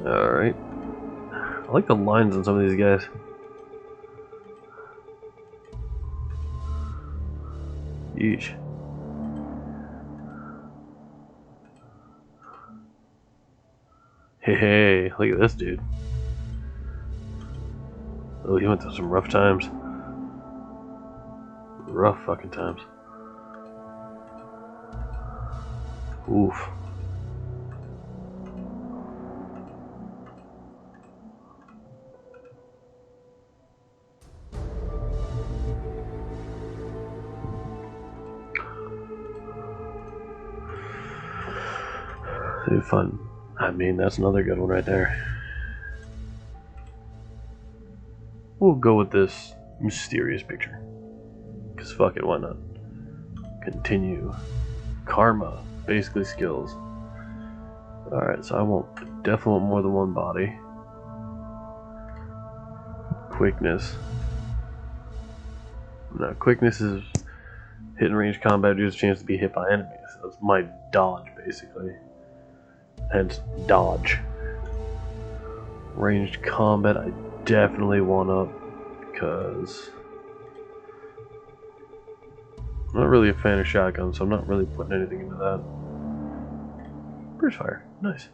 Alright. I like the lines on some of these guys. Yeesh. Hey, look at this dude. Oh, he went through some rough times. Rough fucking times. Oof. Dude, fun. I mean, that's another good one right there. We'll go with this mysterious picture. Because fuck it, why not? Continue. Karma. Basically skills. Alright, so I definitely want more than one body. Quickness. Now, quickness is hit and range combat, gives a chance to be hit by enemies. That's my dodge, basically. Hence, dodge. Ranged combat, I definitely want up, because I'm not really a fan of shotguns, so I'm not really putting anything into that. Burst fire, nice.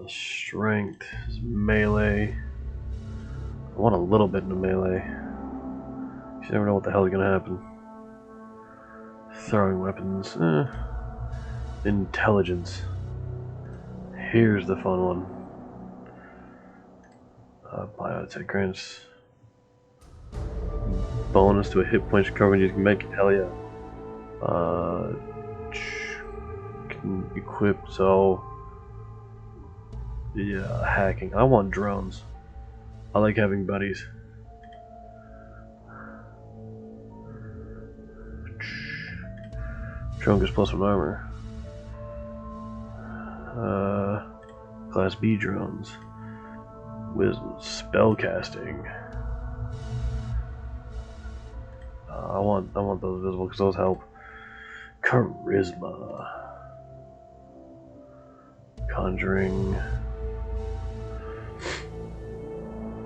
Strength is melee. I want a little bit into melee. You never know what the hell is gonna happen. Throwing weapons, Intelligence. Here's the fun one. Biotech grants bonus to a hit point cover you can make. Hell yeah. Can equip, so yeah, hacking. I want drones. I like having buddies. Drone gets +1 armor. Class B drones. Wisdom, spellcasting. I want those visible because those help. Charisma. Conjuring.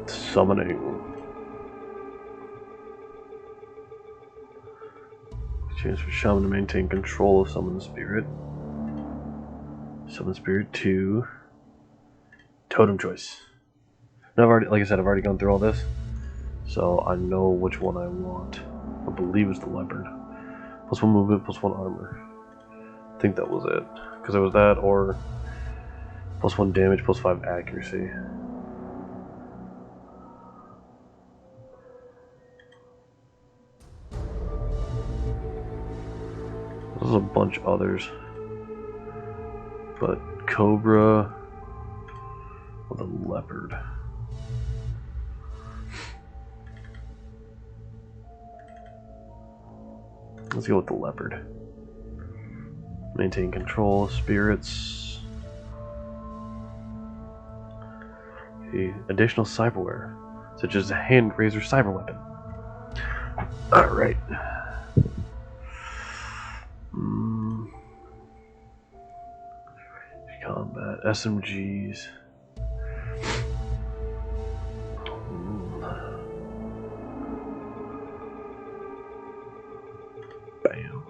Summoning. Chance for shaman to maintain control of summon spirit. Summon spirit 2. Totem choice. Now I've already, like I said, I've already gone through all this, so I know which one I want. I believe it's the leopard. +1 movement, +1 armor. I think that was it, because it was that or +1 damage, +5 accuracy. There's a bunch of others, but Cobra or the leopard. Let's go with the leopard. Maintain control of spirits. Okay. Additional cyberware, such as a hand razor cyber weapon. Alright. Combat. SMGs. Bam.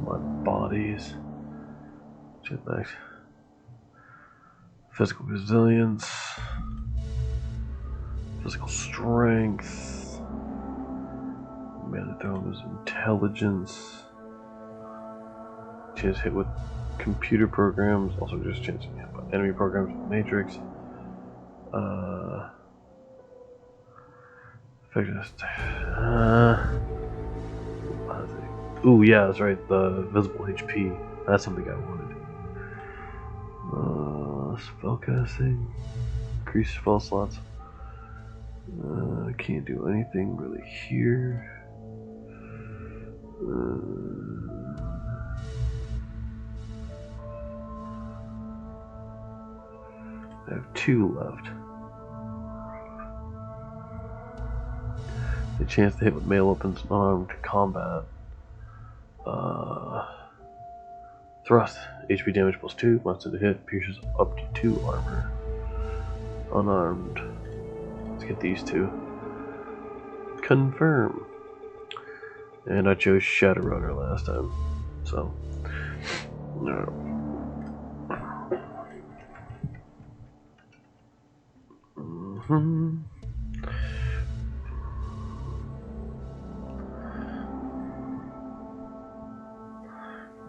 My bodies. Jetpacks. Physical resilience. Physical strength. Melee throws intelligence. Chance hit with computer programs. Also just chance to hit by enemy programs with Matrix. Effectiveness. Ooh, yeah, that's right. The visible HP. That's something I wanted. Spellcasting. Increase spell slots. Can't do anything really here. I have 2 left. The chance to hit with melee weapons unarmed combat. Thrust. HP damage plus 2. Monster to hit. Pierces up to 2 armor. Unarmed. Let's get these two. Confirm. And I chose Shadowrunner last time. So. No.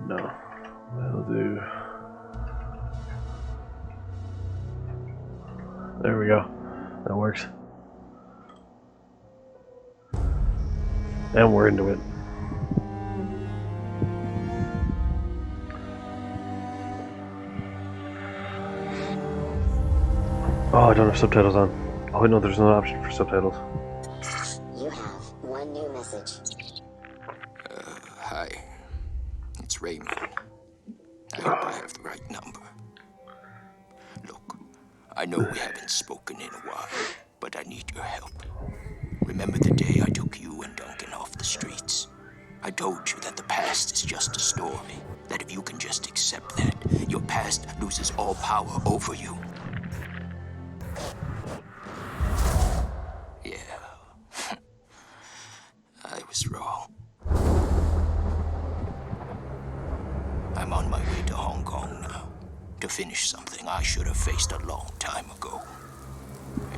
No. That'll do. There we go. That works. And we're into it. Oh, I don't have subtitles on. Oh, wait, no, there's no option for subtitles. You have one new message. Hi. It's Raymond. I hope I have the right number. Look, I know we haven't spoken in a while, but I need your help. Remember the day I took you and Duncan off the streets? I told you that the past is just a story, that if you can just accept that, your past loses all power over you. Yeah. I was wrong. I'm on my way to Hong Kong now, to finish something I should have faced a long time ago.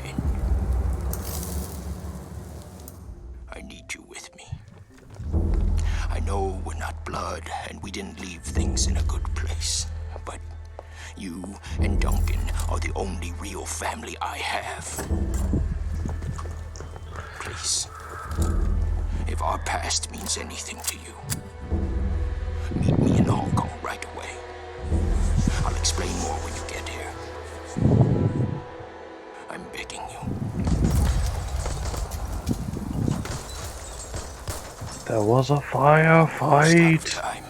And I need you with me. I know we're not blood, and we didn't leave things in a good place, but you and Duncan are the only real family I have. Please, if our past means anything to you, meet me in Hong Kong right away. I'll explain more when you get here. I'm begging you. That was a firefight. Time.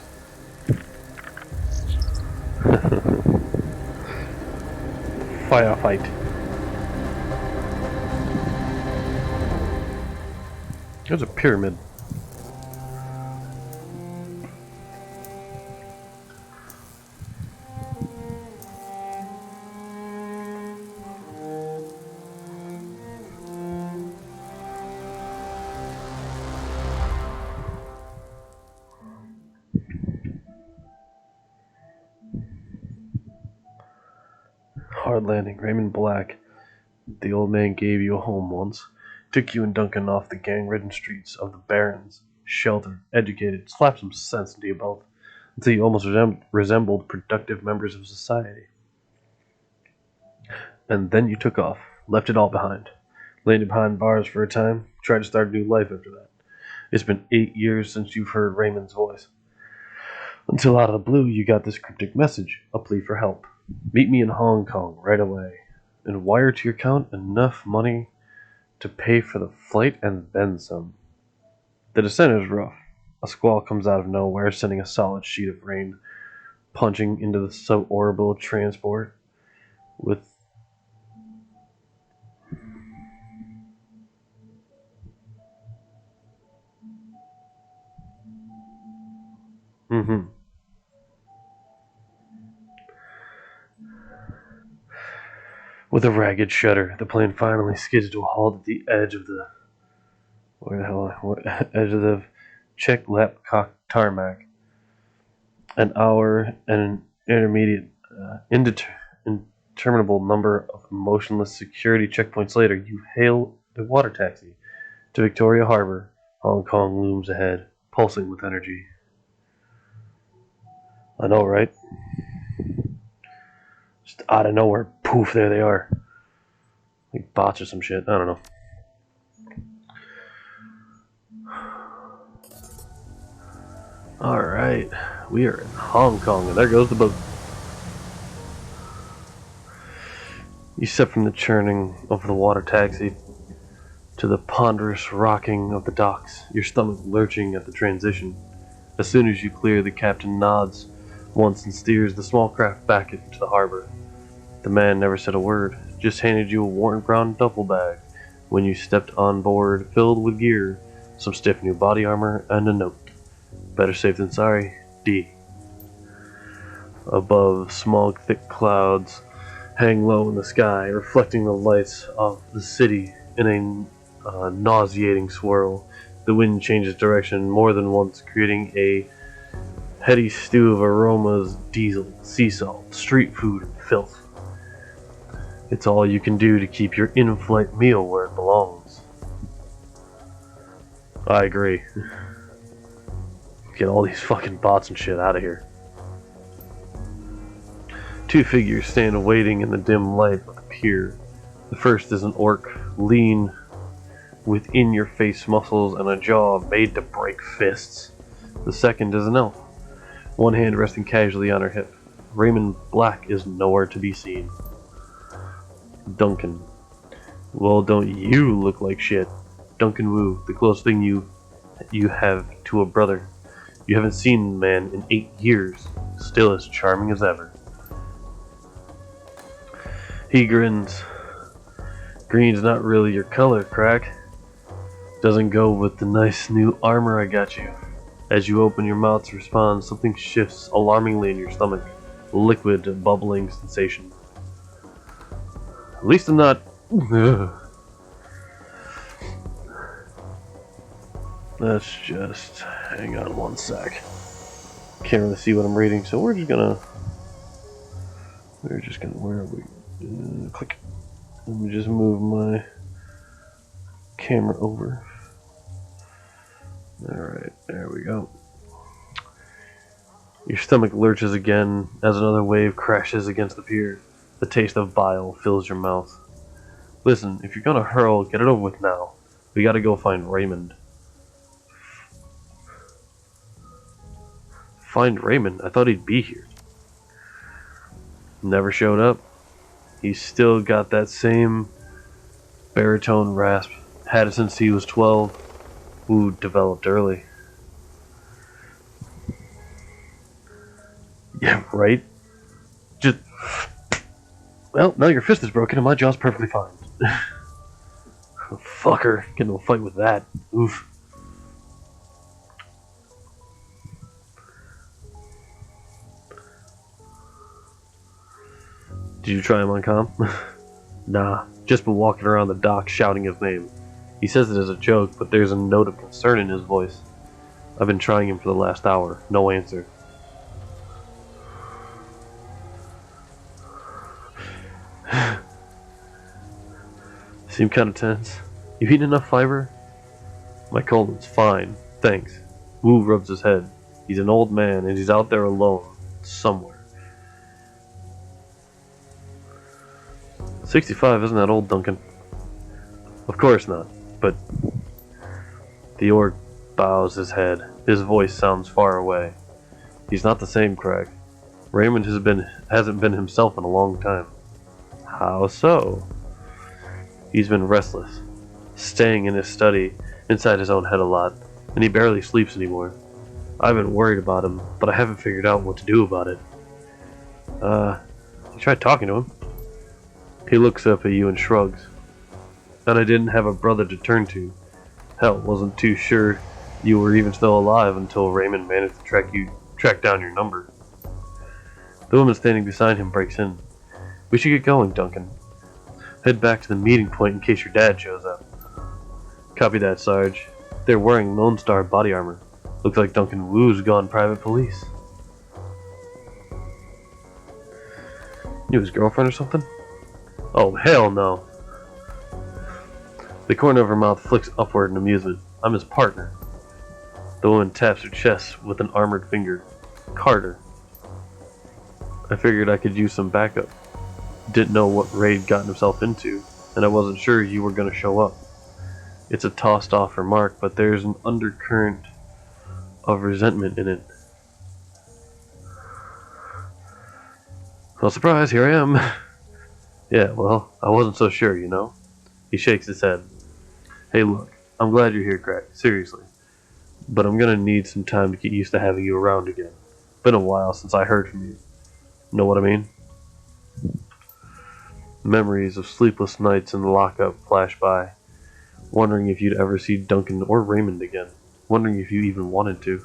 Firefight. There's a pyramid. Hard landing. Raymond Black. The old man gave you a home once. Took you and Duncan off the gang-ridden streets of the Barrens. Sheltered, educated, slapped some sense into you both, until you almost resembled productive members of society. And then you took off, left it all behind. Landed behind bars for a time, tried to start a new life after that. It's been 8 years since you've heard Raymond's voice. Until out of the blue, you got this cryptic message, a plea for help. Meet me in Hong Kong right away, and wire to your account enough money to pay for the flight and then some. The descent is rough. A squall comes out of nowhere, sending a solid sheet of rain punching into the suborbital transport with With a ragged shudder, the plane finally skids to a halt at the edge of the edge of the Czech-Lapcock tarmac. An hour and an interminable number of emotionless security checkpoints later, you hail a water taxi to Victoria Harbor. Hong Kong looms ahead, pulsing with energy. I know, right? Just out of nowhere, poof, there they are. Like bots or some shit, I don't know. Alright, we are in Hong Kong, and there goes the boat. You step from the churning of the water taxi to the ponderous rocking of the docks, your stomach lurching at the transition. As soon as you clear, the captain nods once and steers the small craft back into the harbor. The man never said a word, just handed you a worn brown duffel bag when you stepped on board, filled with gear, some stiff new body armor, and a note. Better safe than sorry, D. above, smog thick clouds hang low in the sky, reflecting the lights of the city in a nauseating swirl. The wind changes direction more than once, creating a heady stew of aromas: diesel, sea salt, street food, and filth. It's all you can do to keep your in-flight meal where it belongs. I agree. Get all these fucking bots and shit out of here. Two figures stand waiting in the dim light of the pier. The first is an orc, lean, with in-your-face muscles and a jaw made to break fists. The second is an elf, one hand resting casually on her hip. Raymond Black is nowhere to be seen. Duncan. Well, don't you look like shit? Duncan Wu, the closest thing you have to a brother. You haven't seen the man in 8 years, still as charming as ever. He grins. Green's not really your color, Crack. Doesn't go with the nice new armor I got you. As you open your mouth to respond, something shifts alarmingly in your stomach. Liquid, bubbling sensation. At least I'm not... Let's just... hang on one sec. Can't really see what I'm reading, so we're just gonna... where are we? Click. Let me just move my camera over. Alright, there we go. Your stomach lurches again as another wave crashes against the pier. The taste of bile fills your mouth. Listen, if you're gonna hurl, get it over with now. We gotta go find Raymond. Find Raymond? I thought he'd be here. Never showed up. He's still got that same baritone rasp. Had it since he was 12. Ooh, developed early. Yeah, right? Just... Well, now your fist is broken and my jaw's perfectly fine. Fucker, get into a fight with that. Oof. Did you try him on comm? Nah, just been walking around the dock shouting his name. He says it as a joke, but there's a note of concern in his voice. I've been trying him for the last hour. No answer. Seem kinda tense. You eaten enough fiber? My colon's fine, thanks. Wu rubs his head. He's an old man and he's out there alone. Somewhere. 65 isn't that old, Duncan? Of course not, but... The orc bows his head. His voice sounds far away. He's not the same, Craig. Raymond hasn't been himself in a long time. How so? He's been restless, staying in his study, inside his own head a lot, and he barely sleeps anymore. I've been worried about him, but I haven't figured out what to do about it. You tried talking to him? He looks up at you and shrugs. And I didn't have a brother to turn to. Hell, wasn't too sure you were even still alive until Raymond managed to track down your number. The woman standing beside him breaks in. We should get going, Duncan. Head back to the meeting point in case your dad shows up. Copy that, Sarge. They're wearing Lone Star body armor. Looks like Duncan Wu's gone private police. You his girlfriend or something? Oh, hell no. The corner of her mouth flicks upward in amusement. I'm his partner. The woman taps her chest with an armored finger. Carter. I figured I could use some backup. Didn't know what Raid gotten himself into, and I wasn't sure you were gonna show up. It's a tossed off remark, but there's an undercurrent of resentment in it. Well, surprise, here I am. Yeah, well, I wasn't so sure, you know? He shakes his head. Hey, look, I'm glad you're here, Craig. Seriously. But I'm gonna need some time to get used to having you around again. Been a while since I heard from you. Know what I mean? Memories of sleepless nights in the lockup flash by. Wondering if you'd ever see Duncan or Raymond again. Wondering if you even wanted to.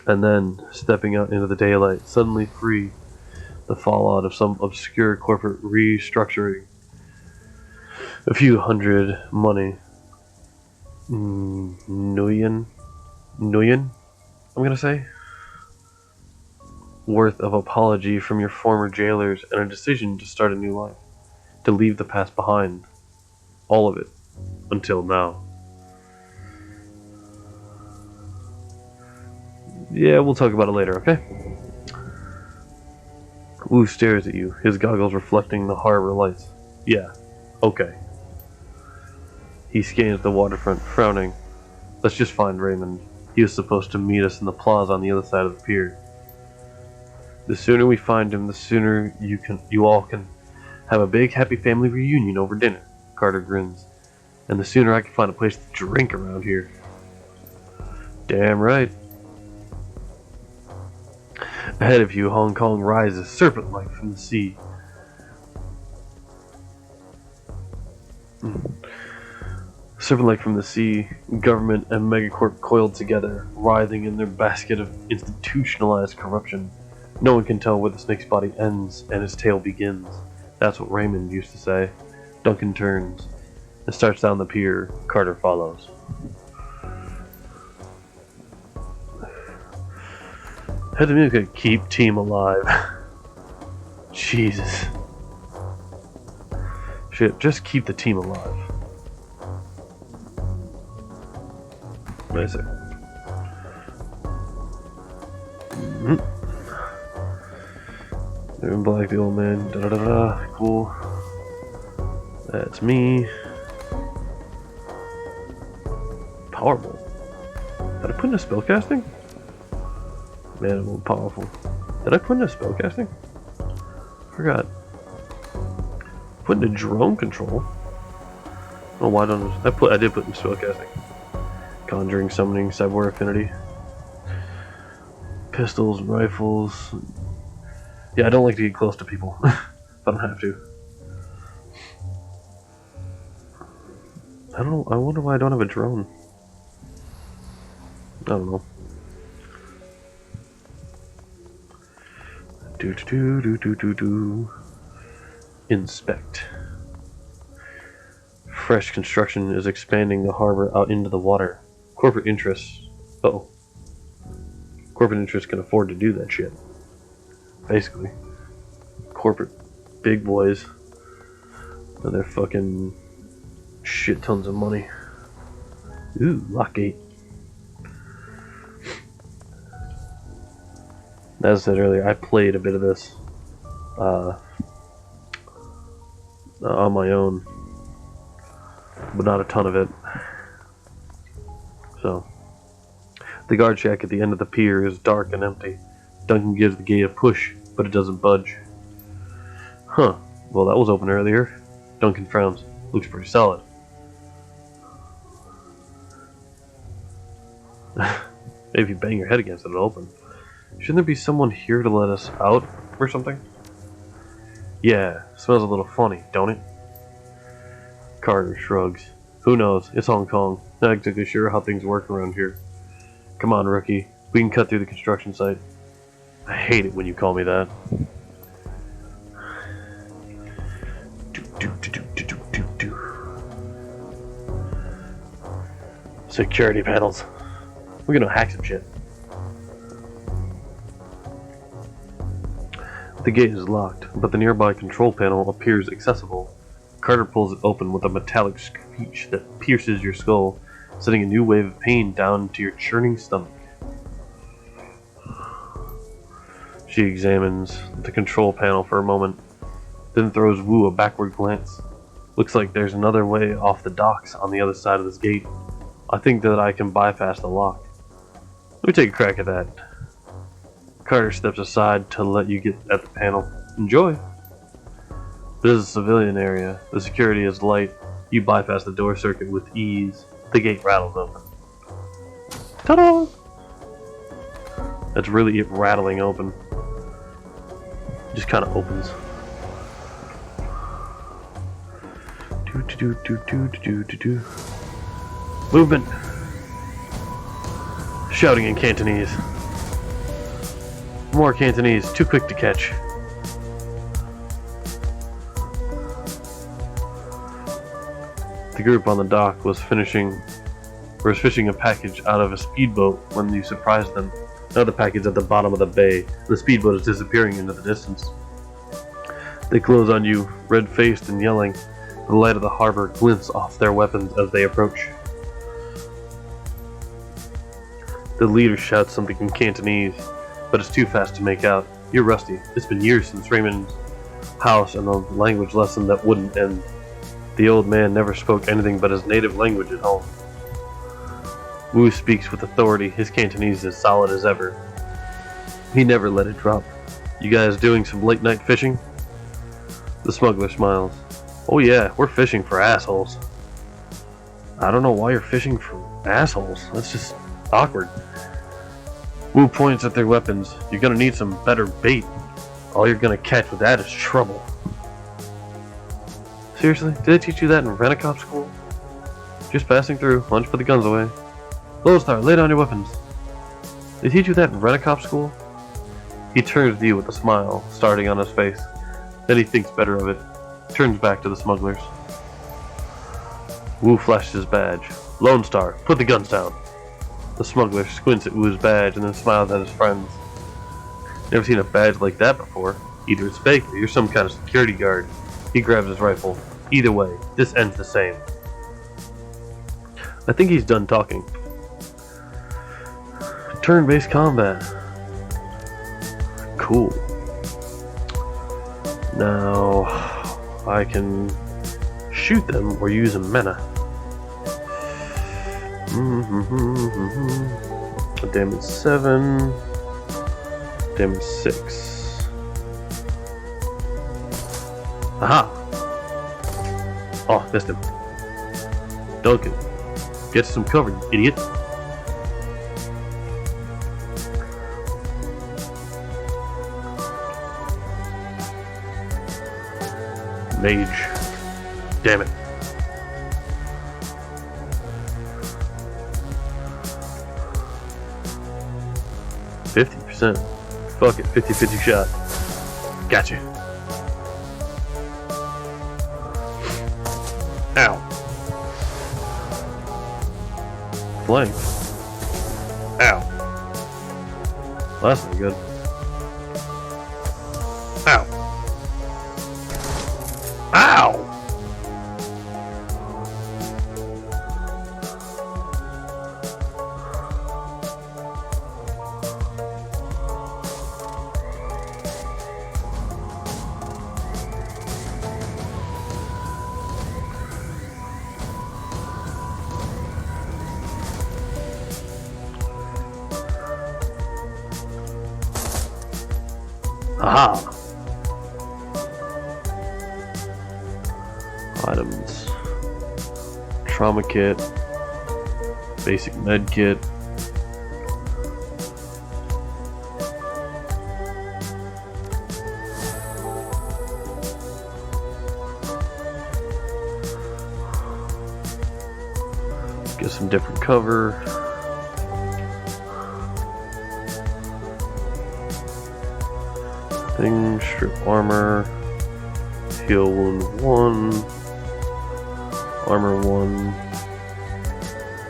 And then, stepping out into the daylight, suddenly free, the fallout of some obscure corporate restructuring. A few hundred money. Nuyen, I'm gonna say? Worth of apology from your former jailers and a decision to start a new life. To leave the past behind. All of it. Until now. Yeah, we'll talk about it later, okay? Wu stares at you, his goggles reflecting the harbor lights. Yeah, okay. He scans the waterfront, frowning. Let's just find Raymond. He was supposed to meet us in the plaza on the other side of the pier. The sooner we find him, the sooner you all can have a big happy family reunion over dinner. Carter grins. And the sooner I can find a place to drink around here. Damn right. Ahead of you, Hong Kong rises serpent-like from the sea. Serpent-like from the sea, government and megacorp coiled together, writhing in their basket of institutionalized corruption. No one can tell where the snake's body ends and its tail begins. That's what Raymond used to say. Duncan turns and starts down the pier. Carter follows. Had to make a keep team alive. Jesus. Shit, just keep the team alive. Wait a sec. They're in black, the old man. Da da da da. Cool. That's me. Powerful. Did I put in a spellcasting? Man, I'm more powerful. Did I put in a spellcasting? Forgot. Put in a drone control. Oh, why don't I did put in spellcasting. Conjuring, summoning, cyborg affinity. Pistols, rifles. Yeah, I don't like to get close to people. If I don't have to. I wonder why I don't have a drone. I don't know. Inspect. Fresh construction is expanding the harbor out into the water. Corporate interests. Corporate interests can afford to do that shit. Basically. Corporate big boys. And they're fucking shit tons of money. Ooh, lockgate. As I said earlier, I played a bit of this on my own, but not a ton of it. So, the guard shack at the end of the pier is dark and empty. Duncan gives the gate a push, but it doesn't budge. Huh, well that was open earlier. Duncan frowns. Looks pretty solid. Maybe if you bang your head against it, it'll open. Shouldn't there be someone here to let us out or something? Yeah, smells a little funny, don't it? Carter shrugs. Who knows? It's Hong Kong. Not exactly sure how things work around here. Come on, rookie. We can cut through the construction site. I hate it when you call me that. Security panels. We're gonna hack some shit. The gate is locked, but the nearby control panel appears accessible. Carter pulls it open with a metallic screech that pierces your skull, sending a new wave of pain down to your churning stomach. She examines the control panel for a moment, then throws Wu a backward glance. Looks like there's another way off the docks on the other side of this gate. I think that I can bypass the lock. Let me take a crack at that. Carter steps aside to let you get at the panel. Enjoy! This is a civilian area. The security is light. You bypass the door circuit with ease. The gate rattles open. Ta-da! That's really it rattling open. Just kind of opens. Movement! Shouting in Cantonese. More Cantonese, too quick to catch. The group on the dock was fishing a package out of a speedboat when you surprised them. Another package at the bottom of the bay. The speedboat is disappearing into the distance. They close on you, red-faced and yelling. The light of the harbor glints off their weapons as they approach. The leader shouts something in Cantonese, but it's too fast to make out. You're rusty. It's been years since Raymond's house and a language lesson that wouldn't end. The old man never spoke anything but his native language at home. Wu speaks with authority. His Cantonese is solid as ever. He never let it drop. You guys doing some late night fishing? The smuggler smiles. Oh yeah, we're fishing for assholes. I don't know why you're fishing for assholes. That's just awkward. Wu points at their weapons. You're gonna need some better bait. All you're gonna catch with that is trouble. Seriously? Did they teach you that in Rent-A-Cop school? Just passing through. Why don't you put the guns away? Lodestar, lay down your weapons. They teach you that in Rent-A-Cop school? He turns to you with a smile starting on his face. Then he thinks better of it. Turns back to the smugglers. Wu flashes his badge. Lone Star, put the guns down. The smuggler squints at Wu's badge and then smiles at his friends. Never seen a badge like that before. Either it's fake or you're some kind of security guard. He grabs his rifle. Either way, this ends the same. I think he's done talking. Turn-based combat. Cool. Now, I can shoot them or use a mana. Damage 7. Damage 6. Aha! Oh, missed him. Duncan, get some cover, you idiot. Mage. Damn it. %. Fuck it, 50-50 shot. Gotcha. Ow. Flank. Ow. Well, that's not good. Ow. Ow! Aha! Items. Trauma kit. Basic med kit. Get some different cover. Thing, strip armor. Heal wound 1. Armor 1.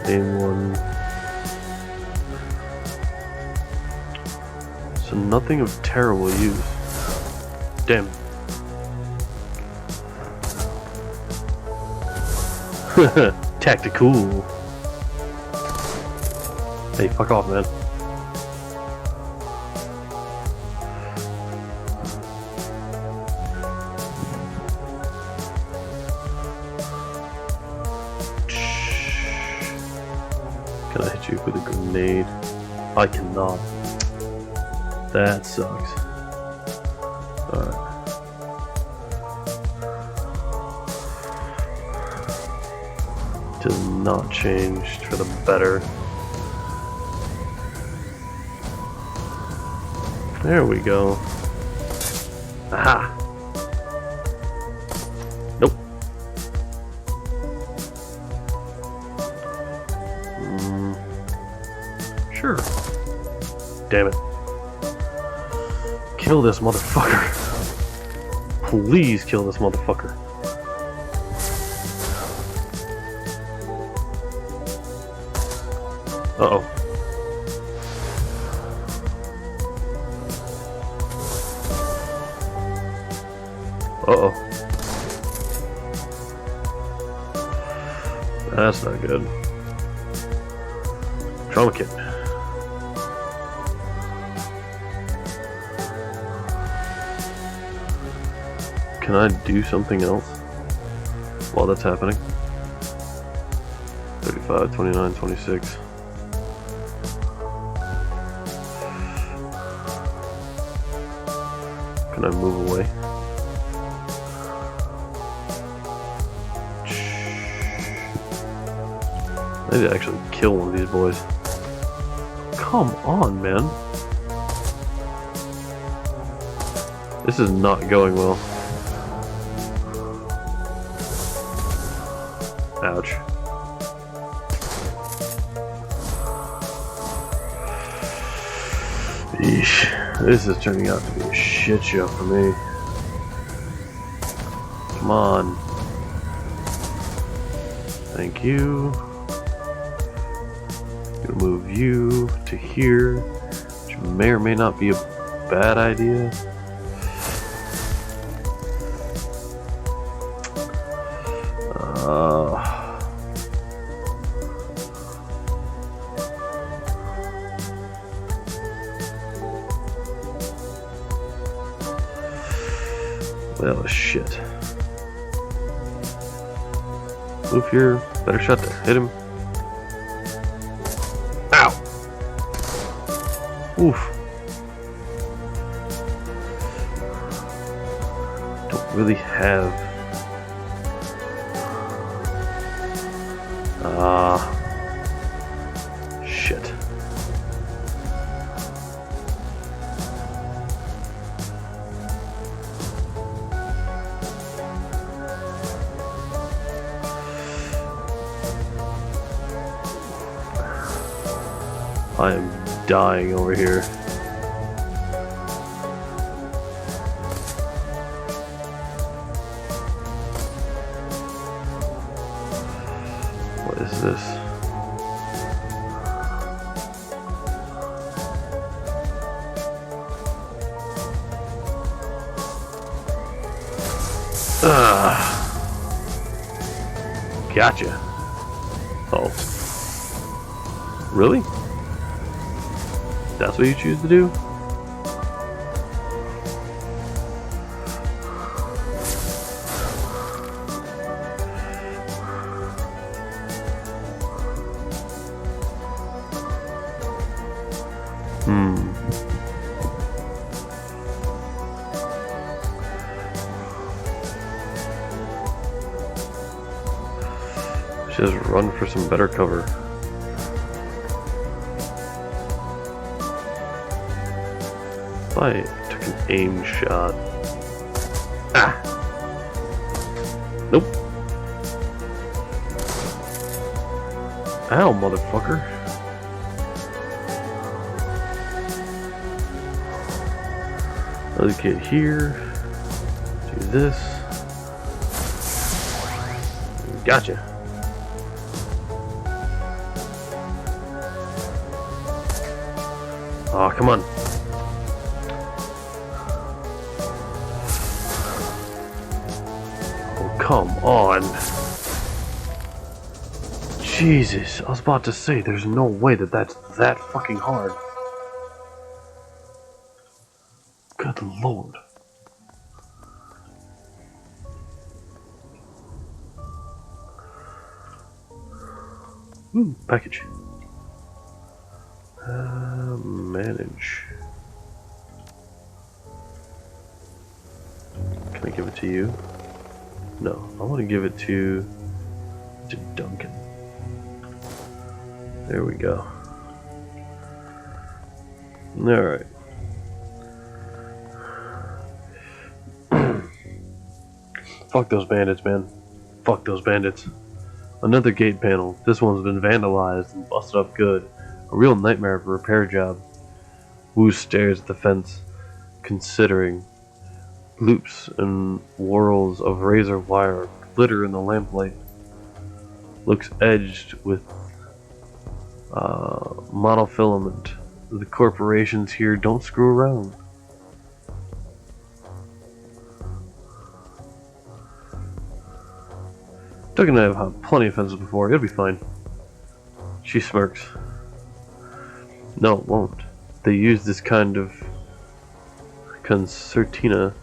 Aim 1. So nothing of terrible use. Damn it. Tactical. Hey, fuck off, man. Can I hit you with a grenade? I cannot. That sucks. Alright. Does not change for the better. There we go. Aha! Nope. Sure. Damn it. Kill this motherfucker. Please kill this motherfucker. Uh-oh. Uh-oh. That's not good. Trauma kit. Can I do something else while that's happening? 35, 29, 26. Can I move away? I need to actually kill one of these boys. Come on, man. This is not going well. Ouch. Eesh. This is turning out to be a shit show for me. Come on. Thank you. Gonna move you to here, which may or may not be a bad idea. Well, shit. Move here. Better shot there. Hit him. Ow! Oof. Don't really have... shit. I am dying over here. What is this? Gotcha. Oh. Really? That's what you choose to do? Just run for some better cover. I took an aim shot. Ah! Nope. Ow, motherfucker. Another kid here. Do this. Gotcha. Oh, come on. Come on. Jesus, I was about to say, there's no way that that's that fucking hard. Good lord. Ooh, package. Manage. Can I give it to you? No, I want to give it to Duncan. There we go. Alright. Fuck those bandits, man. Fuck those bandits. Another gate panel. This one's been vandalized and busted up good. A real nightmare of a repair job. Wu stares at the fence. considering. Loops and whorls of razor wire glitter in the lamplight. Looks edged with monofilament. The corporations here don't screw around. Doug and I have had plenty of fences before. It'll be fine. She smirks. No, it won't. They use this kind of concertina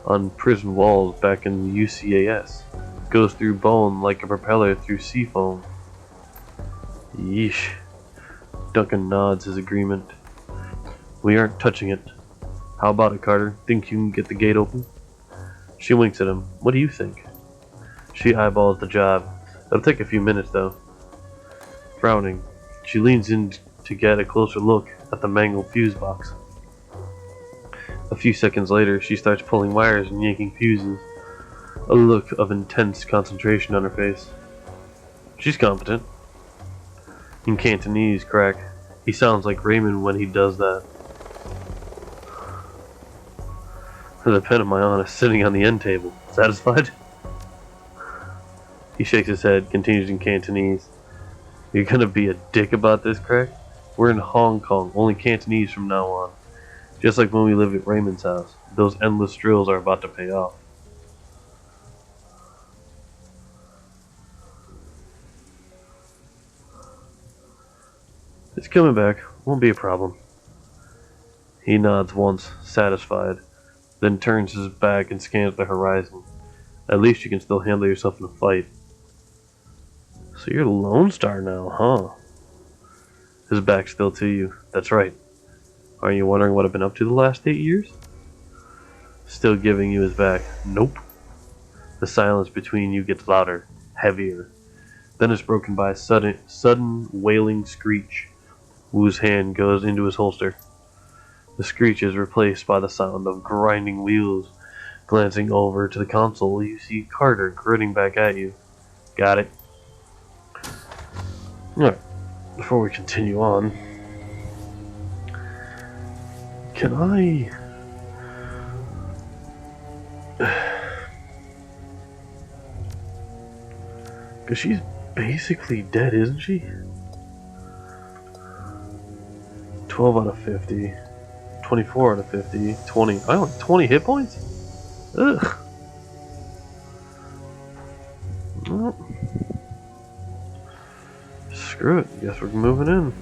on prison walls back in UCAS. Goes through bone like a propeller through sea foam. Yeesh. Duncan nods his agreement. We aren't touching it. How about it, Carter? Think you can get the gate open? She winks at him. What do you think? She eyeballs the job. It'll take a few minutes, though. Frowning, she leans in to get a closer look at the mangled fuse box. A few seconds later, she starts pulling wires and yanking fuses, a look of intense concentration on her face. She's competent. In Cantonese, Crack. He sounds like Raymond when he does that. The pen of my honor is sitting on the end table. Satisfied? He shakes his head, continues in Cantonese. You're gonna be a dick about this, Crack? We're in Hong Kong, only Cantonese from now on. Just like when we lived at Raymond's house. Those endless drills are about to pay off. It's coming back. Won't be a problem. He nods once, satisfied, then turns his back and scans the horizon. At least you can still handle yourself in a fight. So you're the Lone Star now, huh? His back's still to you. That's right. Aren't you wondering what I've been up to the last 8 years? Still giving you his back. Nope. The silence between you gets louder, heavier. Then it's broken by a sudden wailing screech. Wu's hand goes into his holster. The screech is replaced by the sound of grinding wheels. Glancing over to the console, you see Carter grinning back at you. Got it. Alright, before we continue on, can I... Because she's basically dead, isn't she? 12 out of 50. 24 out of 50. 20. I only 20 hit points? Ugh. Well, screw it. Guess we're moving in.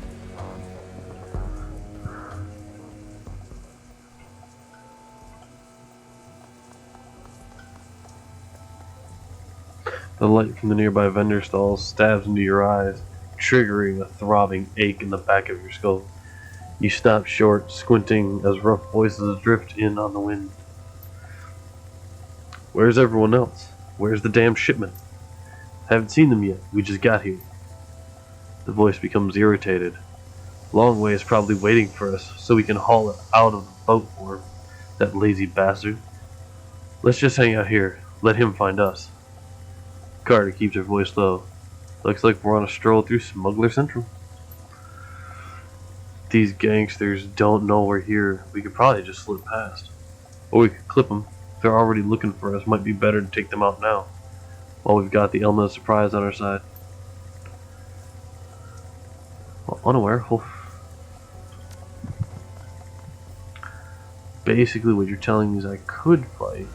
The light from the nearby vendor stalls stabs into your eyes, triggering a throbbing ache in the back of your skull. You stop short, squinting as rough voices drift in on the wind. Where's everyone else? Where's the damn shipment? Haven't seen them yet. We just got here. The voice becomes irritated. Longway is probably waiting for us so we can haul it out of the boat for him. That lazy bastard. Let's just hang out here. Let him find us. Carter keeps her voice low. Looks like we're on a stroll through Smuggler Central. These gangsters don't know we're here. We could probably just slip past. Or we could clip them. If they're already looking for us, might be better to take them out now, while we've got the element of surprise on our side. Well, unaware. Basically what you're telling me is I could fight.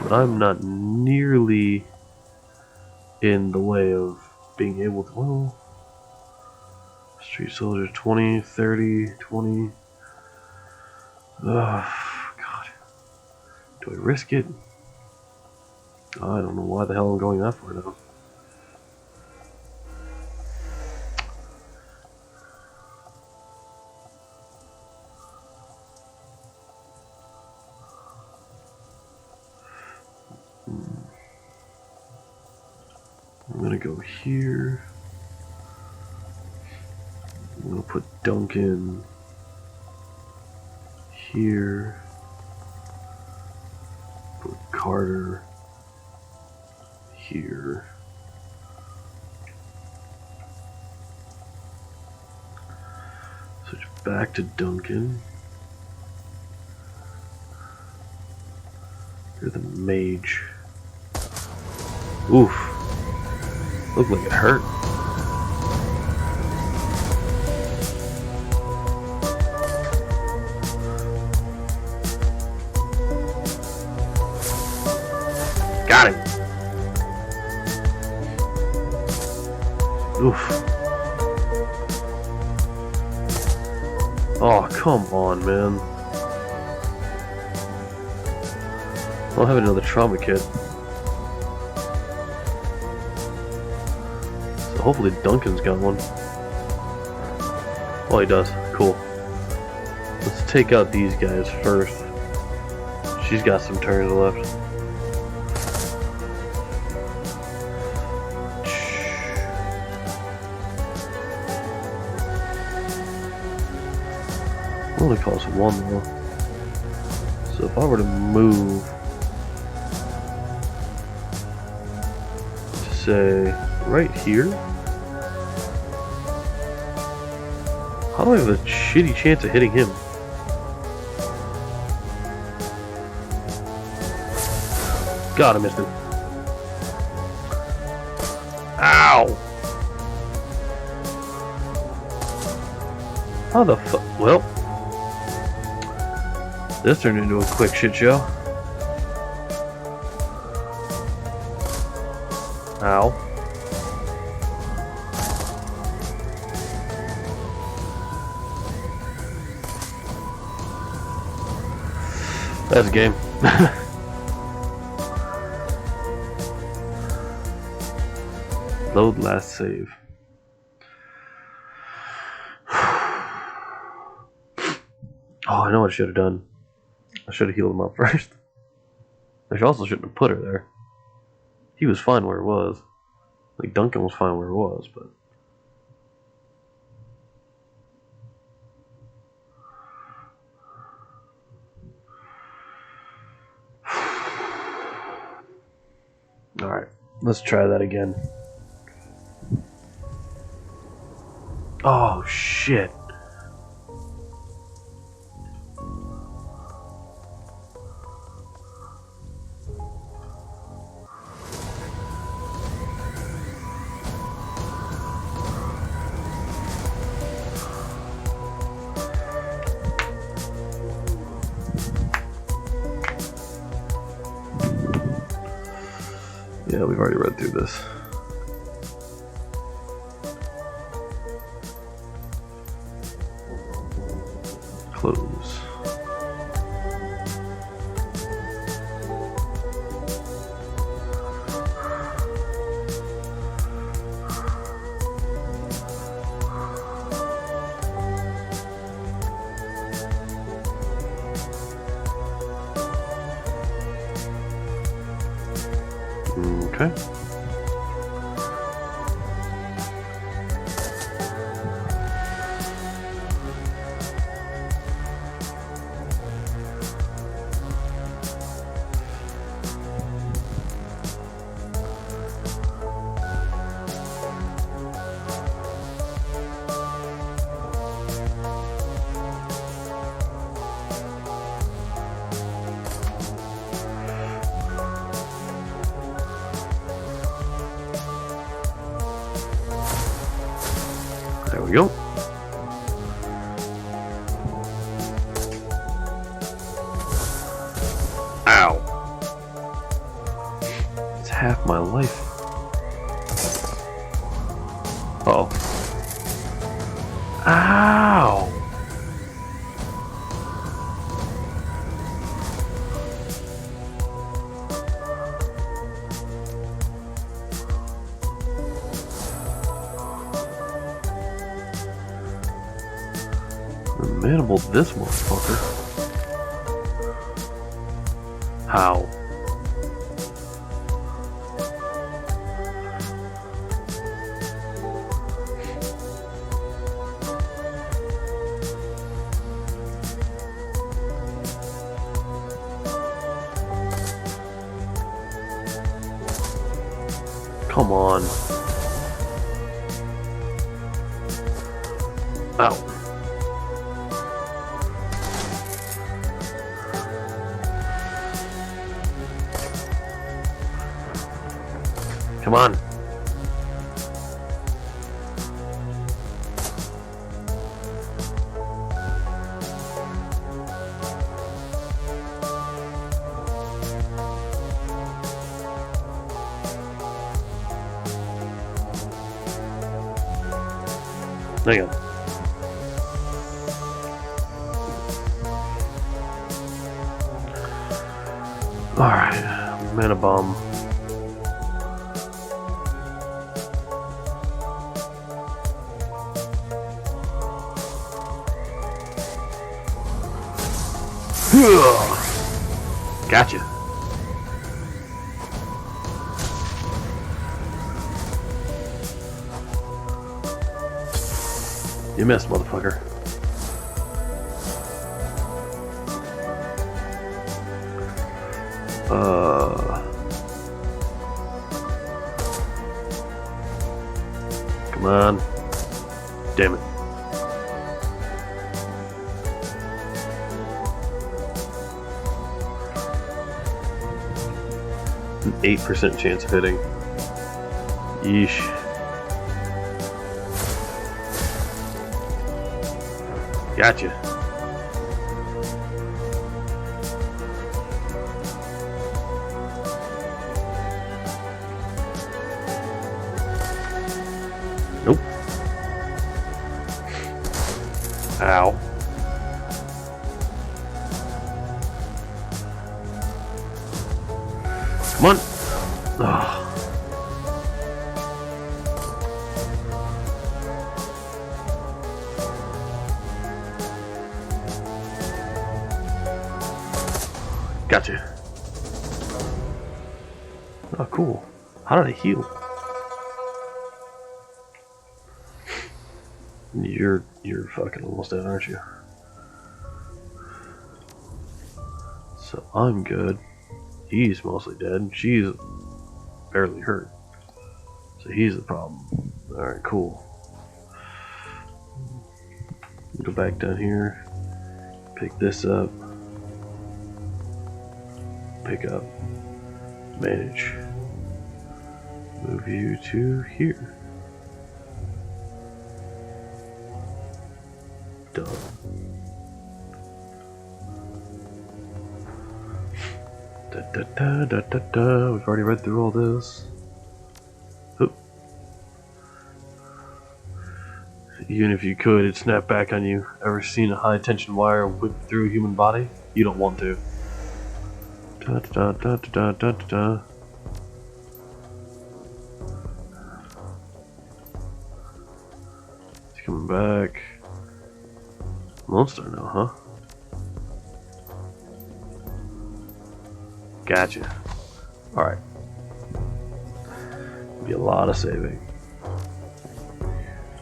But I'm not nearly in the way of being able to... Well, street soldier 20, 30, 20... God. Do I risk it? I don't know why the hell I'm going that far now. I'm gonna go here. I'm gonna put Duncan here. Put Carter here. Switch back to Duncan. You're the mage. Oof. Looked like it hurt. Got him. Oof. Oh, come on, man. I'll have another trauma kit. So hopefully Duncan's got one. Oh, he does. Cool. Let's take out these guys first. She's got some turns left. Only costs one though. So if I were to move to say right here, how do I have a shitty chance of hitting him? God, I missed him. Ow! How the fuck? Well, this turned into a quick shit show. Ow. That's a game. Load last save. Oh, I know what I should have done. I should have healed him up first. I also shouldn't have put her there. He was fine where it was. Like, Duncan was fine where it was, but... Alright, let's try that again. Oh, shit. Yeah, we've already read through this. Close. Okay. There we go. Ow. It's half my life. Uh-oh. Ow! Manable this motherfucker. How? Come on. Ow. Come on. Hang on. Alright, mana bomb. Gotcha. You missed, motherfucker. Come on. Damn it. An 8% chance of hitting. Yeesh. Gotcha. Nope. Ow. Come on. Oh. Gotcha. Oh, cool. How did I heal? You're fucking almost dead, aren't you? So I'm good. He's mostly dead. She's barely hurt. So he's the problem. Alright, cool. Go back down here. Pick this up. Pick up. Manage. Move you to here. Done. Da, da, da, da, da, da. We've already read through all this. Oop. Even if you could, it'd snap back on you. Ever seen a high tension wire whip through a human body? You don't want to. Da, da, da, da, da, da, da. He's coming back. Lone Star now, huh? Gotcha. Alright. Be a lot of saving.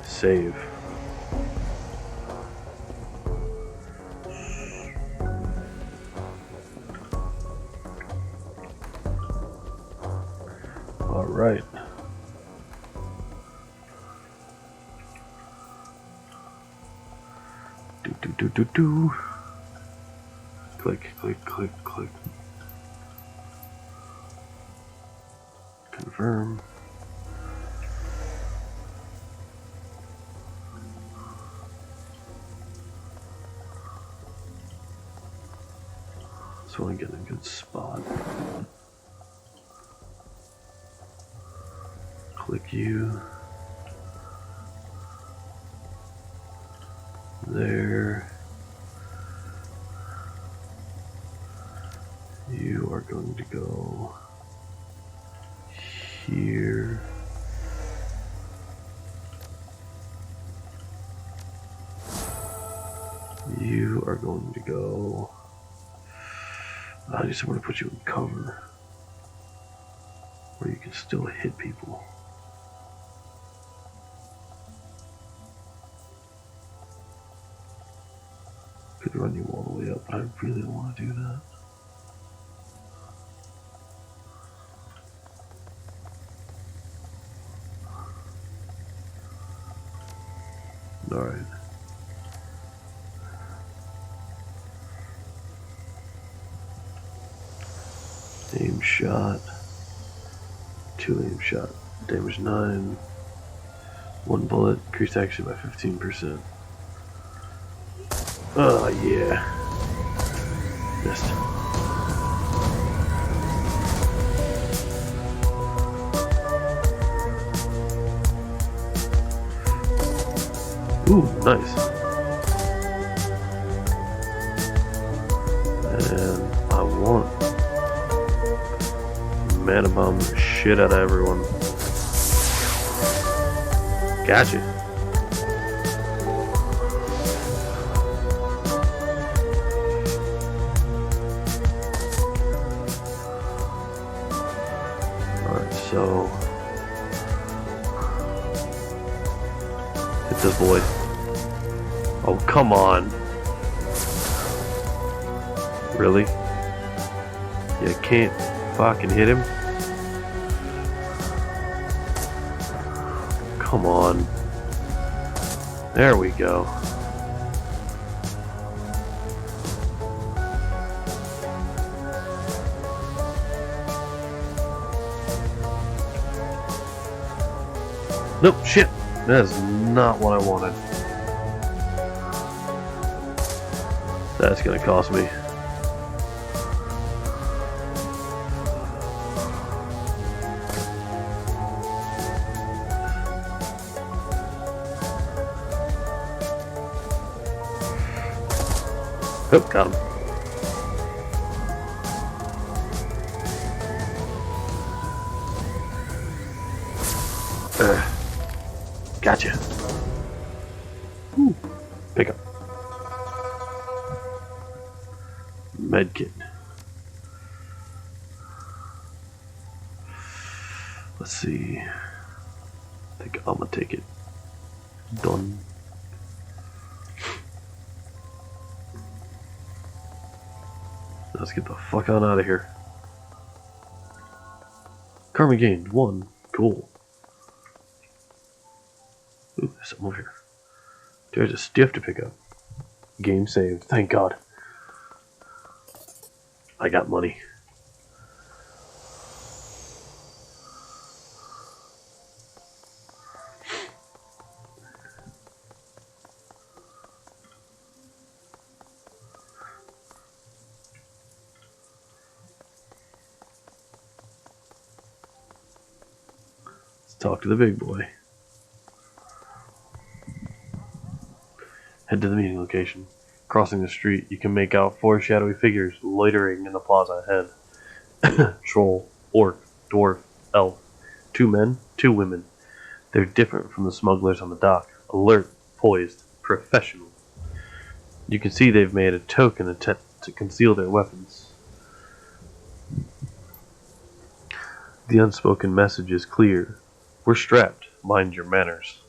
Save. Alright. Do. Click, click, click, click. Confirm. So I get in a good spot. Click you. There. You are going to go here. You are going to go. I just want to put you in cover where you can still hit people. Could run you all the way up, but I really don't want to do that. Alright. Aim shot 2 aim shot. Damage 9. 1 bullet. Increased action by 15%. Oh, yeah. Missed. Ooh, nice. And I want mana bomb the shit out of everyone. Gotcha. Alright, so hit this boy. Oh, come on. Really? You can't fucking hit him? Come on. There we go. Nope, shit. That is not what I wanted. That's gonna cost me. Oh, got him. Gotcha. Ooh. Pick up. Medkit. Let's see. I think I'm gonna take it. Done. Let's get the fuck on out of here. Karma gained 1. Cool. Ooh, there's something over here. There's a stiff to pick up. Game saved. Thank God. I got money. Let's talk to the big boy. Head to the meeting location. Crossing the street, you can make out 4 shadowy figures loitering in the plaza ahead. Troll, orc, dwarf, elf. 2 men, 2 women. They're different from the smugglers on the dock. Alert, poised, professional. You can see they've made a token attempt to conceal their weapons. The unspoken message is clear. We're strapped. Mind your manners.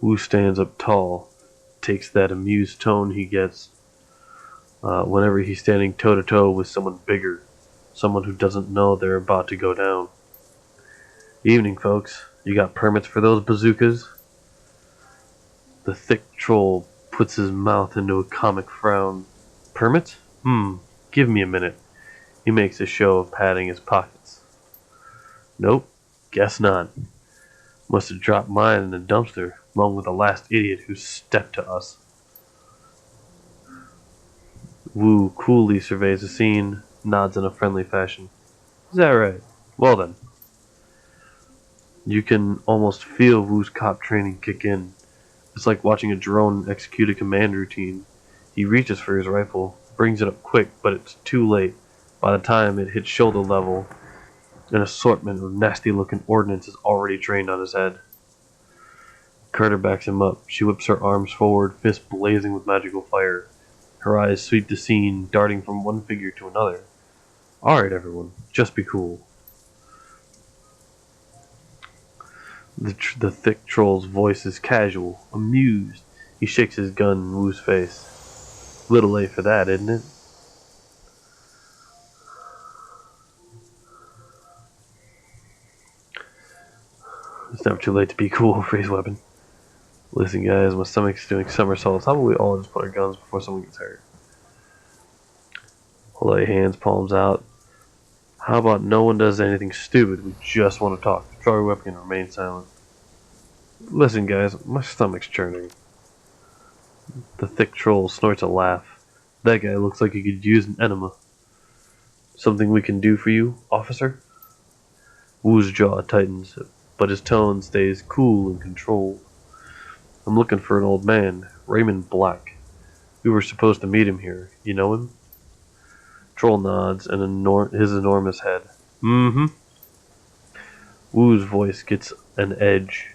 Wu stands up tall. Takes that amused tone he gets whenever he's standing toe-to-toe with someone bigger. Someone who doesn't know they're about to go down. Evening, folks. You got permits for those bazookas? The thick troll puts his mouth into a comic frown. Permits? Give me a minute. He makes a show of patting his pockets. Nope, guess not. Must have dropped mine in the dumpster, along with the last idiot who stepped to us. Wu coolly surveys the scene, nods in a friendly fashion. Is that right? Well then. You can almost feel Wu's cop training kick in. It's like watching a drone execute a command routine. He reaches for his rifle, brings it up quick, but it's too late. By the time it hits shoulder level, an assortment of nasty-looking ordnance is already trained on his head. Carter backs him up. She whips her arms forward, fists blazing with magical fire. Her eyes sweep the scene, darting from one figure to another. Alright, everyone, just be cool. The thick troll's voice is casual, amused. He shakes his gun in Wu's face. Little late for that, isn't it? It's never too late to be cool, phrase weapon. Listen, guys, my stomach's doing somersaults. How about we all just put our guns before someone gets hurt? Hold out your hands, palms out. How about no one does anything stupid? We just want to talk. Draw your weapon and remain silent. Listen, guys, my stomach's churning. The thick troll snorts a laugh. That guy looks like he could use an enema. Something we can do for you, officer? Wu's jaw tightens, but his tone stays cool and controlled. I'm looking for an old man, Raymond Black. We were supposed to meet him here. You know him? Troll nods and his enormous head. Mm-hmm. Wu's voice gets an edge.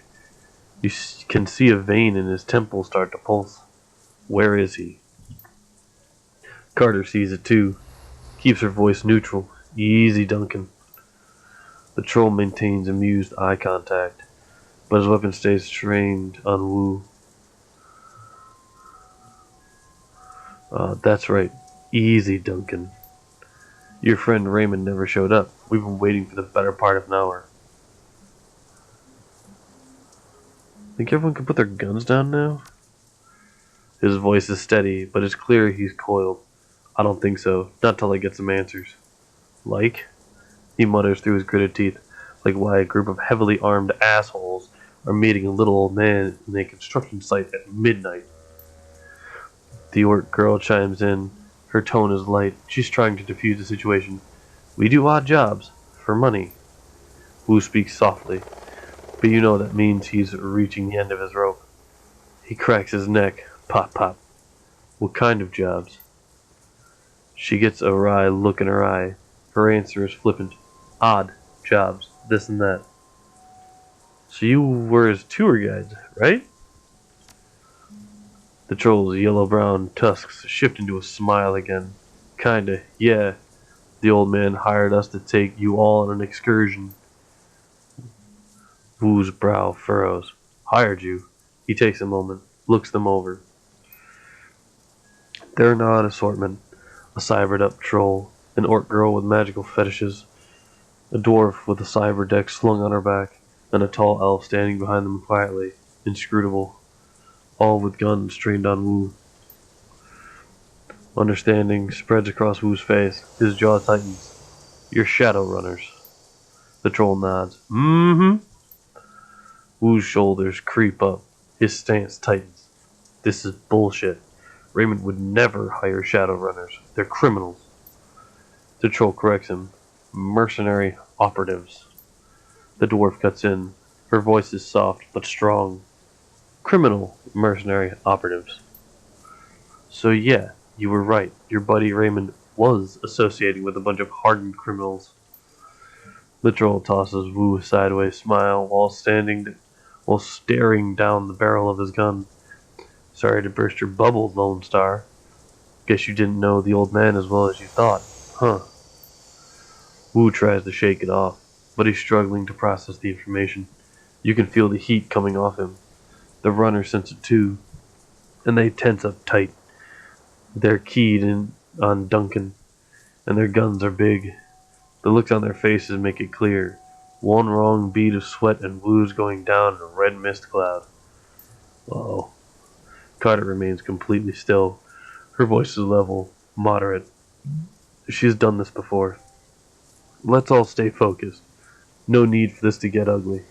You can see a vein in his temple start to pulse. Where is he? Carter sees it too. Keeps her voice neutral. Easy, Duncan. The troll maintains amused eye contact, but his weapon stays trained on Wu. That's right. Easy, Duncan. Your friend Raymond never showed up. We've been waiting for the better part of an hour. Think everyone can put their guns down now? His voice is steady, but it's clear he's coiled. I don't think so. Not till I get some answers. Like? He mutters through his gritted teeth, like why a group of heavily armed assholes are meeting a little old man in a construction site at midnight. The orc girl chimes in. Her tone is light. She's trying to defuse the situation. We do odd jobs. For money. Wu speaks softly, but you know that means he's reaching the end of his rope. He cracks his neck. Pop, pop. What kind of jobs? She gets a wry look in her eye. Her answer is flippant. Odd jobs. This and that. So you were his tour guide, right? The troll's yellow-brown tusks shift into a smile again. Kinda, yeah. The old man hired us to take you all on an excursion. Wu's brow furrows. Hired you? He takes a moment, looks them over. They're an odd assortment. A cybered-up troll, an orc girl with magical fetishes, a dwarf with a cyber deck slung on her back, and a tall elf standing behind them quietly, inscrutable, all with guns trained on Wu. Understanding spreads across Wu's face. His jaw tightens. You're shadowrunners. The troll nods. Mm-hmm. Wu's shoulders creep up. His stance tightens. This is bullshit. Raymond would never hire shadowrunners. They're criminals. The troll corrects him. Mercenary operatives. The dwarf cuts in. Her voice is soft but strong. Criminal mercenary operatives. So yeah, you were right. Your buddy Raymond was associating with a bunch of hardened criminals. The troll tosses Wu a sideways smile while staring down the barrel of his gun. Sorry to burst your bubble, Lone Star. Guess you didn't know the old man as well as you thought, huh? Wu tries to shake it off, but he's struggling to process the information. You can feel the heat coming off him. The runners sense it too, and they tense up tight. They're keyed in on Duncan, and their guns are big. The looks on their faces make it clear. One wrong bead of sweat and Wu's going down in a red mist cloud. Uh-oh. Carter remains completely still. Her voice is level, moderate. She's done this before. Let's all stay focused. No need for this to get ugly.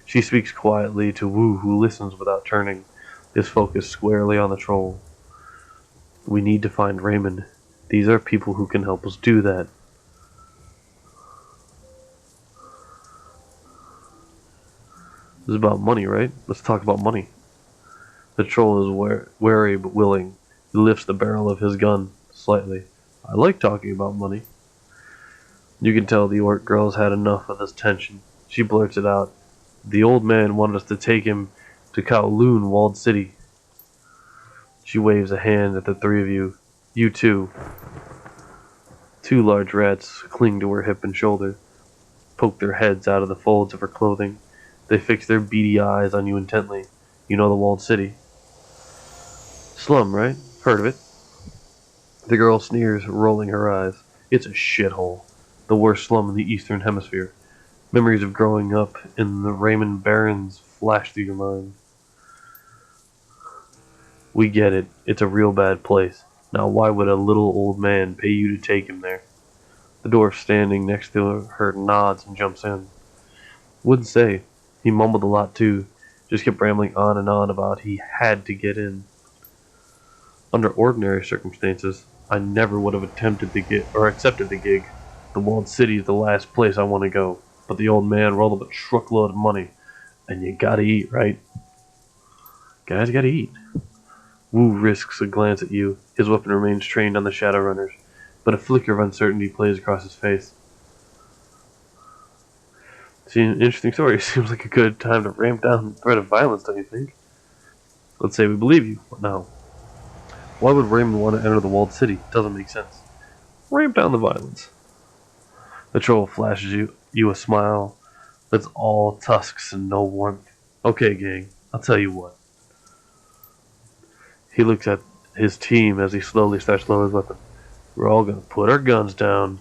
She speaks quietly to Wu, who listens without turning, his focus squarely on the troll. We need to find Raymond. These are people who can help us do that. This is about money, right? Let's talk about money. The troll is wary but willing. He lifts the barrel of his gun slightly. I like talking about money. You can tell the orc girl's had enough of this tension. She blurts it out. The old man wanted us to take him to Kowloon, walled city. She waves a hand at the three of you. You too. Two large rats cling to her hip and shoulder, poke their heads out of the folds of her clothing. They fix their beady eyes on you intently. You know the walled city. Slum, right? Heard of it. The girl sneers, rolling her eyes. It's a shithole. The worst slum in the Eastern Hemisphere. Memories of growing up in the Raymond Barrens flash through your mind. We get it. It's a real bad place. Now why would a little old man pay you to take him there? The dwarf standing next to her nods and jumps in. Wouldn't say. He mumbled a lot too. Just kept rambling on and on about he had to get in. Under ordinary circumstances, I never would have attempted to get or accepted the gig. The walled city is the last place I want to go. But the old man rolled up a truckload of money. And you gotta eat, right? Guys gotta eat. Wu risks a glance at you. His weapon remains trained on the Shadowrunners, but a flicker of uncertainty plays across his face. See, an interesting story. Seems like a good time to ramp down the threat of violence, don't you think? Let's say we believe you. What now? Why would Raymond want to enter the walled city? Doesn't make sense. Ramp down the violence. The troll flashes you a smile that's all tusks and no warmth. Okay, gang, I'll tell you what. He looks at his team as he slowly starts to lower his weapon. We're all gonna put our guns down.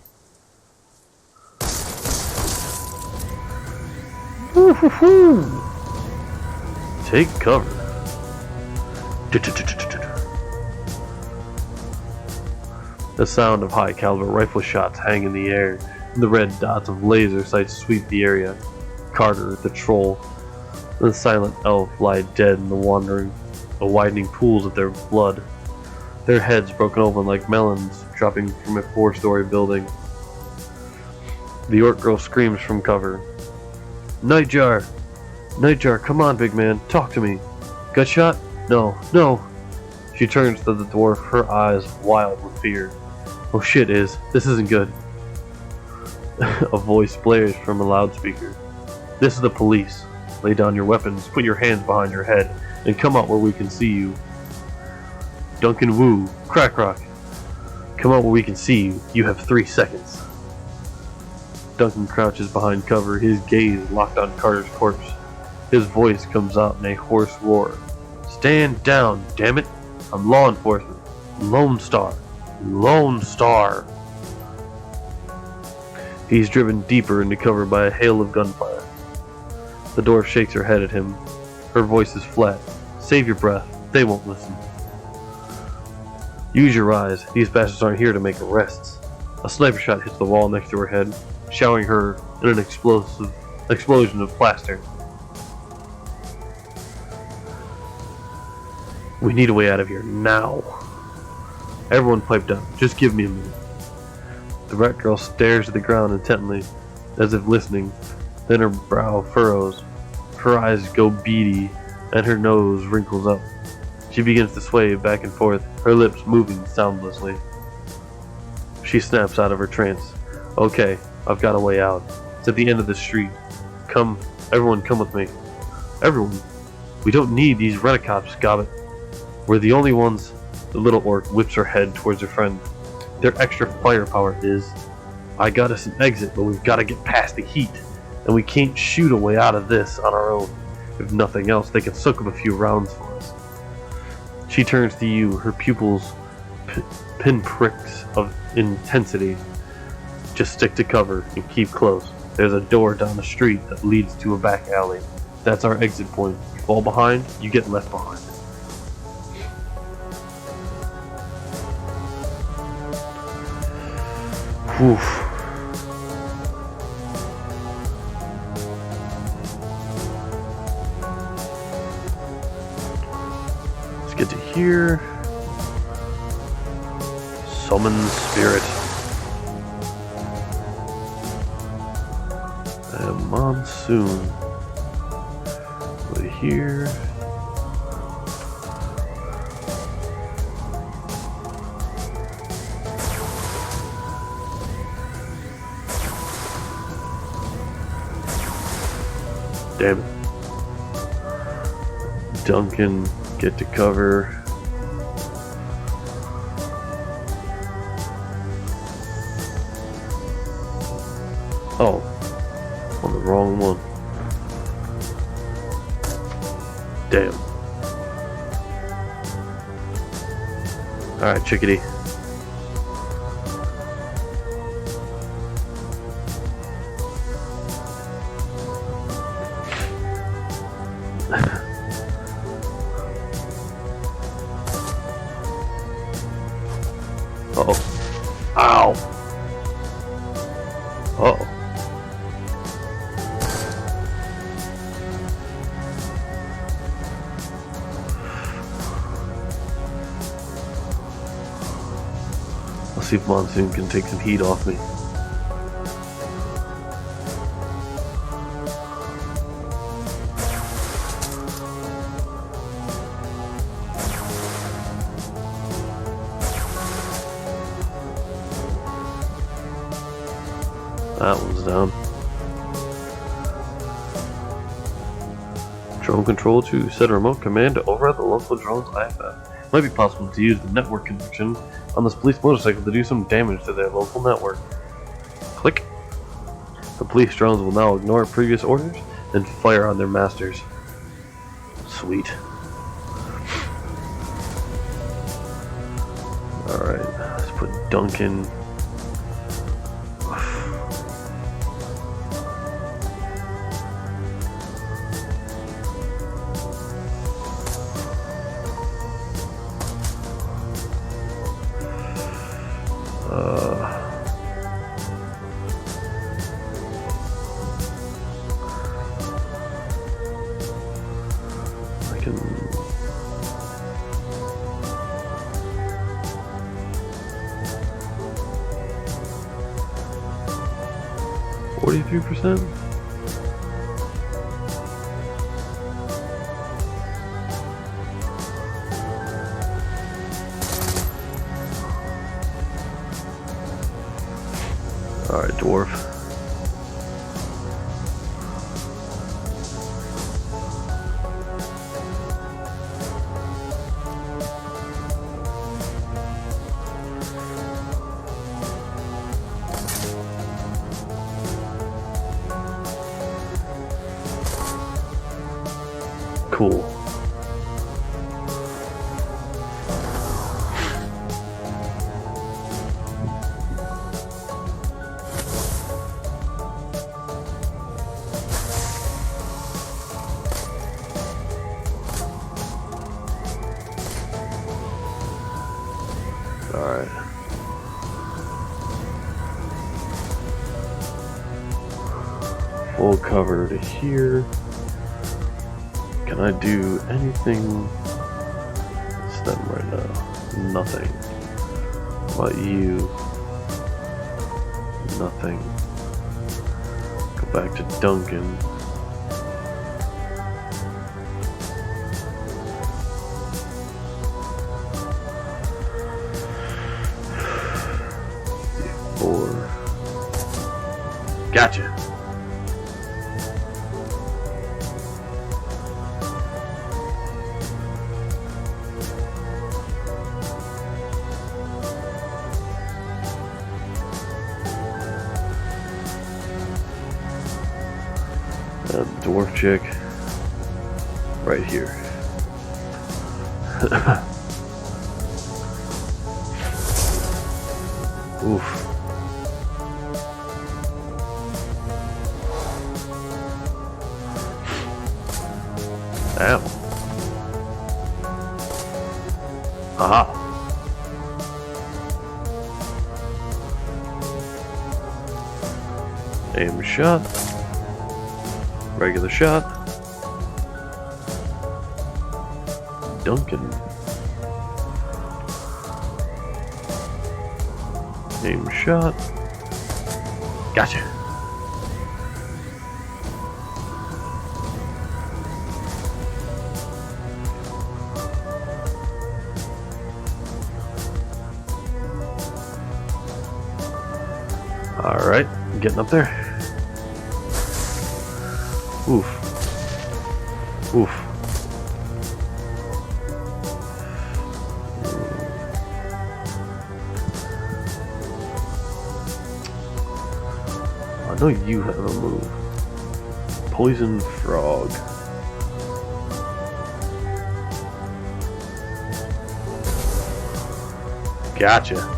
Woo-hoo-hoo. Take cover. The sound of high caliber rifle shots hang in the air, and the red dots of laser sights sweep the area. Carter, the troll, and the silent elf lie dead in the widening pools of their blood, their heads broken open like melons dropping from a 4-story building. The orc girl screams from cover. Nightjar! Nightjar, come on, big man, talk to me. Got shot? No, no! She turns to the dwarf, her eyes wild with fear. Oh shit, this isn't good. A voice blares from a loudspeaker. This is the police. Lay down your weapons, put your hands behind your head, and come out where we can see you. Duncan Wu, XCrackrok. Come out where we can see you. You have 3 seconds. Duncan crouches behind cover, his gaze locked on Carter's corpse. His voice comes out in a hoarse roar. Stand down, damn it! I'm law enforcement. Lone Star. Lone Star. He's driven deeper into cover by a hail of gunfire. The dwarf shakes her head at him. Her voice is flat. Save your breath. They won't listen. Use your eyes. These bastards aren't here to make arrests. A sniper shot hits the wall next to her head, showering her in an explosion of plaster. We need a way out of here now. Everyone pipe down. Just give me a minute. The rat girl stares at the ground intently, as if listening. Then her brow furrows. Her eyes go beady, and her nose wrinkles up. She begins to sway back and forth, her lips moving soundlessly. She snaps out of her trance. Okay, I've got a way out. It's at the end of the street. Come, everyone come with me. Everyone. We don't need these rent-a-cops, Gobbit. We're the only ones. The little orc whips her head towards her friend. Their extra firepower is. I got us an exit, but we've got to get past the heat. And we can't shoot a way out of this on our own. If nothing else, they can soak up a few rounds for us. She turns to you, her pupils pinpricks of intensity. Just stick to cover and keep close. There's a door down the street that leads to a back alley. That's our exit point. You fall behind, you get left behind. Oof. Let's get to here. Summon spirit. And monsoon. Right here. Damn it. Duncan, get to cover. Oh, on the wrong one. Damn. Alright, chickadee. Uh-oh. Ow! see if Monsoon can take some heat off me. That one's down. Drone control to set a remote command to override the local drone's IFF. It might be possible to use the network connection on this police motorcycle to do some damage to their local network. Click. The police drones will now ignore previous orders and fire on their masters. Sweet. Alright, let's put Duncan. I can 43%? Alright, dwarf. Cool. Alright. Full cover to here. Can I do anything? It's them right now. Nothing. What about you? Nothing. Go back to Duncan. Gotcha. Dwarf chick right here. Oof. Ow. Aha. Aim shot. Regular shot. Duncan. Aim shot. Gotcha. Alright, getting up there. Oof. Oof. I know you have a move. Poison frog. Gotcha.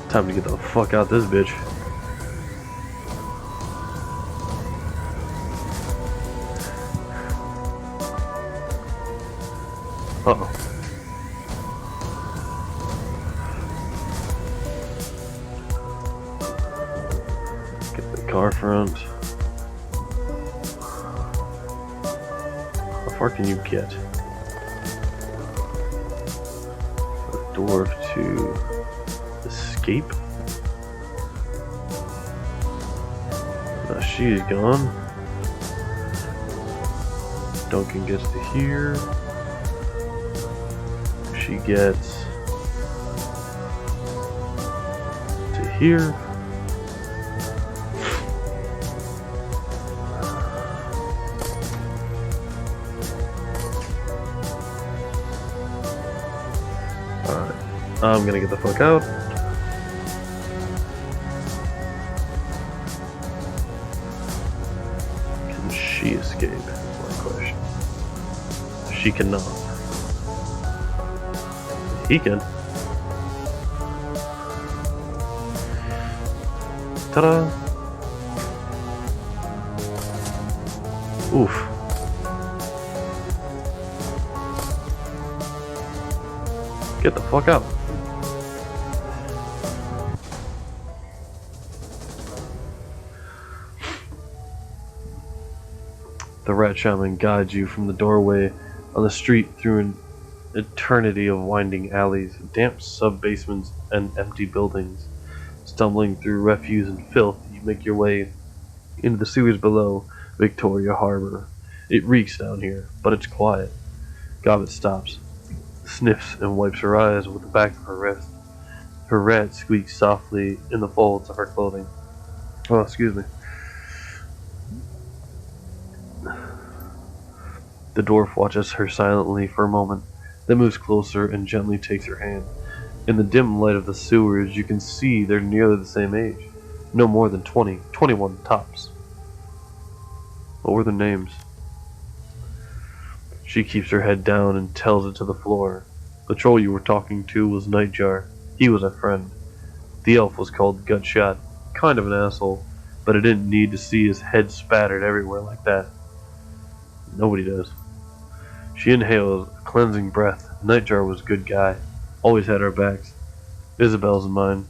Time to get the fuck out this bitch. Uh-oh. Get the car front. How far can you get? A door to escape? Now she's gone. Duncan gets to here. She gets to here. Alright, I'm gonna get the fuck out. Can she escape? Is my question. She cannot. He can. Ta-da! Oof. Get the fuck out. The rat shaman guides you from the doorway on the street through an eternity of winding alleys, damp sub-basements, and empty buildings. Stumbling through refuse and filth, you make your way into the sewers below Victoria Harbor. It reeks down here, but it's quiet. Gobbet stops, sniffs, and wipes her eyes with the back of her wrist. Her rat squeaks softly in the folds of her clothing. Oh, excuse me. The dwarf watches her silently for a moment, then moves closer and gently takes her hand. In the dim light of the sewers, you can see they're nearly the same age. No more than 20, 21 tops. What were their names? She keeps her head down and tells it to the floor. The troll you were talking to was Nightjar. He was a friend. The elf was called Gutshot. Kind of an asshole, but I didn't need to see his head spattered everywhere like that. Nobody does. She inhales a cleansing breath. Nightjar was a good guy. Always had our backs. Isabel's in mine.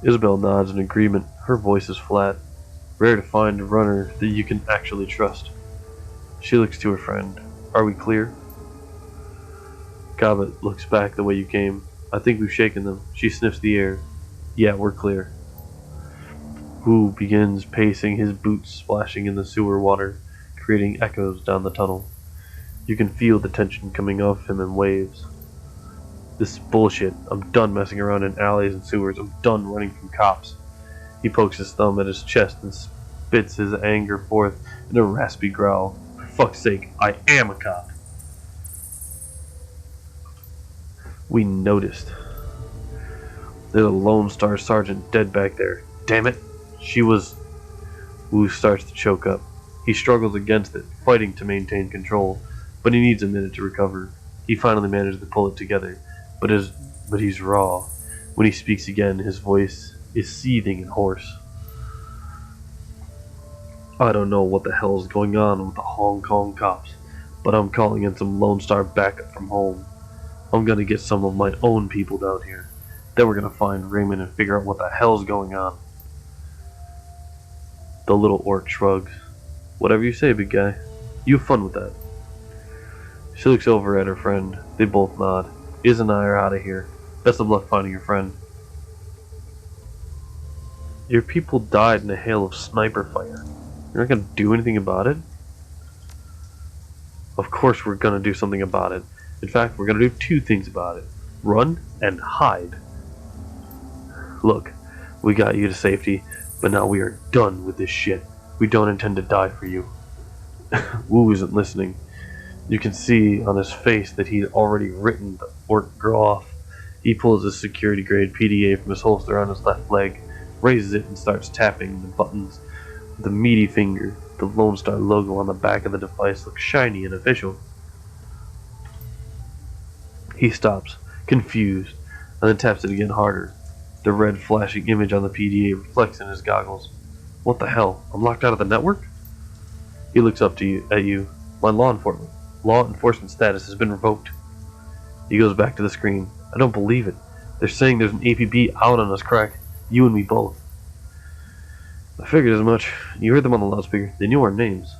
Isabel nods in agreement. Her voice is flat. Rare to find a runner that you can actually trust. She looks to her friend. Are we clear? Gobbet looks back the way you came. I think we've shaken them. She sniffs the air. Yeah, we're clear. Wu begins pacing, his boots splashing in the sewer water, creating echoes down the tunnel. You can feel the tension coming off him in waves. This is bullshit. I'm done messing around in alleys and sewers. I'm done running from cops. He pokes his thumb at his chest and spits his anger forth in a raspy growl. For fuck's sake, I am a cop. We noticed. There's a Lone Star sergeant dead back there. Damn it. She was... Wu starts to choke up. He struggles against it, fighting to maintain control, but he needs a minute to recover. He finally manages to pull it together, but he's raw. When he speaks again, his voice is seething and hoarse. I don't know what the hell is going on with the Hong Kong cops, but I'm calling in some Lone Star backup from home. I'm gonna get some of my own people down here. Then we're gonna find Raymond and figure out what the hell's going on. The little orc shrugs. Whatever you say, big guy. You have fun with that. She looks over at her friend. They both nod. Iz and I are out of here. Best of luck finding your friend. Your people died in a hail of sniper fire. You're not gonna do anything about it? Of course we're gonna do something about it. In fact, we're gonna do two things about it. Run and hide. Look, we got you to safety, but now we are done with this shit. We don't intend to die for you. Wu isn't listening. You can see on his face that he'd already written the orc girl off. He pulls his security grade PDA from his holster on his left leg, raises it and starts tapping the buttons with a meaty finger. The Lone Star logo on the back of the device looks shiny and official. He stops, confused, and then taps it again harder. The red flashing image on the PDA reflects in his goggles. What the hell? I'm locked out of the network? He looks up at you. My law enforcement status has been revoked. He goes back to the screen. I don't believe it. They're saying there's an APB out on us, Crack. You and me both. I figured as much. You heard them on the loudspeaker. They knew our names.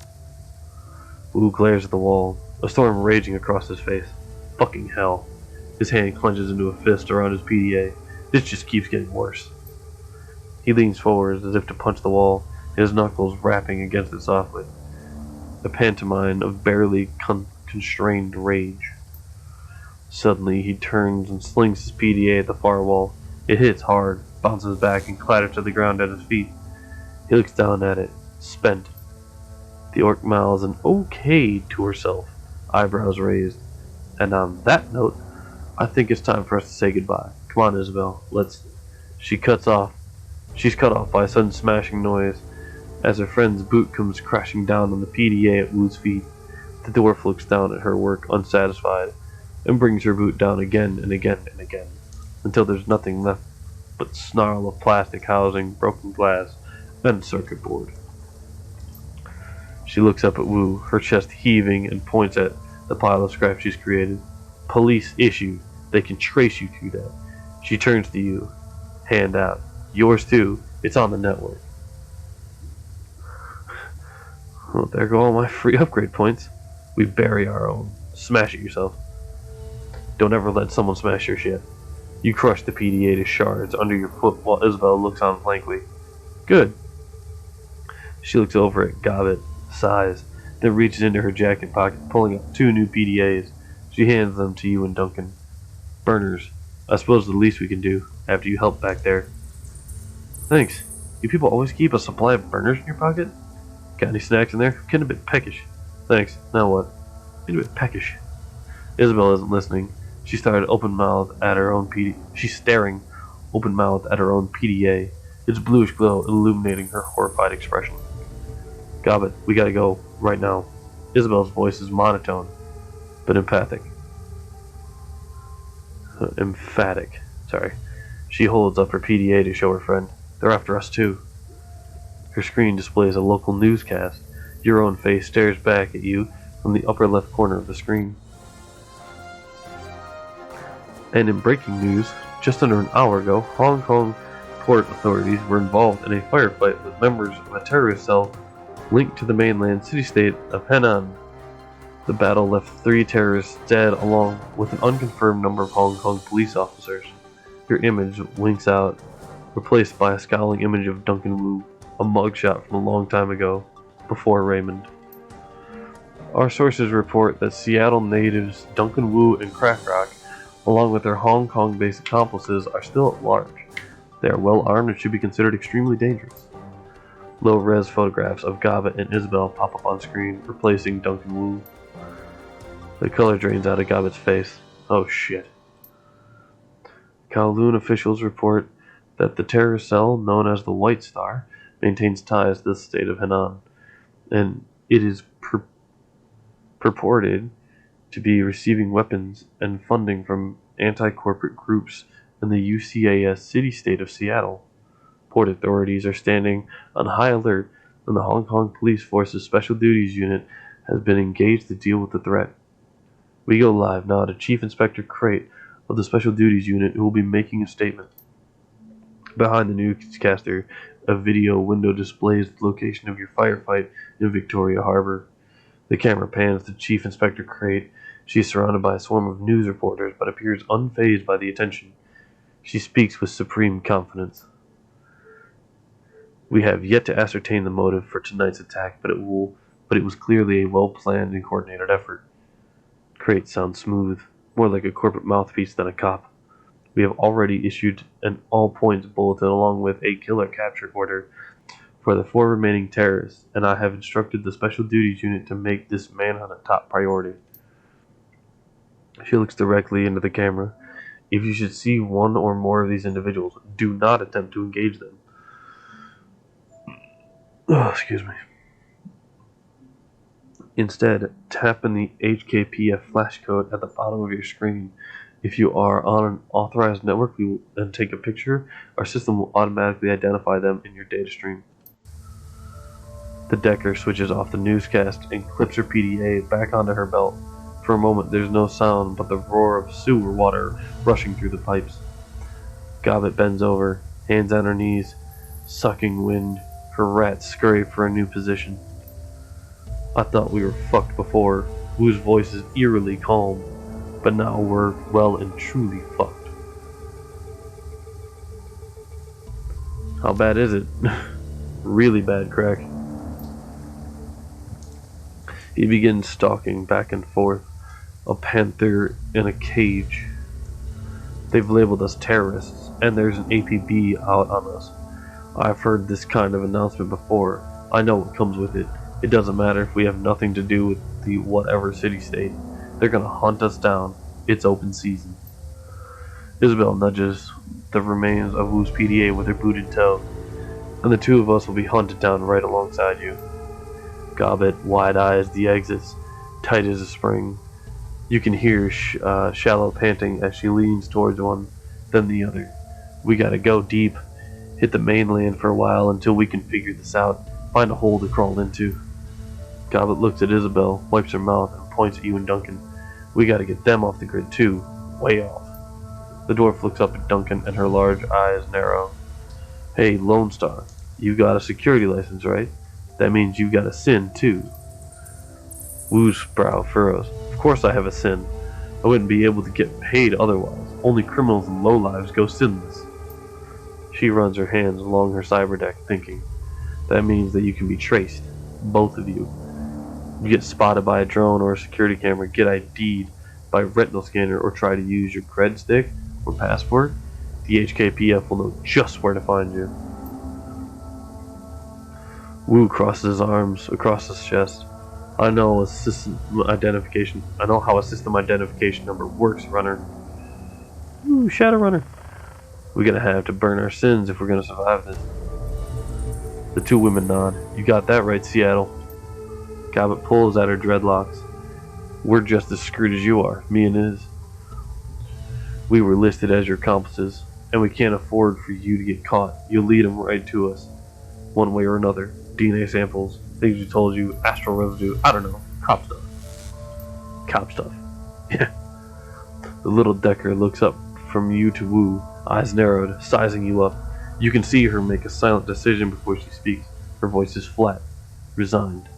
Wu glares at the wall, a storm raging across his face. Fucking hell. His hand clenches into a fist around his PDA. This just keeps getting worse. He leans forward as if to punch the wall, his knuckles rapping against it softly. A pantomime of barely constrained rage. Suddenly, he turns and slings his PDA at the far wall. It hits hard, bounces back, and clatters to the ground at his feet. He looks down at it, spent. The orc mouths an okay to herself, eyebrows raised. And on that note, I think it's time for us to say goodbye. Come on, Isabel, let's... She's cut off by a sudden smashing noise as her friend's boot comes crashing down on the PDA at Wu's feet. The dwarf looks down at her work unsatisfied and brings her boot down again and again and again until there's nothing left but snarl of plastic housing, broken glass, and circuit board. She looks up at Wu, her chest heaving, and points at the pile of scrap she's created. Police issue. They can trace you to that. She turns to you. Hand out. Yours too. It's on the network. Well, there go all my free upgrade points. We bury our own. Smash it yourself. Don't ever let someone smash your shit. You crush the PDA to shards under your foot while Isabel looks on blankly. Good. She looks over at Gobbet, sighs, then reaches into her jacket pocket, pulling out 2 new PDAs. She hands them to you and Duncan. Burners. I suppose the least we can do, after you help back there. Thanks. You people always keep a supply of burners in your pocket? Got any snacks in there? Getting a bit peckish. Thanks. Now what? Getting a bit peckish. Isabel isn't listening. She started open-mouthed at her own PDA. She's staring open-mouthed at her own PDA, its bluish glow illuminating her horrified expression. Gobbet, we gotta go. Right now. Isabel's voice is monotone, but emphatic. Emphatic. Sorry. She holds up her PDA to show her friend. They're after us too. Her screen displays a local newscast. Your own face stares back at you from the upper left corner of the screen. And in breaking news, just under an hour ago, Hong Kong port authorities were involved in a firefight with members of a terrorist cell linked to the mainland city-state of Henan. The battle left 3 terrorists dead along with an unconfirmed number of Hong Kong police officers. Your image winks out, replaced by a scowling image of Duncan Wu, a mugshot from a long time ago, before Raymond. Our sources report that Seattle natives Duncan Wu and XCrackrok, along with their Hong Kong-based accomplices, are still at large. They are well armed and should be considered extremely dangerous. Low-res photographs of Gobbet and Isabel pop up on screen, replacing Duncan Wu. The color drains out of Gobbet's face. Oh shit. Kowloon officials report that the terrorist cell, known as the White Star, maintains ties to the state of Henan, and it is purported to be receiving weapons and funding from anti-corporate groups in the UCAS city-state of Seattle. Port authorities are standing on high alert, and the Hong Kong Police Force's Special Duties Unit has been engaged to deal with the threat. We go live now to Chief Inspector Crate of the Special Duties Unit, who will be making a statement. Behind the newscaster, a video window displays the location of your firefight in Victoria Harbor. The camera pans to Chief Inspector Crate. She is surrounded by a swarm of news reporters, but appears unfazed by the attention. She speaks with supreme confidence. We have yet to ascertain the motive for tonight's attack, but it was clearly a well-planned and coordinated effort. Crate sounds smooth, more like a corporate mouthpiece than a cop. We have already issued an all-points bulletin along with a killer capture order for the 4 remaining terrorists, and I have instructed the Special Duties Unit to make this manhunt a top priority. She looks directly into the camera. If you should see one or more of these individuals, do not attempt to engage them. Oh, excuse me. Instead, tap in the HKPF flash code at the bottom of your screen. If you are on an authorized network and take a picture, our system will automatically identify them in your data stream. The Decker switches off the newscast and clips her PDA back onto her belt. For a moment, there's no sound but the roar of sewer water rushing through the pipes. Gobbet bends over, hands on her knees, sucking wind. Her rats scurry for a new position. I thought we were fucked before. Wu's voice is eerily calm, but now we're well and truly fucked. How bad is it? Really bad, Crack. He begins stalking back and forth, a panther in a cage. They've labeled us terrorists, and there's an APB out on us. I've heard this kind of announcement before. I know what comes with it. It doesn't matter if we have nothing to do with the whatever city-state. They're gonna hunt us down. It's open season. Isabel nudges the remains of Wu's PDA with her booted toe, and the two of us will be hunted down right alongside you. Gobbet wide-eyes the exits, tight as a spring. You can hear Shallow panting as she leans towards one, then the other. We gotta go deep, hit the mainland for a while until we can figure this out, find a hole to crawl into. Gobbet looks at Isabel, wipes her mouth, and points at you and Duncan. We gotta get them off the grid too, way off. The dwarf looks up at Duncan and her large eyes narrow. Hey, Lone Star, you got a security license, right? That means you got a sin too. Wu's brow furrows. Of course I have a sin. I wouldn't be able to get paid otherwise. Only criminals and lowlives go sinless. She runs her hands along her cyberdeck, thinking. That means that you can be traced. Both of you. You get spotted by a drone or a security camera, get ID'd by a retinal scanner, or try to use your cred stick or passport, the HKPF will know just where to find you. Wu crosses his arms across his chest. I know how a system identification number works, runner. Ooh, Shadowrunner. We're gonna have to burn our sins if we're gonna survive this. The two women nod. You got that right, Seattle. Gobbet pulls at her dreadlocks. We're just as screwed as you are, me and Iz. We were listed as your accomplices, and we can't afford for you to get caught. You'll lead them right to us, one way or another. DNA samples, things we told you, astral residue, I don't know, cop stuff. Cop stuff. Yeah. The little Decker looks up from you to Wu, eyes narrowed, sizing you up. You can see her make a silent decision before she speaks. Her voice is flat, resigned.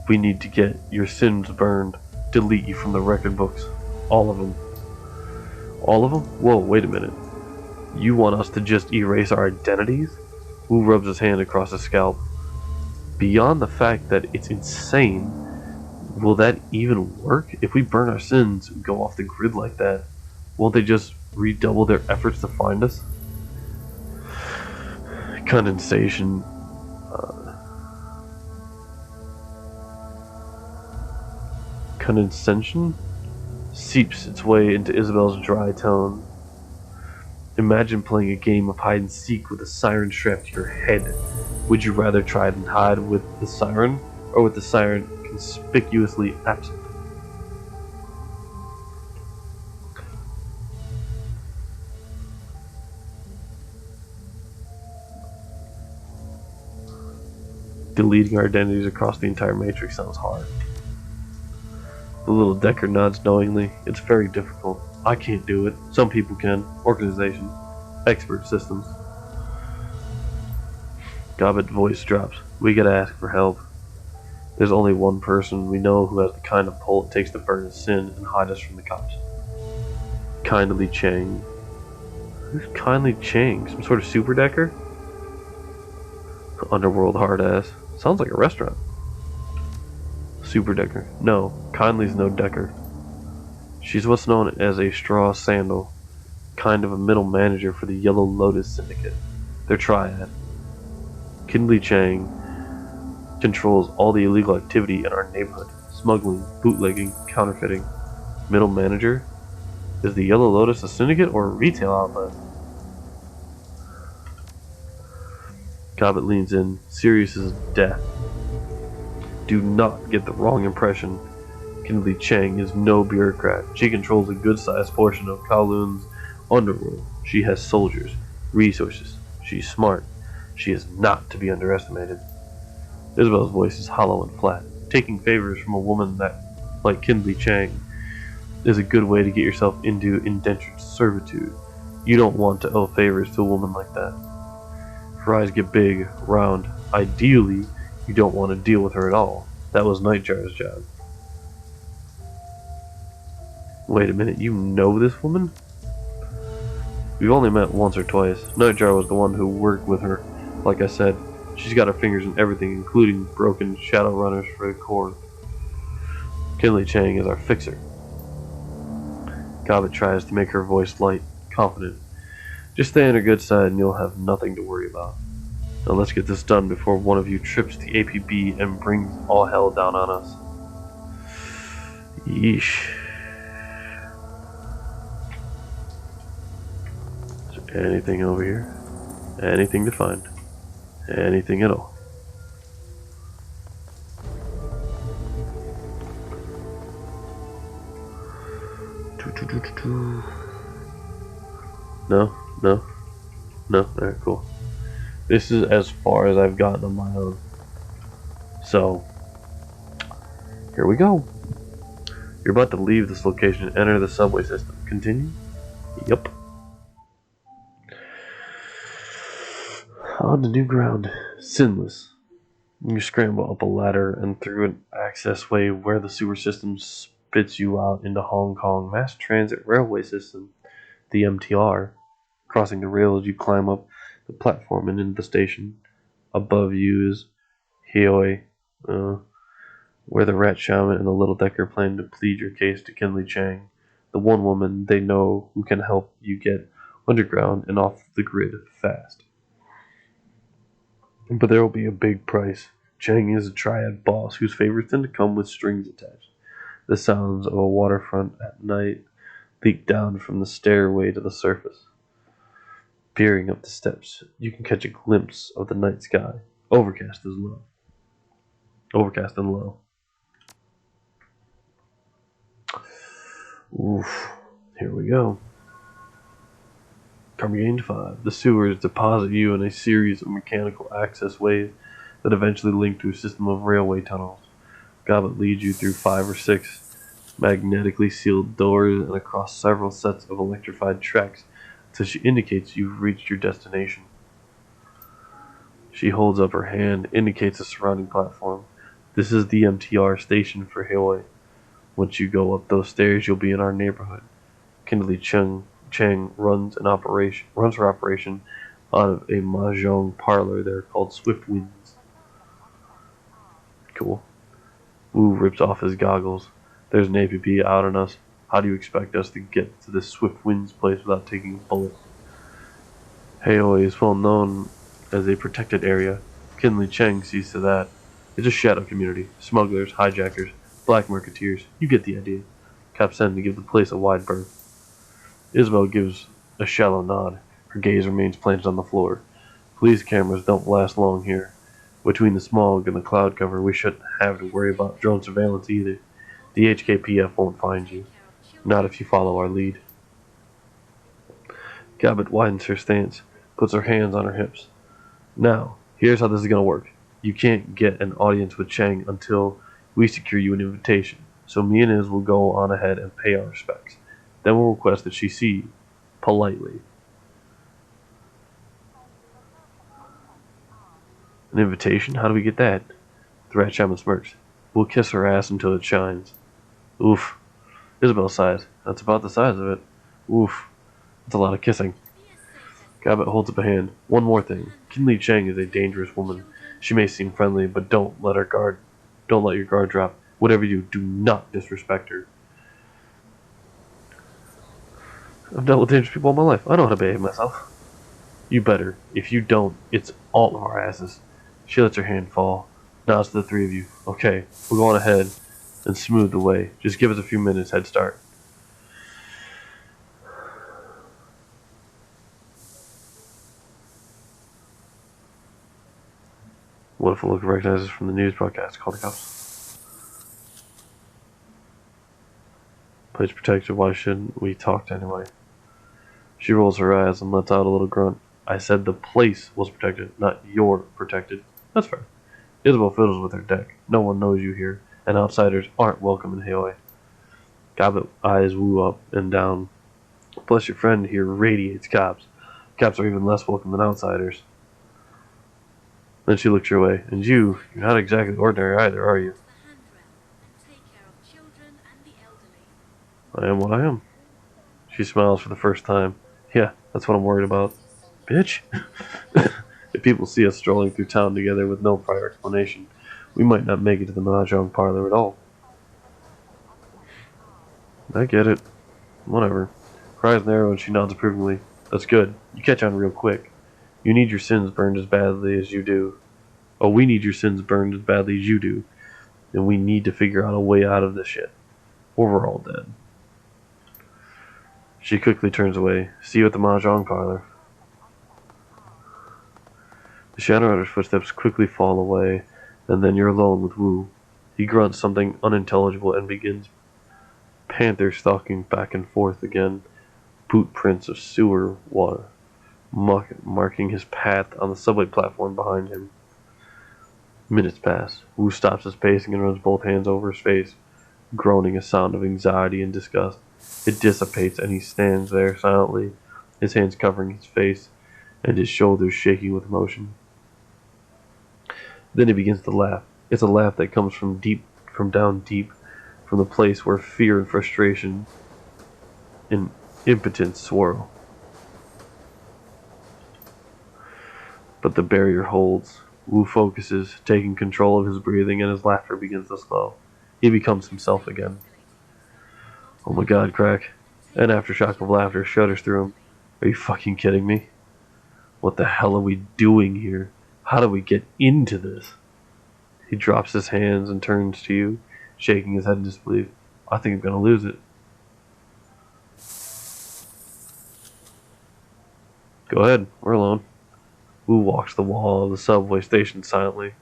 We need to get your sins burned, delete you from the record books. All of them. All of them? Whoa, wait a minute. You want us to just erase our identities? Wu rubs his hand across his scalp. Beyond the fact that it's insane, will that even work? If we burn our sins and go off the grid like that, won't they just redouble their efforts to find us? Condensation. Condensation seeps its way into Isabel's dry tone. Imagine playing a game of hide and seek with a siren strapped to your head. Would you rather try and hide with the siren, or with the siren conspicuously absent? Deleting our identities across the entire matrix sounds hard. The little Decker nods knowingly. It's very difficult. I can't do it. Some people can. Organizations. Expert systems. Gobbet's voice drops. We gotta ask for help. There's only one person we know who has the kind of pull it takes to burn his sin and hide us from the cops. Kindly Chang. Who's Kindly Chang? Some sort of super Decker? Underworld hard ass. Sounds like a restaurant. Super Decker. No, Kindly's no Decker. She's what's known as a straw sandal, kind of a middle manager for the Yellow Lotus Syndicate. Their triad. Kindly Chang controls all the illegal activity in our neighborhood. Smuggling, bootlegging, counterfeiting. Middle manager? Is the Yellow Lotus a syndicate or a retail outlet? Gobbet leans in, serious as death. Do not get the wrong impression. Kindly Chang is no bureaucrat. She controls a good-sized portion of Kowloon's underworld. She has soldiers, resources. She's smart. She is not to be underestimated. Isabel's voice is hollow and flat. Taking favors from a woman that, like Kindly Chang, is a good way to get yourself into indentured servitude. You don't want to owe favors to a woman like that. Her eyes get big, round. Ideally, you don't want to deal with her at all. That was Nightjar's job. Wait a minute, you know this woman? We've only met once or twice. Nightjar was the one who worked with her. Like I said, she's got her fingers in everything, including broken shadowrunners for the core. Kinley Chang is our fixer. Gobbet tries to make her voice light, confident. Just stay on her good side and you'll have nothing to worry about. Now let's get this done before one of you trips the APB and brings all hell down on us. Yeesh. Is there anything over here? Anything to find? Anything at all? No? Alright, cool. This is as far as I've gotten on my own. So, here we go. You're about to leave this location and enter the subway system. Continue? Yup. On to new ground. Sinless. You scramble up a ladder and through an access way where the sewer system spits you out into Hong Kong Mass Transit Railway System, the MTR. Crossing the rails, you climb up the platform and into the station. Above you is Hioi, where the rat shaman and the little decker plan to plead your case to Kinley Chang, the one woman they know who can help you get underground and off the grid fast. But there will be a big price. Chang is a triad boss whose favors tend to come with strings attached. The sounds of a waterfront at night leak down from the stairway to the surface. Peering up the steps, you can catch a glimpse of the night sky. Overcast and low. Oof. Here we go. Gained 5. The sewers deposit you in a series of mechanical access ways that eventually link to a system of railway tunnels. Gobbet leads you through 5 or 6 magnetically sealed doors and across several sets of electrified tracks until she indicates you've reached your destination. She holds up her hand, indicates the surrounding platform. This is the MTR station for Hawaii. Once you go up those stairs, you'll be in our neighborhood. Kinley Chang runs her operation out of a mahjong parlor there called Swift Winds. Cool. Wu rips off his goggles. There's an APB out on us. How do you expect us to get to this Swift Winds place without taking a bullet? Haoi is well known as a protected area. Kinley Chang sees to that. It's a shadow community. Smugglers, hijackers, black marketeers. You get the idea. Cops tend to give the place a wide berth. Isabel gives a shallow nod. Her gaze remains planted on the floor. Police cameras don't last long here. Between the smog and the cloud cover, we shouldn't have to worry about drone surveillance either. The HKPF won't find you. Not if you follow our lead. Gobbet widens her stance, puts her hands on her hips. Now, here's how this is going to work. You can't get an audience with Chang until we secure you an invitation. So me and Iz will go on ahead and pay our respects. Then we'll request that she see you. Politely. An invitation? How do we get that? The rat shaman smirks. We'll kiss her ass until it shines. Oof. Isabel sighs. That's about the size of it. Oof. That's a lot of kissing. Gobbet holds up a hand. One more thing. Kinley Chang is a dangerous woman. She may seem friendly, but don't let your guard drop. Whatever you do, not disrespect her. I've dealt with dangerous people all my life. I know how to behave myself. You better. If you don't, it's all of our asses. She lets her hand fall. Nods to the three of you. Okay, we'll go on ahead and smooth the way. Just give us a few minutes head start. What if a local recognizes from the news broadcast? Call the cops. Place protected. Why shouldn't we talk anyway? She rolls her eyes and lets out a little grunt. I said the place was protected, not you're protected. That's fair. Isabel fiddles with her deck. No one knows you here, and outsiders aren't welcome in Haoi. Gobbet eyes Wu up and down. Plus your friend here radiates cops. Cops are even less welcome than outsiders. Then she looks your way. And you're not exactly ordinary either, are you? I am what I am. She smiles for the first time. Yeah, that's what I'm worried about. Bitch? If people see us strolling through town together with no prior explanation, we might not make it to the mahjong parlor at all. I get it. Whatever. Her eyes narrow and she nods approvingly. That's good. You catch on real quick. You need your sins burned as badly as you do. Oh, we need your sins burned as badly as you do. And we need to figure out a way out of this shit. Or we're all dead. She quickly turns away. See you at the mahjong parlor. The Shadowrunner's footsteps quickly fall away, and then you're alone with Wu. He grunts something unintelligible and begins panther stalking back and forth again, boot prints of sewer water, marking his path on the subway platform behind him. Minutes pass. Wu stops his pacing and runs both hands over his face, groaning a sound of anxiety and disgust. It dissipates and he stands there silently, his hands covering his face and his shoulders shaking with emotion. Then he begins to laugh. It's a laugh that comes from down deep, from the place where fear and frustration and impotence swirl. But the barrier holds. Wu focuses, taking control of his breathing, and his laughter begins to slow. He becomes himself again. Oh my god, Crack. An aftershock of laughter shudders through him. Are you fucking kidding me? What the hell are we doing here? How do we get into this? He drops his hands and turns to you, shaking his head in disbelief. I think I'm gonna lose it. Go ahead, we're alone. Wu walks the wall of the subway station silently.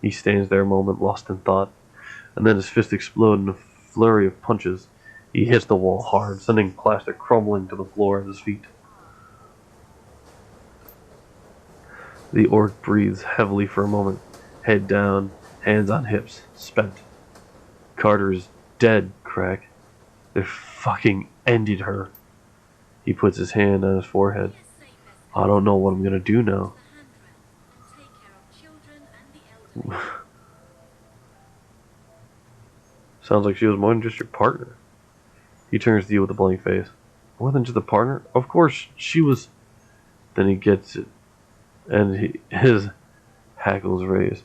He stands there a moment, lost in thought, and then his fists explode in a flurry of punches. He hits the wall hard, sending plaster crumbling to the floor at his feet. The orc breathes heavily for a moment, head down, hands on hips, spent. Carter is dead, Crack. They fucking ended her. He puts his hand on his forehead. I don't know what I'm gonna do now. Sounds like she was more than just your partner. He turns to you with a blank face. More than just a partner? Of course, she was... Then he gets it. And his hackles raised.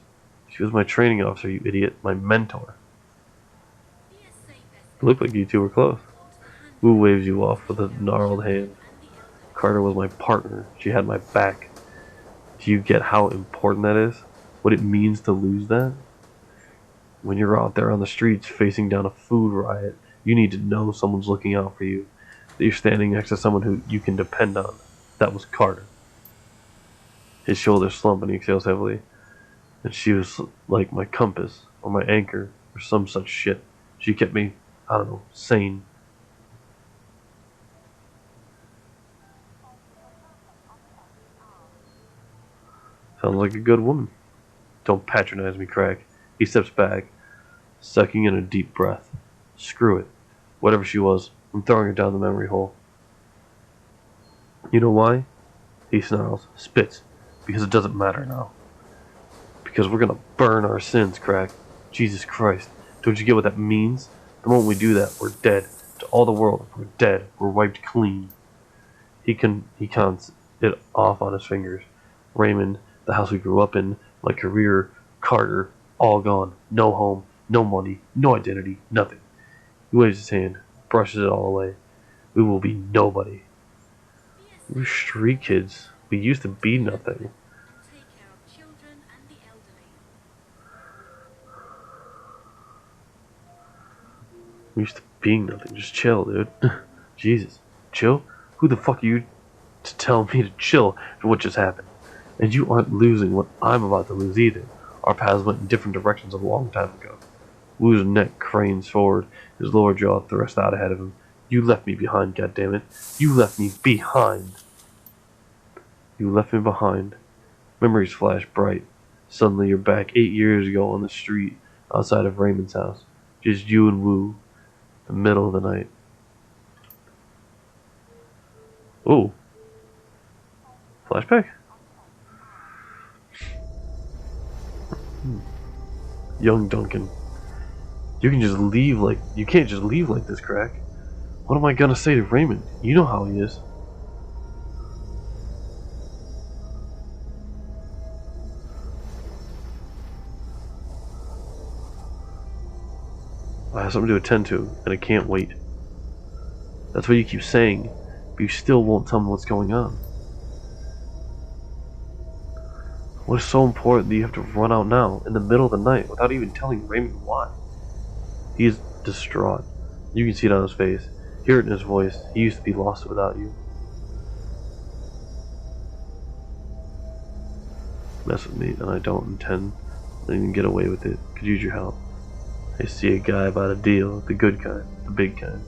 She was my training officer, you idiot. My mentor. It looked like you two were close. Wu waves you off with a gnarled hand. Carter was my partner. She had my back. Do you get how important that is? What it means to lose that? When you're out there on the streets facing down a food riot, you need to know someone's looking out for you. That you're standing next to someone who you can depend on. That was Carter. His shoulders slump and he exhales heavily. And she was like my compass, or my anchor, or some such shit. She kept me, I don't know, sane. Sounds like a good woman. Don't patronize me, Crack. He steps back, sucking in a deep breath. Screw it. Whatever she was, I'm throwing her down the memory hole. You know why? He snarls, spits. Because it doesn't matter now. Because we're gonna burn our sins, Crack. Jesus Christ. Don't you get what that means? The moment we do that, we're dead. To all the world, we're dead. We're wiped clean. He counts it off on his fingers. Raymond, the house we grew up in, my career, Carter, all gone. No home, no money, no identity, nothing. He waves his hand, brushes it all away. We will be nobody. We're street kids. We used to be nothing. We used to being nothing. Just chill, dude. Jesus. Chill? Who the fuck are you to tell me to chill for what just happened? And you aren't losing what I'm about to lose either. Our paths went in different directions a long time ago. Wu's neck cranes forward, his lower jaw thrust out ahead of him. You left me behind, goddammit. You left me behind. You left me behind. Memories flash bright. Suddenly you're back 8 years ago on the street outside of Raymond's house. Just you and Wu. The middle of the night. Ooh. Flashback? Young Duncan. You can't just leave like this, Crack. What am I gonna say to Raymond? You know how he is. I have something to attend to, and I can't wait. That's what you keep saying, but you still won't tell me what's going on. What is so important that you have to run out now, in the middle of the night, without even telling Raymond why? He is distraught. You can see it on his face, hear it in his voice. He used to be lost without you. Mess with me, and I don't intend letting you get away with it. Could use your help. I see a guy about a deal, the good kind, the big kind.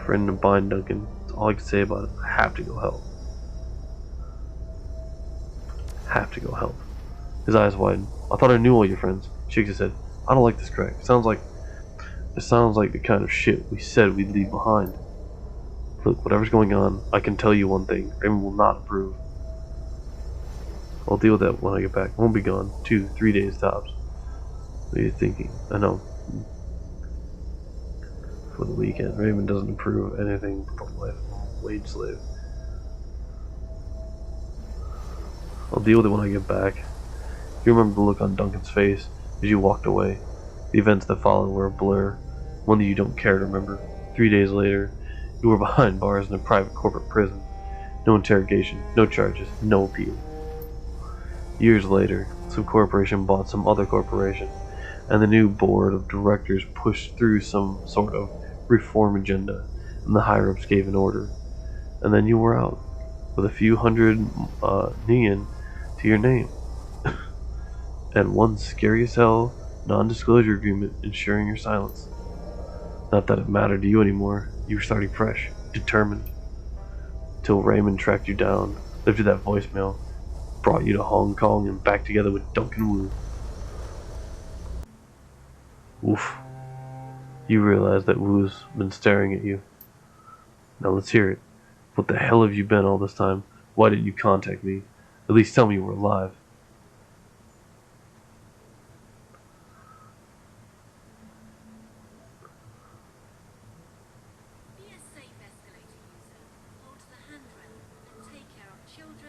Friend in a bind, Duncan. That's all I can say about it. I have to go help. Have to go help. His eyes widen. I thought I knew all your friends. Shakes his head. I don't like this, Craig. It sounds like the kind of shit we said we'd leave behind. Look, whatever's going on, I can tell you one thing. Raymond will not approve. I'll deal with that when I get back. I won't be gone. 2-3 days tops. What are you thinking? I know. For the weekend. Raymond doesn't approve of anything but the life of a wage slave. I'll deal with it when I get back. You remember the look on Duncan's face as you walked away. The events that followed were a blur, one that you don't care to remember. 3 days later, you were behind bars in a private corporate prison. No interrogation, no charges, no appeal. Years later, some corporation bought some other corporation, and the new board of directors pushed through some sort of reform agenda, and the higher-ups gave an order. And then you were out, with a few hundred neon to your name, and one scary as hell non-disclosure agreement ensuring your silence. Not that it mattered to you anymore. You were starting fresh, determined. Till Raymond tracked you down, lifted that voicemail, brought you to Hong Kong and back together with Duncan Wu. Oof. You realize that Wu's been staring at you. Now let's hear it. What the hell have you been all this time? Why didn't you contact me? At least tell me you were alive.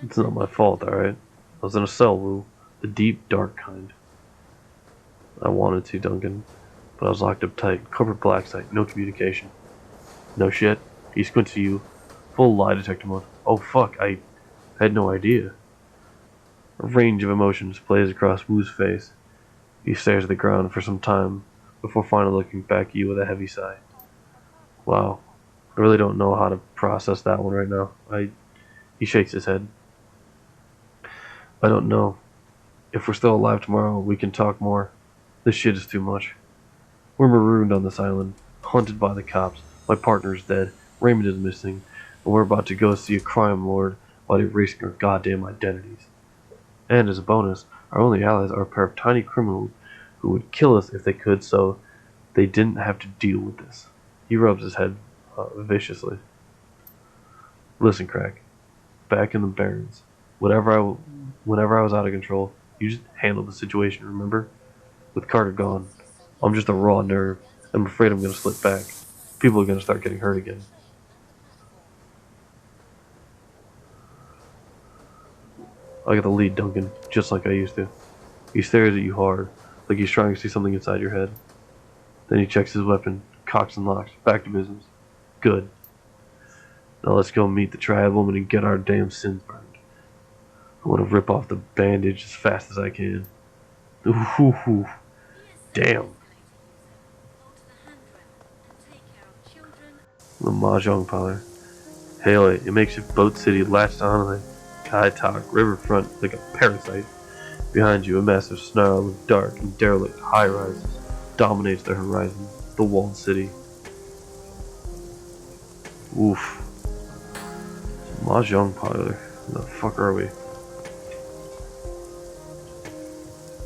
It's not my fault, alright? I was in a cell, Wu. The deep, dark kind. I wanted to, Duncan. But I was locked up tight. Corporate black site. No communication. No shit. He squints to you. Full lie detector mode. Oh fuck, I had no idea. A range of emotions plays across Wu's face. He stares at the ground for some time, before finally looking back at you with a heavy sigh. Wow. I really don't know how to process that one right now. He shakes his head. I don't know. If we're still alive tomorrow, we can talk more. This shit is too much. We're marooned on this island, hunted by the cops. My partner is dead. Raymond is missing. And we're about to go see a crime lord while erasing our goddamn identities. And as a bonus, our only allies are a pair of tiny criminals who would kill us if they could, so they didn't have to deal with this. He rubs his head viciously. Listen, Crack. Back in the Barrens. Whenever I was out of control, you just handled the situation, remember? With Carter gone, I'm just a raw nerve. I'm afraid I'm gonna slip back. People are gonna start getting hurt again. I got the lead, Duncan, just like I used to. He stares at you hard, like he's trying to see something inside your head. Then he checks his weapon, cocks and locks, back to business. Good. Now let's go meet the tribwoman and get our damn sins burned. I want to rip off the bandage as fast as I can. Ooh, damn. The Mahjong parlor. Hail it. It makes your boat city latched onto the Kai-Tak riverfront like a parasite. Behind you, a massive snarl of dark and derelict high-rises dominates the horizon, the walled city. Oof. Mahjong parlor. Where the fuck are we?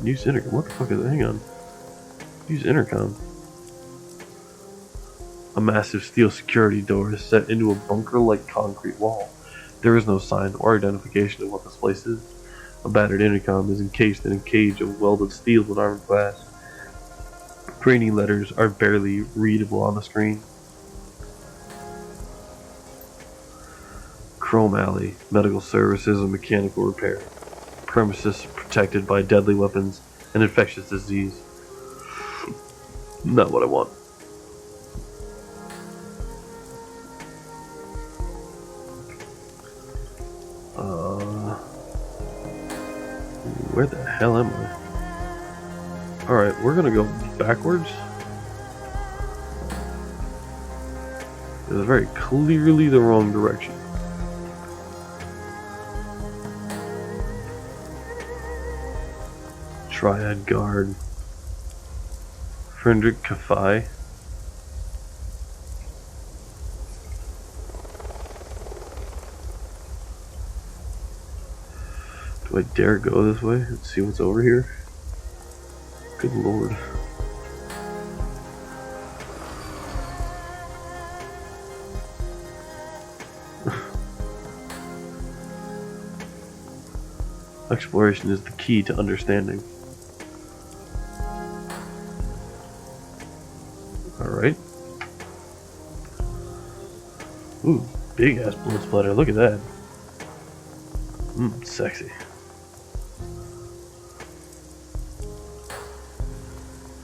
Use intercom. What the fuck is it? Hang on. Use intercom. A massive steel security door is set into a bunker-like concrete wall. There is no sign or identification of what this place is. A battered intercom is encased in a cage of welded steel and armored glass. Grainy letters are barely readable on the screen. Chrome Alley, medical services and mechanical repair. Premises protected by deadly weapons and infectious disease. Not what I want. Where the hell am I? Alright, we're gonna go backwards. It was very clearly the wrong direction. Triad Guard. Frederick Cafe. Do I dare go this way and see what's over here? Good lord. Exploration is the key to understanding. Alright. Ooh, big ass blood splatter. Look at that. Sexy.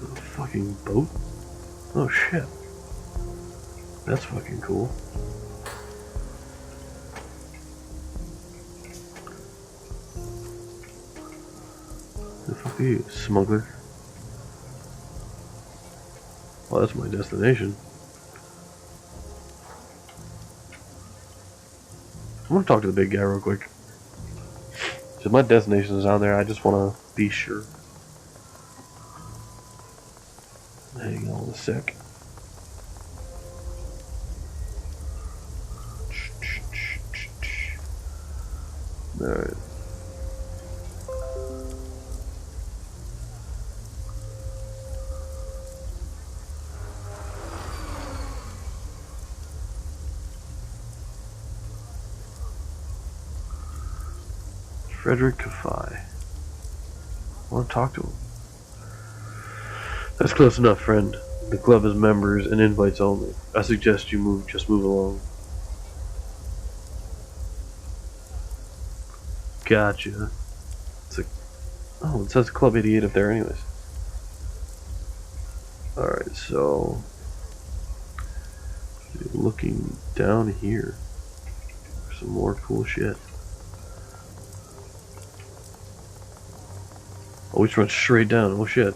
A fucking boat? Oh shit. That's fucking cool. The fuck are you, smuggler? Well, that's my destination. I'm gonna talk to the big guy real quick. Cause my destination is down there, I just wanna be sure. Hang on a sec. Alright. Frederick Cafe. I want to talk to him. That's close enough, friend. The club is members and invites only. I suggest you just move along. Gotcha. Oh, it says Club 88 up there anyways. Alright, so looking down here for some more cool shit. Oh, we just went straight down. Oh shit.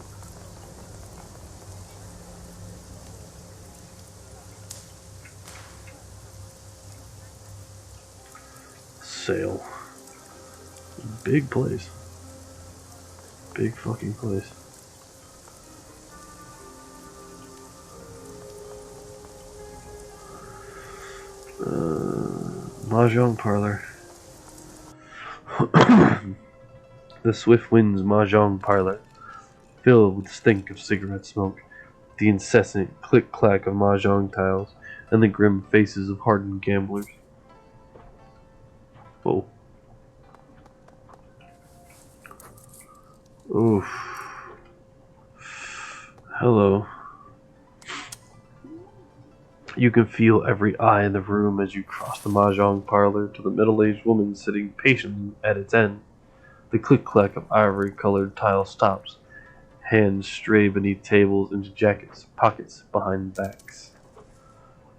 Sail. Big place. Big fucking place. Mahjong parlor. The Swift Winds Mahjong parlor, filled with the stink of cigarette smoke, the incessant click-clack of mahjong tiles, and the grim faces of hardened gamblers. Whoa. Oof. Hello. You can feel every eye in the room as you cross the mahjong parlor to the middle-aged woman sitting patiently at its end. The click-clack of ivory-colored tile stops. Hands stray beneath tables into jackets, pockets, behind backs.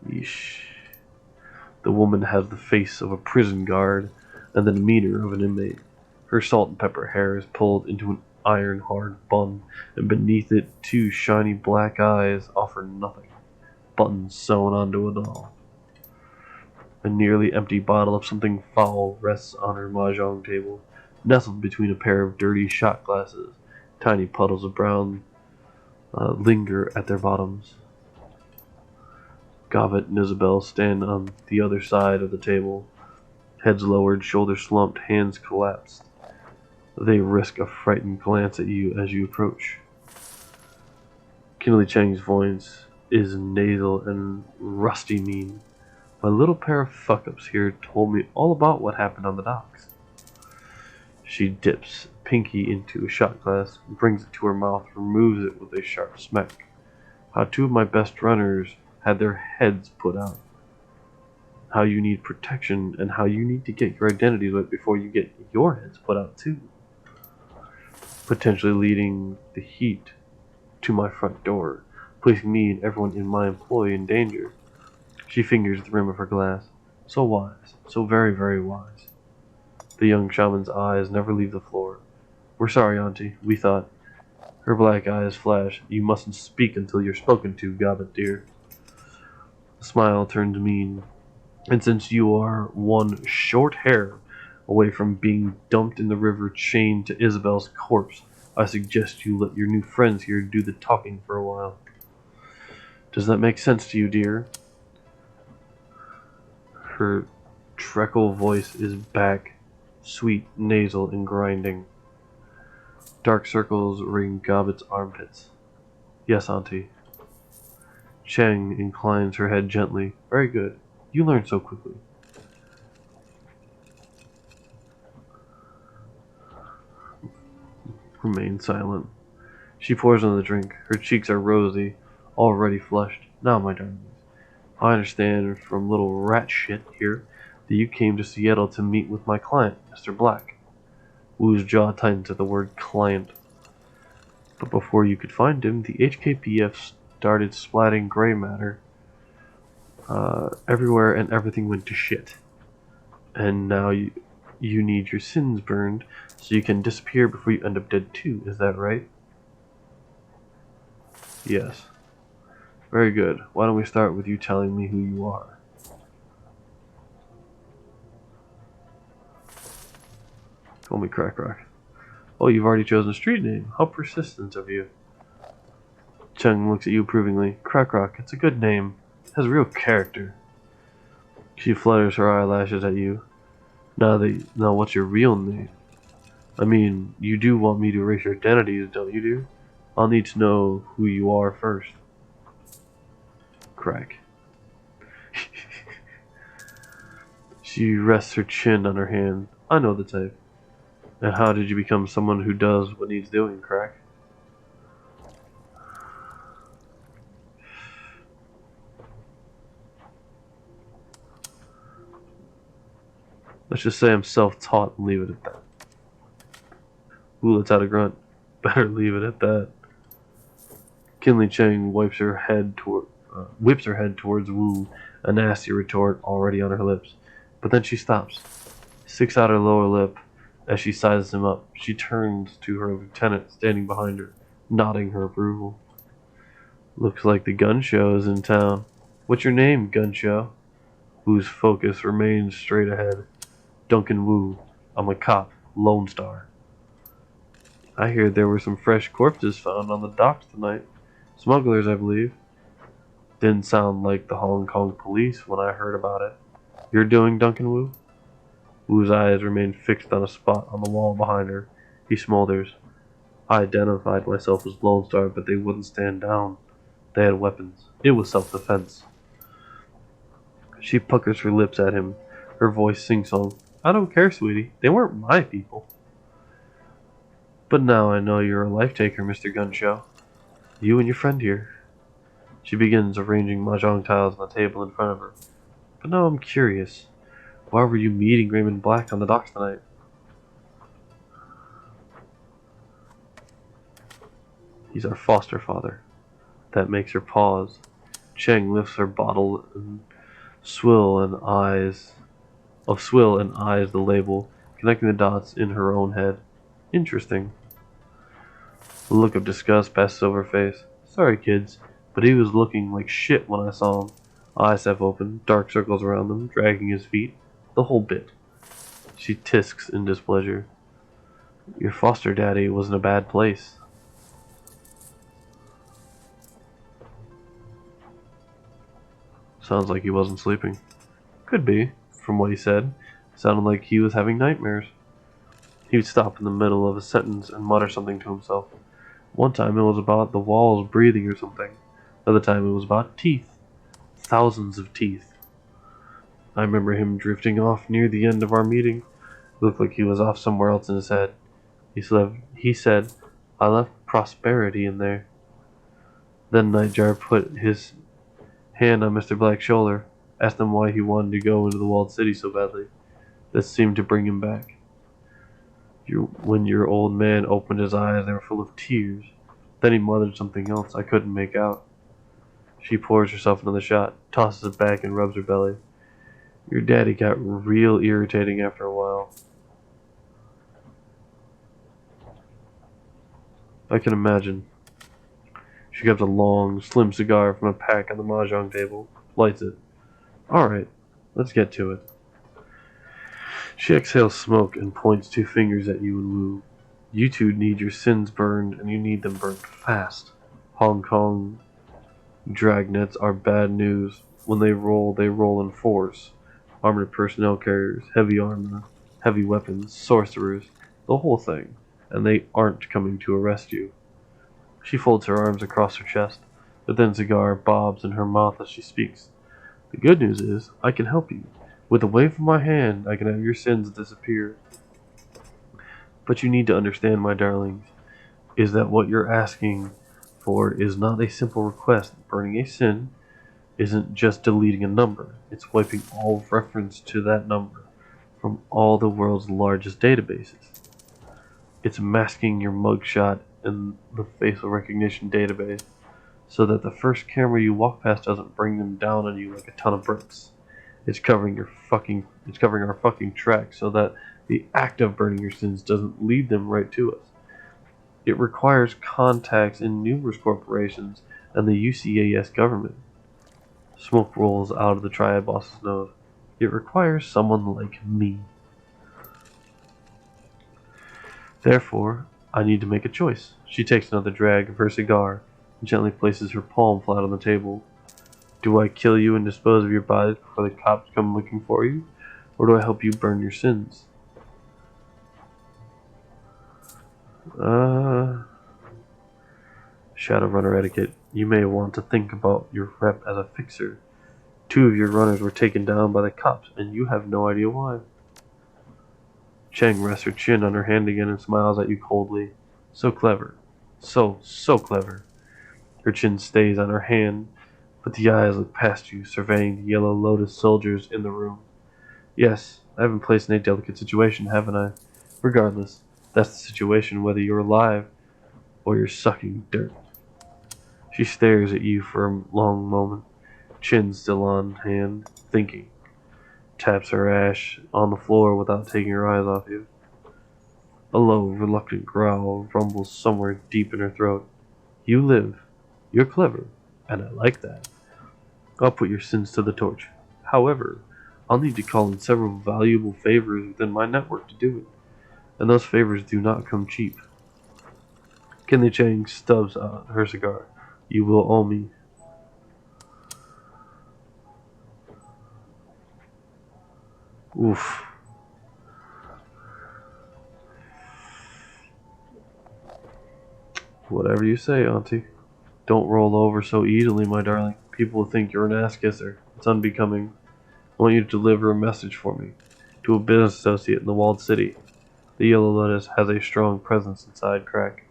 Yeesh. The woman has the face of a prison guard and the demeanor of an inmate. Her salt and pepper hair is pulled into an iron-hard bun, and beneath it 2 shiny black eyes offer nothing. Buttons sewn onto a doll. A nearly empty bottle of something foul rests on her mahjong table, nestled between a pair of dirty shot glasses. Tiny puddles of brown linger at their bottoms. Govet and Isabel stand on the other side of the table, heads lowered, shoulders slumped, hands collapsed. They risk a frightened glance at you as you approach. Kimberly Chang's voice is nasal and rusty mean. My little pair of fuck-ups here told me all about what happened on the docks. She dips pinky into a shot glass, brings it to her mouth, removes it with a sharp smack. how two of my best runners had their heads put out, how you need protection, and how you need to get your identities right before you get your heads put out too, potentially leading the heat to my front door, placing me and everyone in my employ in danger. She fingers the rim of her glass. So wise, so very, very wise. The young shaman's eyes never leave the floor. We're sorry, Auntie, we thought. Her black eyes flash. You mustn't speak until you're spoken to, Gobbet dear. The smile turns mean. And since you are one short hair away from being dumped in the river chained to Isabel's corpse, I suggest you let your new friends here do the talking for a while. Does that make sense to you, dear? Her treacle voice is back, sweet, nasal, and grinding. Dark circles ring Gobbet's armpits. Yes, Auntie. Cheng inclines her head gently. Very good. You learn so quickly. Remain silent. She pours on the drink. Her cheeks are rosy, already flushed. Now, my darlings, I understand from little rat shit here that you came to Seattle to meet with my client, Mr. Black. Wu's jaw tightened at the word client. But before you could find him, the HKPF started splatting gray matter everywhere, and everything went to shit. And now you need your sins burned so you can disappear before you end up dead too. Is that right? Yes. Very good. Why don't we start with you telling me who you are? Call me XCrackrok. Oh, you've already chosen a street name. How persistent of you. Cheng looks at you approvingly. XCrackrok, it's a good name. It has real character. She flutters her eyelashes at you. Now what's your real name? I mean, you do want me to erase your identities, don't you, dear? I'll need to know who you are first. Crack. She rests her chin on her hand. I know the type. And how did you become someone who does what needs doing, Crack? Let's just say I'm self-taught and leave it at that. Wu lets out a grunt. Better leave it at that. Kinley Cheng whips her head towards Wu, a nasty retort already on her lips. But then she stops, sticks out her lower lip as she sizes him up. She turns to her lieutenant standing behind her, nodding her approval. Looks like the gun show is in town. What's your name, gun show? Wu's focus remains straight ahead. Duncan Wu. I'm a cop, Lone Star. I hear there were some fresh corpses found on the docks tonight. Smugglers, I believe. Didn't sound like the Hong Kong police when I heard about it. You're doing, Duncan Wu? Wu's eyes remain fixed on a spot on the wall behind her. He smolders. I identified myself as Lone Star, but they wouldn't stand down. They had weapons. It was self-defense. She puckers her lips at him, her voice sing-song. I don't care, sweetie. They weren't my people. But now I know you're a life-taker, Mr. Gunshow. You and your friend here. She begins arranging mahjong tiles on the table in front of her. But now I'm curious. Why were you meeting Raymond Black on the docks tonight? He's our foster father. That makes her pause. Cheng lifts her bottle and swill and eyes the label, connecting the dots in her own head. Interesting. A look of disgust passes over her face. Sorry, kids, but he was looking like shit when I saw him. Eyes half open, dark circles around them, dragging his feet. The whole bit. She tisks in displeasure. Your foster daddy was in a bad place. Sounds like he wasn't sleeping. Could be, from what he said. Sounded like he was having nightmares. He would stop in the middle of a sentence and mutter something to himself. One time it was about the walls breathing or something. Another time it was about teeth. Thousands of teeth. I remember him drifting off near the end of our meeting. It looked like he was off somewhere else in his head. He said, I left prosperity in there. Then Nightjar put his hand on Mr. Black's shoulder, asked him why he wanted to go into the walled city so badly. This seemed to bring him back. When your old man opened his eyes, they were full of tears. Then he muttered something else I couldn't make out. She pours herself another shot, tosses it back, and rubs her belly. Your daddy got real irritating after a while. I can imagine. She grabs a long, slim cigar from a pack on the mahjong table, lights it. Alright, let's get to it. She exhales smoke and points 2 fingers at you and Wu. You two need your sins burned, and you need them burned fast. Hong Kong dragnets are bad news. When they roll in force. Armored personnel carriers, heavy armor, heavy weapons, sorcerers, the whole thing. And they aren't coming to arrest you. She folds her arms across her chest. The thin cigar bobs in her mouth as she speaks. The good news is, I can help you. With a wave of my hand, I can have your sins disappear. But you need to understand, my darlings, is that what you're asking for is not a simple request. Burning a sin isn't just deleting a number. It's wiping all reference to that number from all the world's largest databases. It's masking your mugshot in the facial recognition database so that the first camera you walk past doesn't bring them down on you like a ton of bricks. It's covering our fucking tracks so that the act of burning your sins doesn't lead them right to us. It requires contacts in numerous corporations and the UCAS government. Smoke rolls out of the triad boss's nose. It requires someone like me. Therefore, I need to make a choice. She takes another drag of her cigar and gently places her palm flat on the table. Do I kill you and dispose of your bodies before the cops come looking for you? Or do I help you burn your sins? Shadowrunner etiquette. You may want to think about your rep as a fixer. 2 of your runners were taken down by the cops, and you have no idea why. Cheng rests her chin on her hand again and smiles at you coldly. So clever. So clever. Her chin stays on her hand, but the eyes look past you, surveying the Yellow Lotus soldiers in the room. Yes, I've been placed in a delicate situation, haven't I? Regardless, that's the situation whether you're alive or you're sucking dirt. She stares at you for a long moment, chin still on hand, thinking. Taps her ash on the floor without taking her eyes off you. A low, reluctant growl rumbles somewhere deep in her throat. You live. You're clever, and I like that. I'll put your sins to the torch. However, I'll need to call in several valuable favors within my network to do it, and those favors do not come cheap. Kinley Chang stubs her cigar. You will owe me. Oof. Whatever you say, Auntie. Don't roll over so easily, my darling. People will think you're an ass kisser. It's unbecoming. I want you to deliver a message for me to a business associate in the walled city. The Yellow Lotus has a strong presence inside Crack.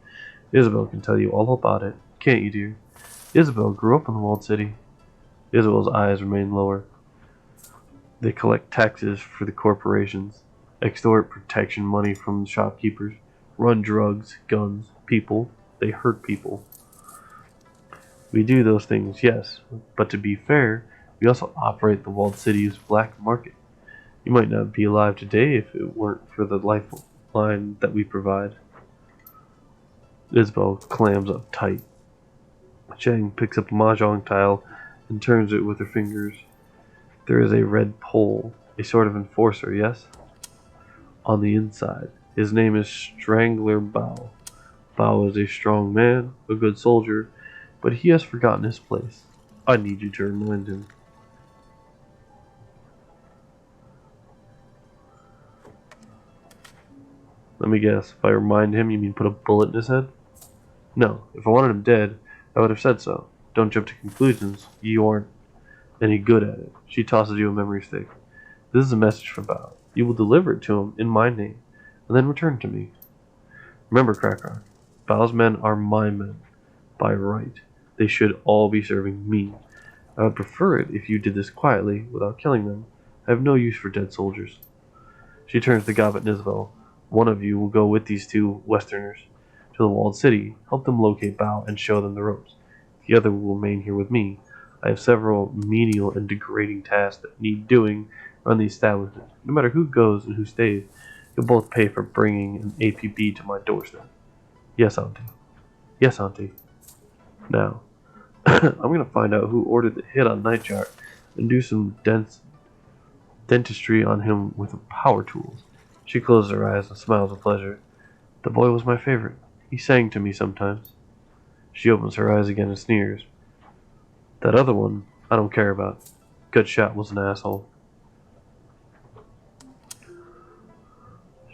Isabel can tell you all about it, can't you, dear? Isabel grew up in the walled city. Isabel's eyes remain lower. They collect taxes for the corporations, extort protection money from the shopkeepers, run drugs, guns, people. They hurt people. We do those things, yes, but to be fair, we also operate the walled city's black market. You might not be alive today if it weren't for the lifeline that we provide. Isabel clams up tight. Chang picks up a mahjong tile and turns it with her fingers. There is a red pole, a sort of enforcer, yes? On the inside. His name is Strangler Bao. Bao is a strong man, a good soldier, but he has forgotten his place. I need you to remind him. Let me guess, if I remind him, you mean put a bullet in his head? No, if I wanted him dead, I would have said so. Don't jump to conclusions. You aren't any good at it. She tosses you a memory stick. This is a message from Bao. You will deliver it to him in my name, and then return to me. Remember, Crackrok, Bao's men are my men, by right. They should all be serving me. I would prefer it if you did this quietly, without killing them. I have no use for dead soldiers. She turns to Gobbet and Isabel. One of you will go with these two Westerners to the walled city, help them locate Bao, and show them the ropes. The other will remain here with me. I have several menial and degrading tasks that need doing around the establishment. No matter who goes and who stays, you'll both pay for bringing an APB to my doorstep. Yes, Auntie. Yes, Auntie. Now, I'm going to find out who ordered the hit on Nightjar and do some dentistry on him with power tools. She closes her eyes and smiles with pleasure. The boy was my favorite. He sang to me sometimes. She opens her eyes again and sneers. That other one, I don't care about. Good shot was an asshole.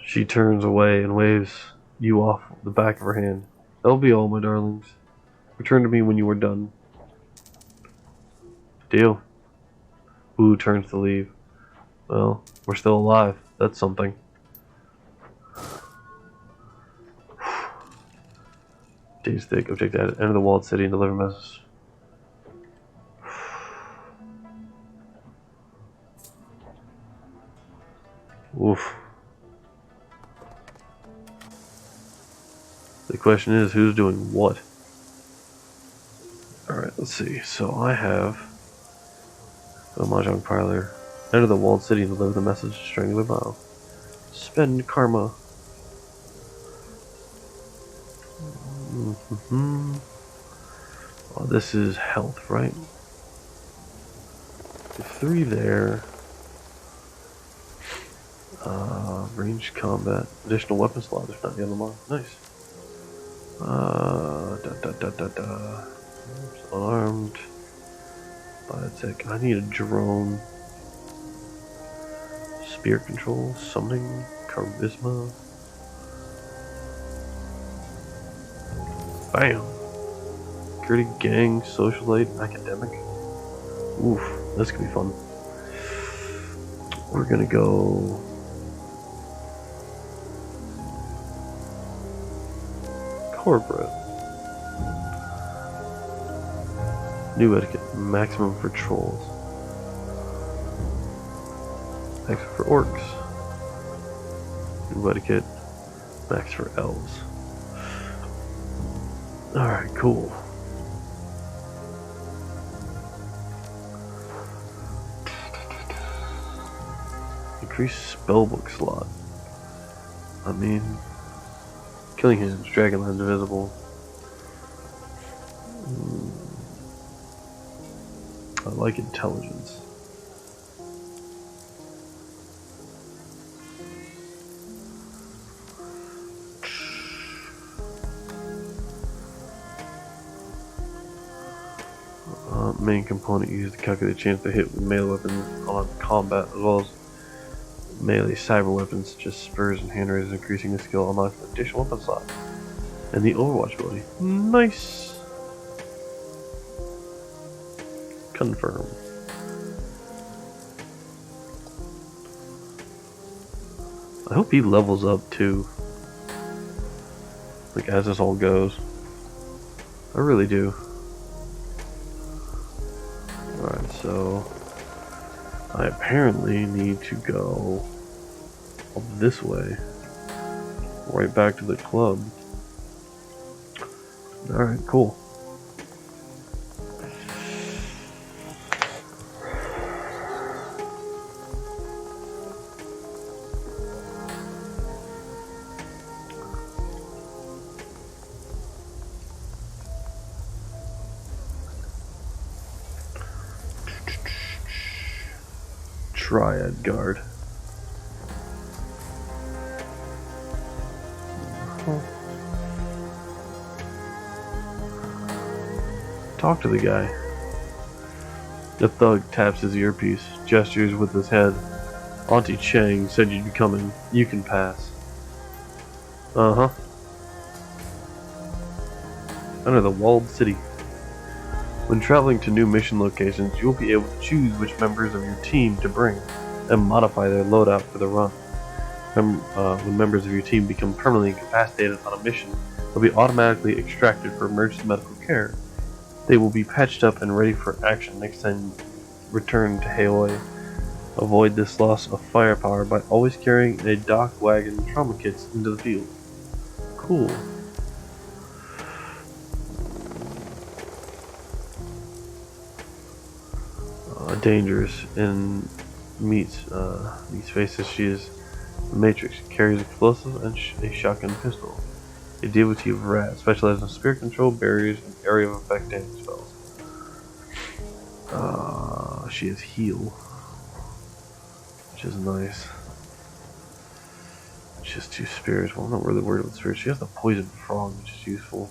She turns away and waves you off the back of her hand. That'll be all, my darlings. Return to me when you are done. Deal. Wu turns to leave. Well, we're still alive. That's something. Days thick. Object added. Enter the walled city and deliver message. Oof. The question is, who's doing what? Alright, let's see. So I have a Mahjong parlor. Enter the walled city and deliver the message to Strangler Bao. Spend karma. Oh, this is health, right? 3 there. Ranged combat. Additional weapon slot if not yet unlocked. Nice. Unarmed. Biotech. I need a drone. Spear control. Summoning. Charisma. Bam. Security, gang, socialite, academic. Oof. This could be fun. We're gonna go corporate. New etiquette, maximum for trolls. Maximum for orcs. New etiquette, max for elves. Alright, cool. Increase spellbook slot. I mean, Killing Hands, Dragonlance invisible. I like intelligence. Main component used to calculate the chance to hit with melee weapons on combat, as well as melee cyber weapons such as spurs and hand raisers, increasing the skill unlocks an additional weapon slot. And the Overwatch ability. Nice! Confirm. I hope he levels up too. Like as this all goes. I really do. Alright, so I apparently need to go up this way. Right back to the club. Alright, cool. Triad guard. Talk to the guy. The thug taps his earpiece, gestures with his head. Auntie Chang said you'd be coming. You can pass. Uh-huh. Enter the walled city. When traveling to new mission locations, you will be able to choose which members of your team to bring and modify their loadout for the run. When members of your team become permanently incapacitated on a mission, they'll be automatically extracted for emergency medical care. They will be patched up and ready for action next time you return to Haoi. Avoid this loss of firepower by always carrying a dock wagon trauma kits into the field. Cool. Dangerous and meets faces. She is the Matrix, carries explosive and a shotgun pistol. A devotee of Rat, specializes in spirit control, barriers, and area of effect damage spells. She has heal, which is nice. She has 2 spirits. Well, I'm not really worried about spirits. She has the poison frog, which is useful.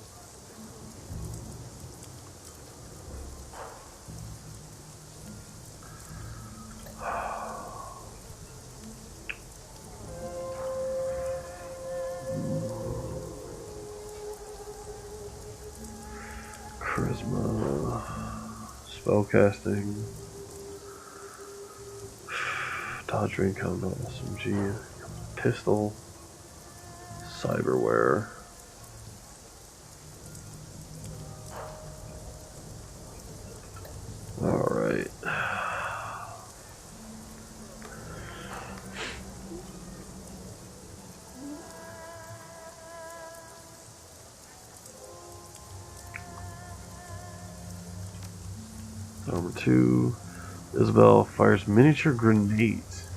Charisma, spellcasting, dodge range combat, SMG, pistol, cyberware. Alright. Number 2, Isabel fires miniature grenades.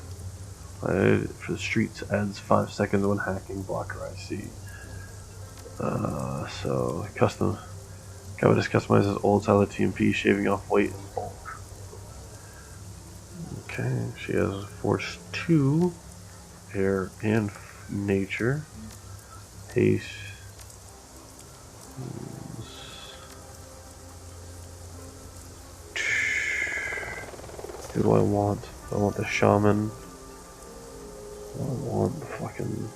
For the streets, adds 5 seconds when hacking blocker IC. So custom. Covetous customizes old style TMP, shaving off weight and bulk. Okay, she has Force 2, Air and Nature, Haste. Who do I want? I want the Shaman. I want the fucking...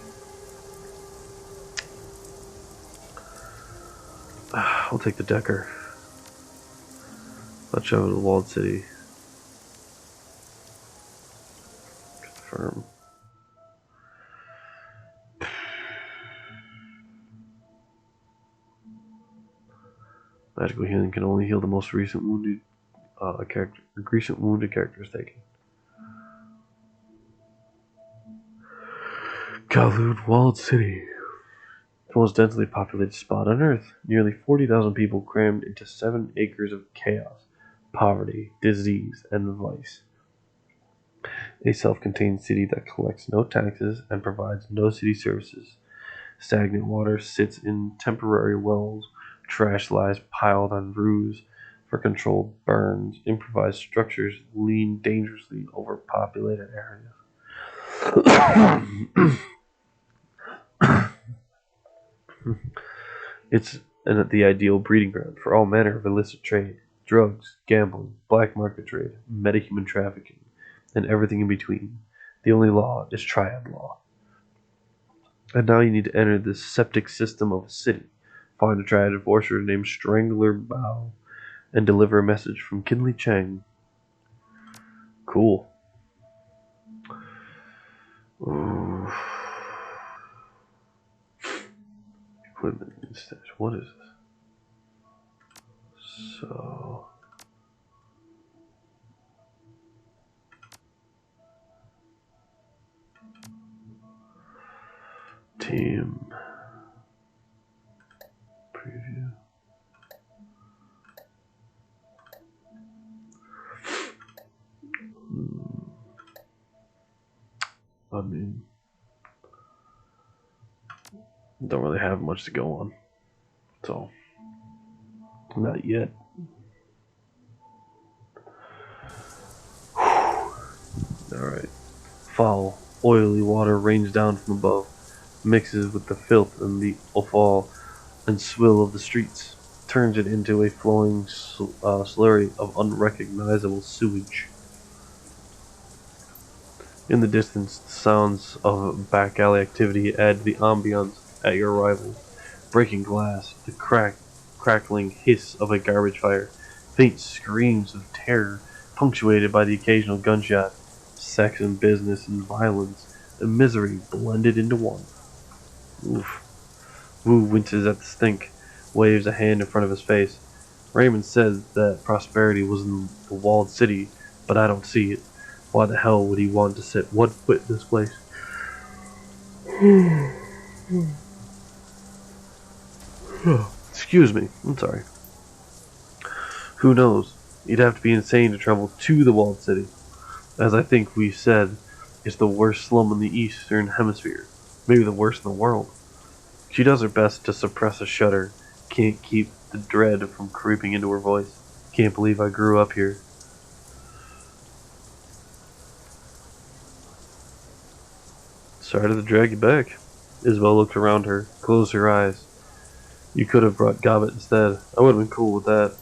I'll take the Decker. Let's show the walled city. Confirm. Magical healing can only heal the most recent wounded character is taken. Kowloon Walled City. The most densely populated spot on Earth. Nearly 40,000 people crammed into 7 acres of chaos, poverty, disease, and vice. A self-contained city that collects no taxes and provides no city services. Stagnant water sits in temporary wells. Trash lies piled on roofs for controlled burns. Improvised structures lean dangerously over populated areas. It's the ideal breeding ground for all manner of illicit trade, drugs, gambling, black market trade, metahuman trafficking, and everything in between. The only law is triad law. And now you need to enter the septic system of a city, find a triad enforcer named Strangler Bao, and deliver a message from Kinley Chang. Cool. Ooh. Equipment instead. What is this? So... Team. Preview. I mean, don't really have much to go on, so not yet. Alright. Foul, oily water rains down from above, mixes with the filth and the offal and swill of the streets, turns it into a flowing slurry of unrecognizable sewage. In the distance, the sounds of back alley activity add to the ambiance at your arrival. Breaking glass, the crackling hiss of a garbage fire, faint screams of terror, punctuated by the occasional gunshot, sex and business and violence and misery blended into one. Oof. Wu winces at the stink, waves a hand in front of his face. Raymond said that prosperity was in the walled city, but I don't see it. Why the hell would he want to set one foot in this place? Excuse me, I'm sorry. Who knows? You'd have to be insane to travel to the walled city. As I think we said, it's the worst slum in the eastern hemisphere. Maybe the worst in the world. She does her best to suppress a shudder. Can't keep the dread from creeping into her voice. Can't believe I grew up here. Sorry to drag you back. Isabel looked around her, closed her eyes. You could have brought Gobbet instead. I would have been cool with that.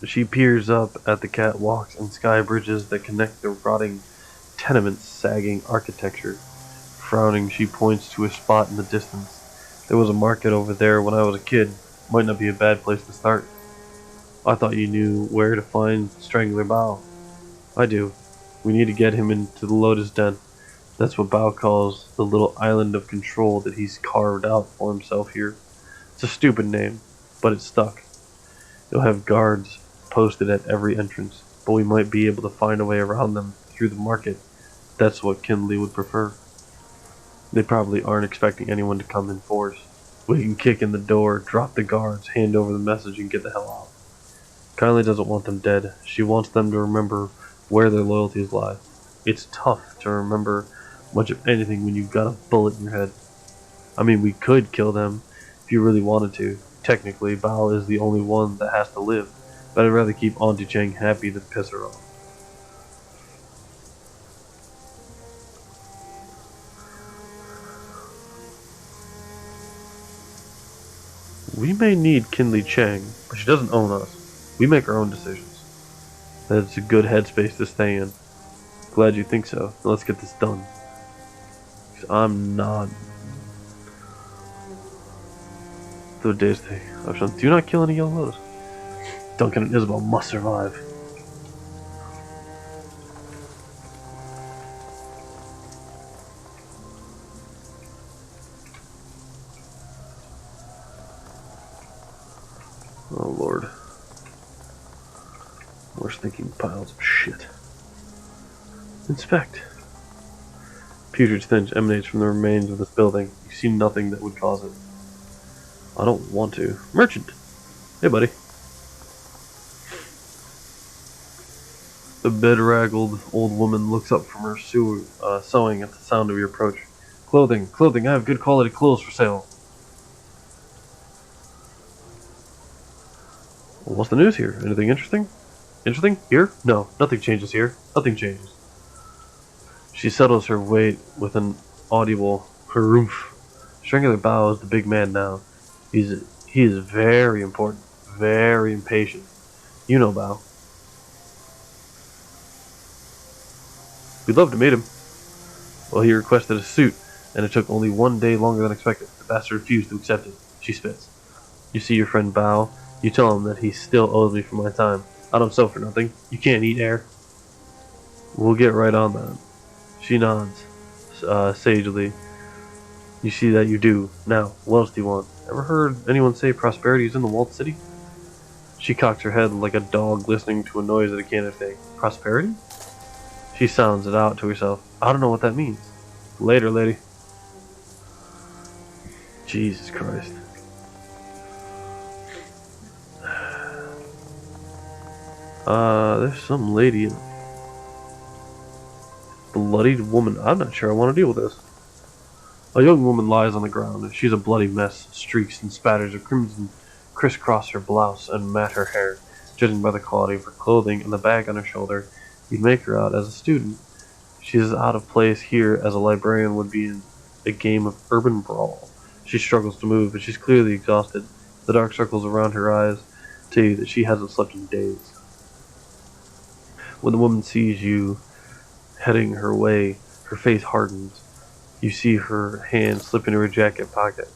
She peers up at the catwalks and sky bridges that connect the rotting tenements' sagging architecture. Frowning, she points to a spot in the distance. There was a market over there when I was a kid. Might not be a bad place to start. I thought you knew where to find Strangler Bao. I do. We need to get him into the Lotus Den. That's what Bao calls the little island of control that he's carved out for himself here. It's a stupid name, but it stuck. You'll have guards posted at every entrance, but we might be able to find a way around them through the market. That's what Kinley would prefer. They probably aren't expecting anyone to come in force. We can kick in the door, drop the guards, hand over the message, and get the hell out. Kylie doesn't want them dead. She wants them to remember where their loyalties lie. It's tough to remember much of anything when you've got a bullet in your head. I mean, we could kill them if you really wanted to. Technically, Bao is the only one that has to live, but I'd rather keep Auntie Chang happy than piss her off. We may need Kinley Chang, but she doesn't own us. We make our own decisions. That's a good headspace to stay in. Glad you think so. Now let's get this done. 'Cause I'm not. The days they option. Do not kill any yellows. Duncan and Isabel must survive. Oh lord. We're stinking piles of shit. Inspect. Putrid stench emanates from the remains of this building. You see nothing that would cause it. I don't want to. Merchant! Hey, buddy. The bedraggled old woman looks up from her sewing at the sound of your approach. Clothing, I have good quality clothes for sale. Well, what's the news here? Anything interesting? Interesting? Here? No, nothing changes here. Nothing changes. She settles her weight with an audible harumph. Strangler Bao is the big man now. He is very important, very impatient. You know Bao. We'd love to meet him. Well, he requested a suit, and it took only 1 day longer than expected. The bastard refused to accept it. She spits. You see your friend Bao. You tell him that he still owes me for my time. I don't sell for nothing. You can't eat air. We'll get right on that. She nods, sagely. You see that you do. Now, what else do you want? Ever heard anyone say prosperity is in the walled city? She cocks her head like a dog listening to a noise that it can't understand. Prosperity? She sounds it out to herself. I don't know what that means. Later, lady. Jesus Christ. There's some lady. Bloodied woman. I'm not sure I want to deal with this. A young woman lies on the ground. She's a bloody mess. Streaks and spatters of crimson crisscross her blouse and mat her hair. Judging by the quality of her clothing and the bag on her shoulder, you'd make her out as a student. She is out of place here as a librarian would be in a game of urban brawl. She struggles to move, but she's clearly exhausted. The dark circles around her eyes tell you that she hasn't slept in days. When the woman sees you heading her way, her face hardens. You see her hand slip into her jacket pocket,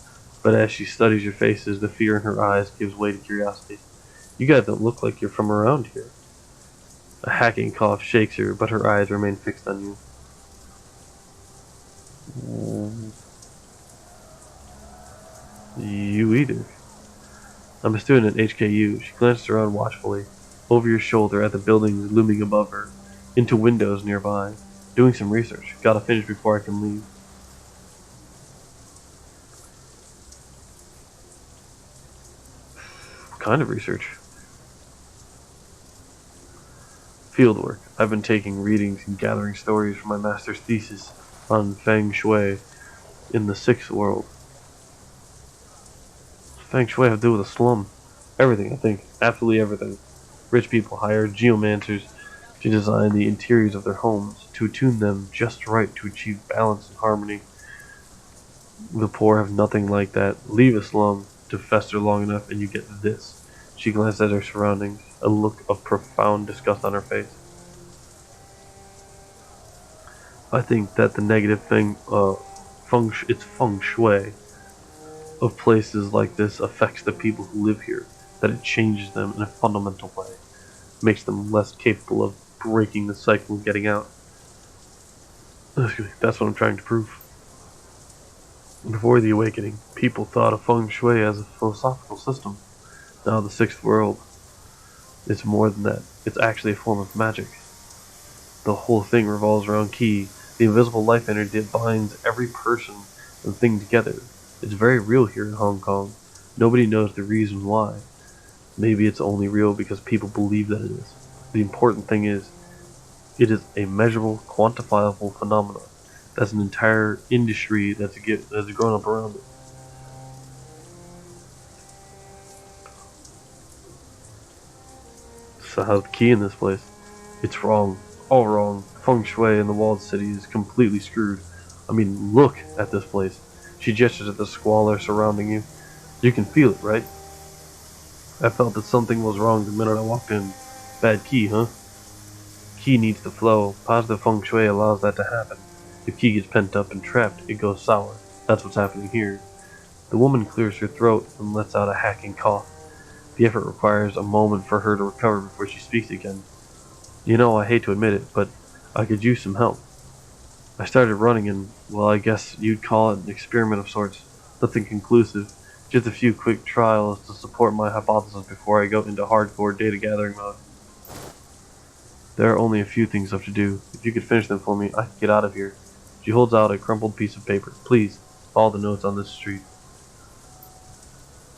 but as she studies your faces, the fear in her eyes gives way to curiosity. You guys don't look like you're from around here. A hacking cough shakes her, but her eyes remain fixed on you. You either. I'm a student at HKU. She glanced around watchfully, over your shoulder at the buildings looming above her, into windows nearby. Doing some research. Gotta finish before I can leave. What kind of research? Fieldwork. I've been taking readings and gathering stories for my master's thesis on Feng Shui in the sixth world. Feng Shui have to do with a slum. Everything, I think. Absolutely everything. Rich people hire geomancers to design the interiors of their homes, to attune them just right to achieve balance and harmony. The poor have nothing like that. Leave a slum to fester long enough and you get this. She glanced at her surroundings, a look of profound disgust on her face. I think that the negative thing, it's feng shui of places like this affects the people who live here, that it changes them in a fundamental way, makes them less capable of breaking the cycle and getting out. That's what I'm trying to prove. Before the awakening, people thought of feng shui as a philosophical system. Now the sixth world, it's more than that. It's actually a form of magic. The whole thing revolves around Qi, the invisible life energy that binds every person and thing together. It's very real here in Hong Kong. Nobody knows the reason why. Maybe it's only real because people believe that it is. The important thing is, it is a measurable, quantifiable phenomenon. That's an entire industry that's grown up around it. So how's the key in this place? It's wrong. All wrong. Feng Shui in the walled city is completely screwed. I mean, look at this place. She gestures at the squalor surrounding you. You can feel it, right? I felt that something was wrong the minute I walked in. Bad key, huh? Key needs to flow. Positive Feng Shui allows that to happen. If key gets pent up and trapped, it goes sour. That's what's happening here. The woman clears her throat and lets out a hacking cough. The effort requires a moment for her to recover before she speaks again. You know, I hate to admit it, but I could use some help. I started running and, well, I guess you'd call it an experiment of sorts. Nothing conclusive. Just a few quick trials to support my hypothesis before I go into hardcore data gathering mode. There are only a few things left to do. If you could finish them for me, I could get out of here. She holds out a crumpled piece of paper. Please, follow the notes on this street.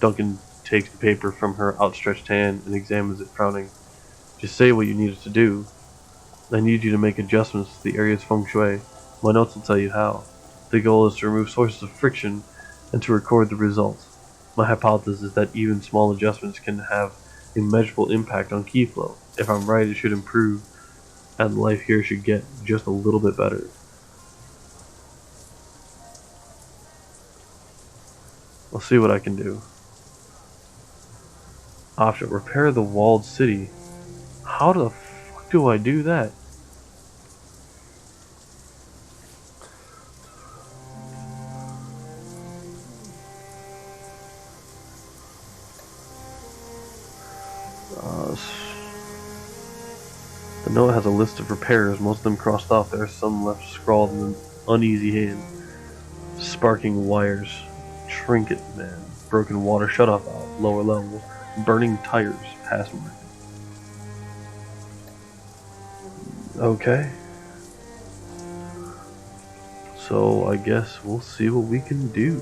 Duncan takes the paper from her outstretched hand and examines it, frowning. Just say what you need us to do. I need you to make adjustments to the area's feng shui. My notes will tell you how. The goal is to remove sources of friction and to record the results. My hypothesis is that even small adjustments can have a measurable impact on key flow. If I'm right, it should improve, and life here should get just a little bit better. I'll see what I can do. Option: repair the walled city. How the fuck do I do that? The note has a list of repairs, most of them crossed off. There are some left scrawled in an uneasy hand. Sparking wires, trinket man, broken water shutoff valve, lower level, burning tires, password. Okay. So I guess we'll see what we can do.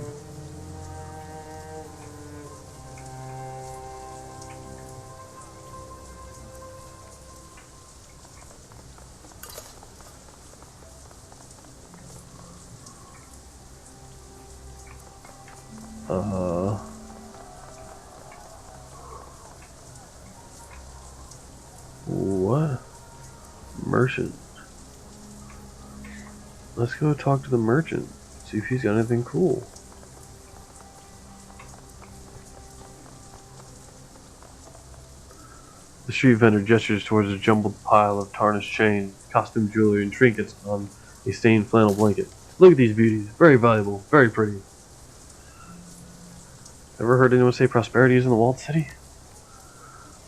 What? Merchant. Let's go talk to the merchant. See if he's got anything cool. The street vendor gestures towards a jumbled pile of tarnished chains, costume jewelry, and trinkets on a stained flannel blanket. Look at these beauties. Very valuable. Very pretty. Ever heard anyone say prosperity is in the walled city?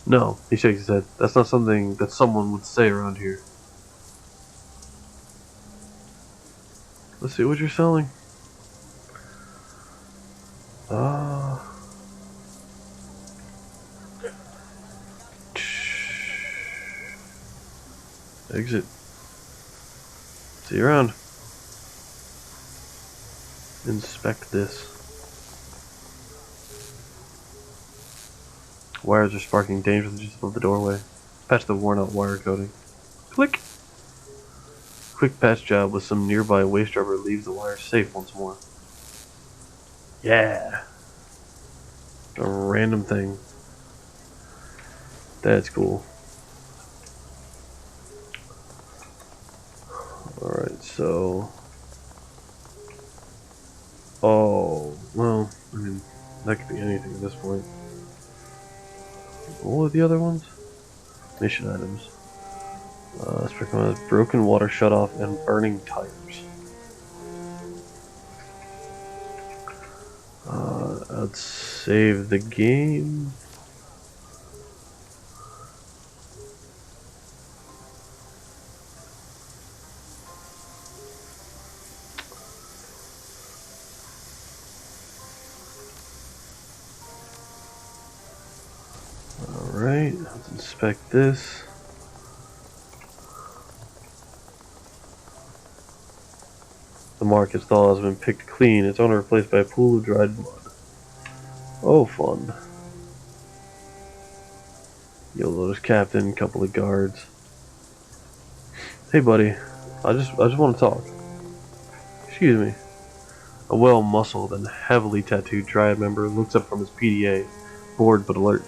No, he shakes his head. That's not something that someone would say around here. Let's see what you're selling. Exit. See you around. Inspect this. Wires are sparking dangerously just above the doorway. Patch the worn out wire coating. Click! Quick patch job with some nearby waste rubber leaves the wire safe once more. Yeah! A random thing. That's cool. Alright, so... Oh, well, I mean, that could be anything at this point. What were the other ones? Mission items. Let's broken water shutoff and burning tires. Let's save the game. Alright, let's inspect this. The market stall has been picked clean, its owner replaced by a pool of dried blood. Oh, fun. You'll notice captain, couple of guards. Hey buddy, I just want to talk. Excuse me. A well-muscled and heavily tattooed triad member looks up from his PDA, bored but alert.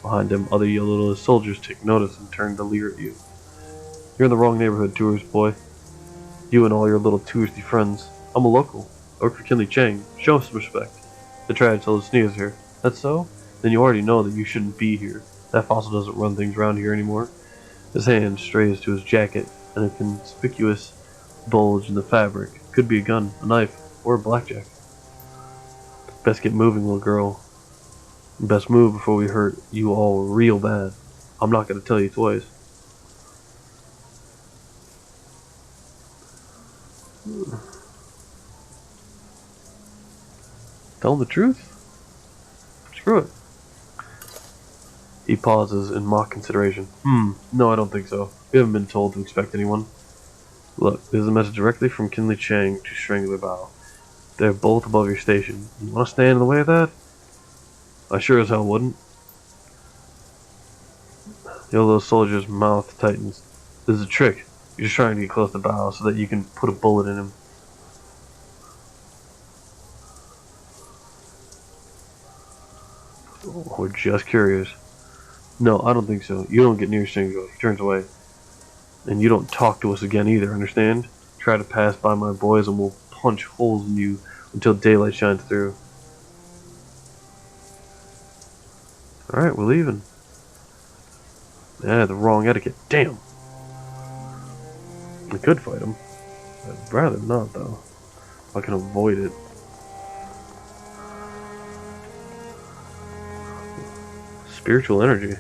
Behind him, other yellow soldiers take notice and turn to leer at you. You're in the wrong neighborhood, tourist boy. You and all your little touristy friends. I'm a local. I work for Kinley Chang. Show some respect. The triad told sneers here. That's so? Then you already know that you shouldn't be here. That fossil doesn't run things around here anymore. His hand strays to his jacket, and a conspicuous bulge in the fabric. Could be a gun, a knife, or a blackjack. Best get moving, little girl. Best move before we hurt you all real bad. I'm not gonna tell you twice. Tell him the truth? Screw it. He pauses in mock consideration. No, I don't think so. We haven't been told to expect anyone. Look, there's a message directly from Kinley Chang to Strangler Bao. They're both above your station. You want to stand in the way of that? I sure as hell wouldn't. The little soldier's mouth tightens. This is a trick. You're just trying to get close to Bao so that you can put a bullet in him. Oh, we're just curious. No, I don't think so. You don't get near Shingo. He turns away. And you don't talk to us again either, understand? Try to pass by my boys and we'll punch holes in you until daylight shines through. Alright, we're leaving. Yeah, the wrong etiquette. Damn! I could fight him. I'd rather not, though. If I can avoid it. Spiritual energy.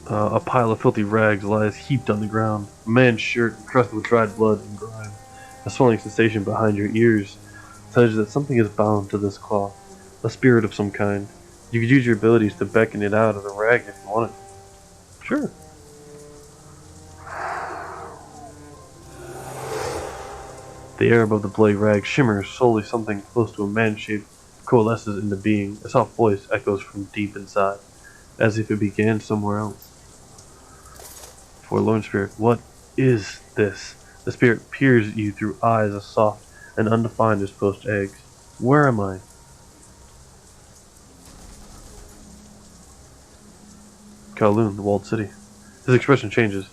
A pile of filthy rags lies heaped on the ground. A man's shirt encrusted with dried blood and grime. A swelling sensation behind your ears tells you that something is bound to this cloth. A spirit of some kind. You could use your abilities to beckon it out of the rag if you wanted. Sure. The air above the bloody rag shimmers, slowly something close to a man shape coalesces into being. A soft voice echoes from deep inside, as if it began somewhere else. Forlorn spirit, what is this? The spirit peers at you through eyes as soft and undefined as poached eggs. Where am I? Kowloon, the walled city. His expression changes,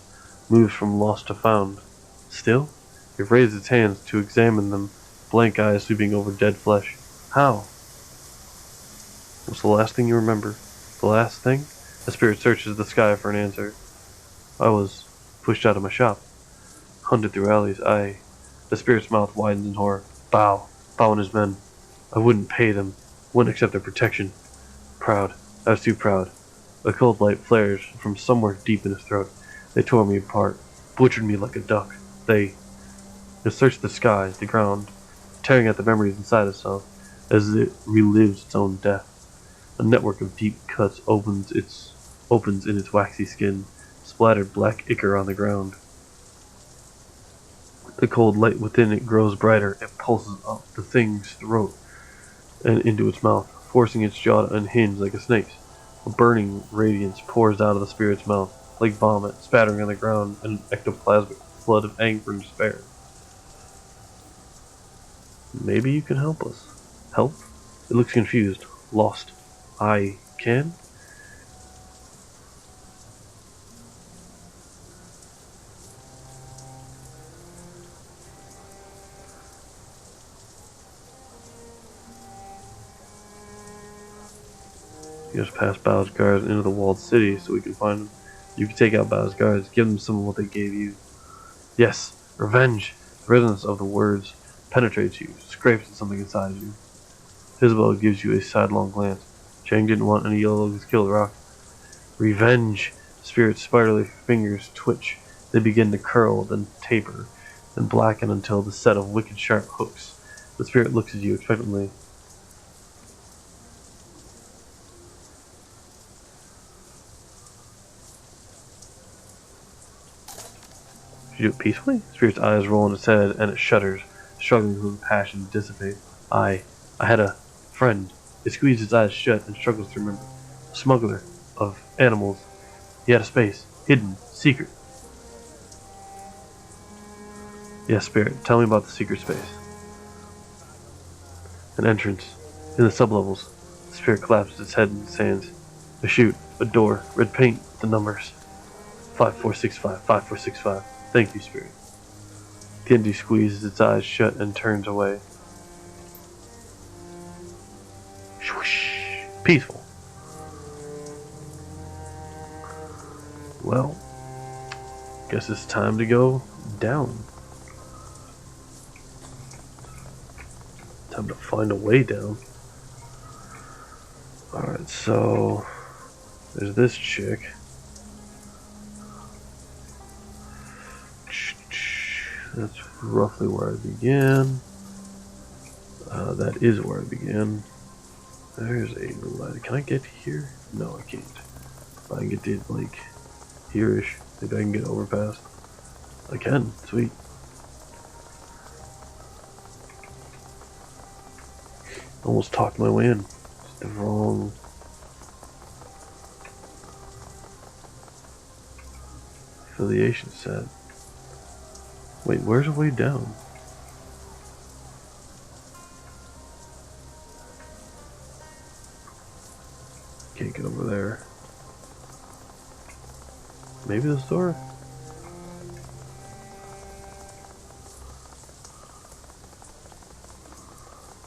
moves from lost to found. Still? It raises its hands to examine them, blank eyes sweeping over dead flesh. How? What's the last thing you remember? The last thing? The spirit searches the sky for an answer. I was pushed out of my shop. Hunted through alleys. The spirit's mouth widens in horror. Bao and his men. I wouldn't pay them. Wouldn't accept their protection. Proud. I was too proud. A cold light flares from somewhere deep in his throat. They tore me apart. Butchered me like a duck. They searched the sky, the ground, tearing at the memories inside itself as it relives its own death. A network of deep cuts opens in its waxy skin, splattered black ichor on the ground. The cold light within it grows brighter. It pulses up the thing's throat and into its mouth, forcing its jaw to unhinge like a snake's. A burning radiance pours out of the spirit's mouth, like vomit, spattering on the ground in an ectoplasmic flood of anger and despair. Maybe you can help us. Help? It looks confused, lost. I can? You just pass Bao's guards into the walled city so we can find them. You can take out Bao's guards, give them some of what they gave you. Yes, revenge! The resonance of the words penetrates you, scrapes at something inside you. Isabel gives you a sidelong glance. Chang didn't want any yellow to kill the rock. Revenge! The spirit's spiderly fingers twitch. They begin to curl, then taper, then blacken until the set of wicked sharp hooks. The spirit looks at you expectantly. You do it peacefully? The spirit's eyes roll in its head, and it shudders, struggling with passion to dissipate. I had a friend. It squeezes its eyes shut and struggles to remember. A smuggler of animals. He had a space. Hidden. Secret. Yes, spirit. Tell me about the secret space. An entrance. In the sublevels. The spirit collapses its head in its hands. A chute. A door. Red paint. The numbers. 5465. 5465. Thank you, spirit. The entity squeezes its eyes shut and turns away. Swoosh. Peaceful. Well, guess it's time to go down. Time to find a way down. Alright, so there's this chick. That's roughly where I began. That is where I began. There's a light. Can I get here? No, I can't. I can get to, like, here-ish. Maybe I can get over past. I can. Sweet. Almost talked my way in. It's the wrong... affiliation set. Wait, where's the way down? Can't get over there. Maybe this door?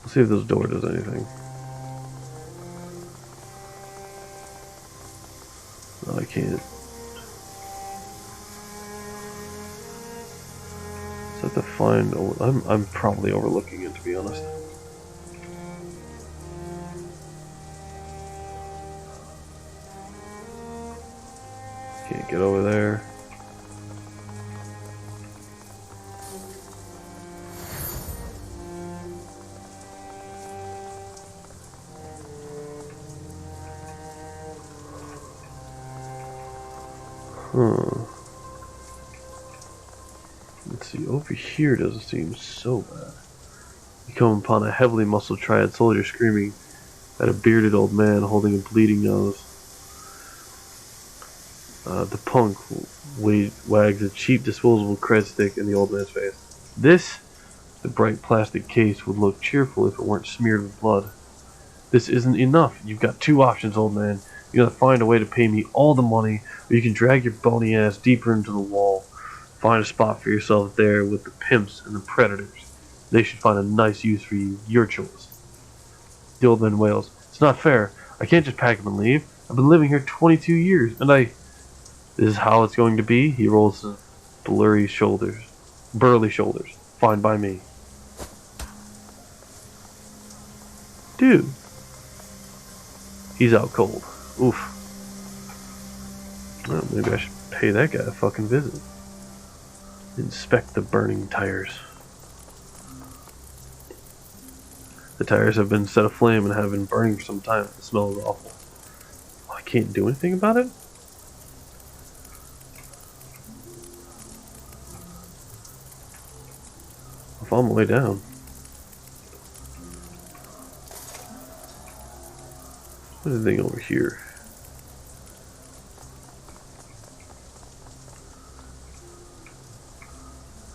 Let's see if this door does anything. No, I can't. So I have to find... I'm probably overlooking it, to be honest. Can't get over there. Let's see, over here doesn't seem so bad. You come upon a heavily muscled triad soldier screaming at a bearded old man holding a bleeding nose. The punk wags a cheap disposable cred stick in the old man's face. This, the bright plastic case, would look cheerful if it weren't smeared with blood. This isn't enough. You've got two options, old man. You gotta find a way to pay me all the money, or you can drag your bony ass deeper into the wall. Find a spot for yourself there with the pimps and the predators. They should find a nice use for you. Your choice. The old man wails. It's not fair. I can't just pack up and leave. I've been living here 22 years, and This is how it's going to be? He rolls his burly shoulders. Fine by me. Dude. He's out cold. Oof. Well, maybe I should pay that guy a fucking visit. Inspect the burning tires. The tires have been set aflame and have been burning for some time. The smell is awful. I can't do anything about it? fall my way down. What's the thing over here?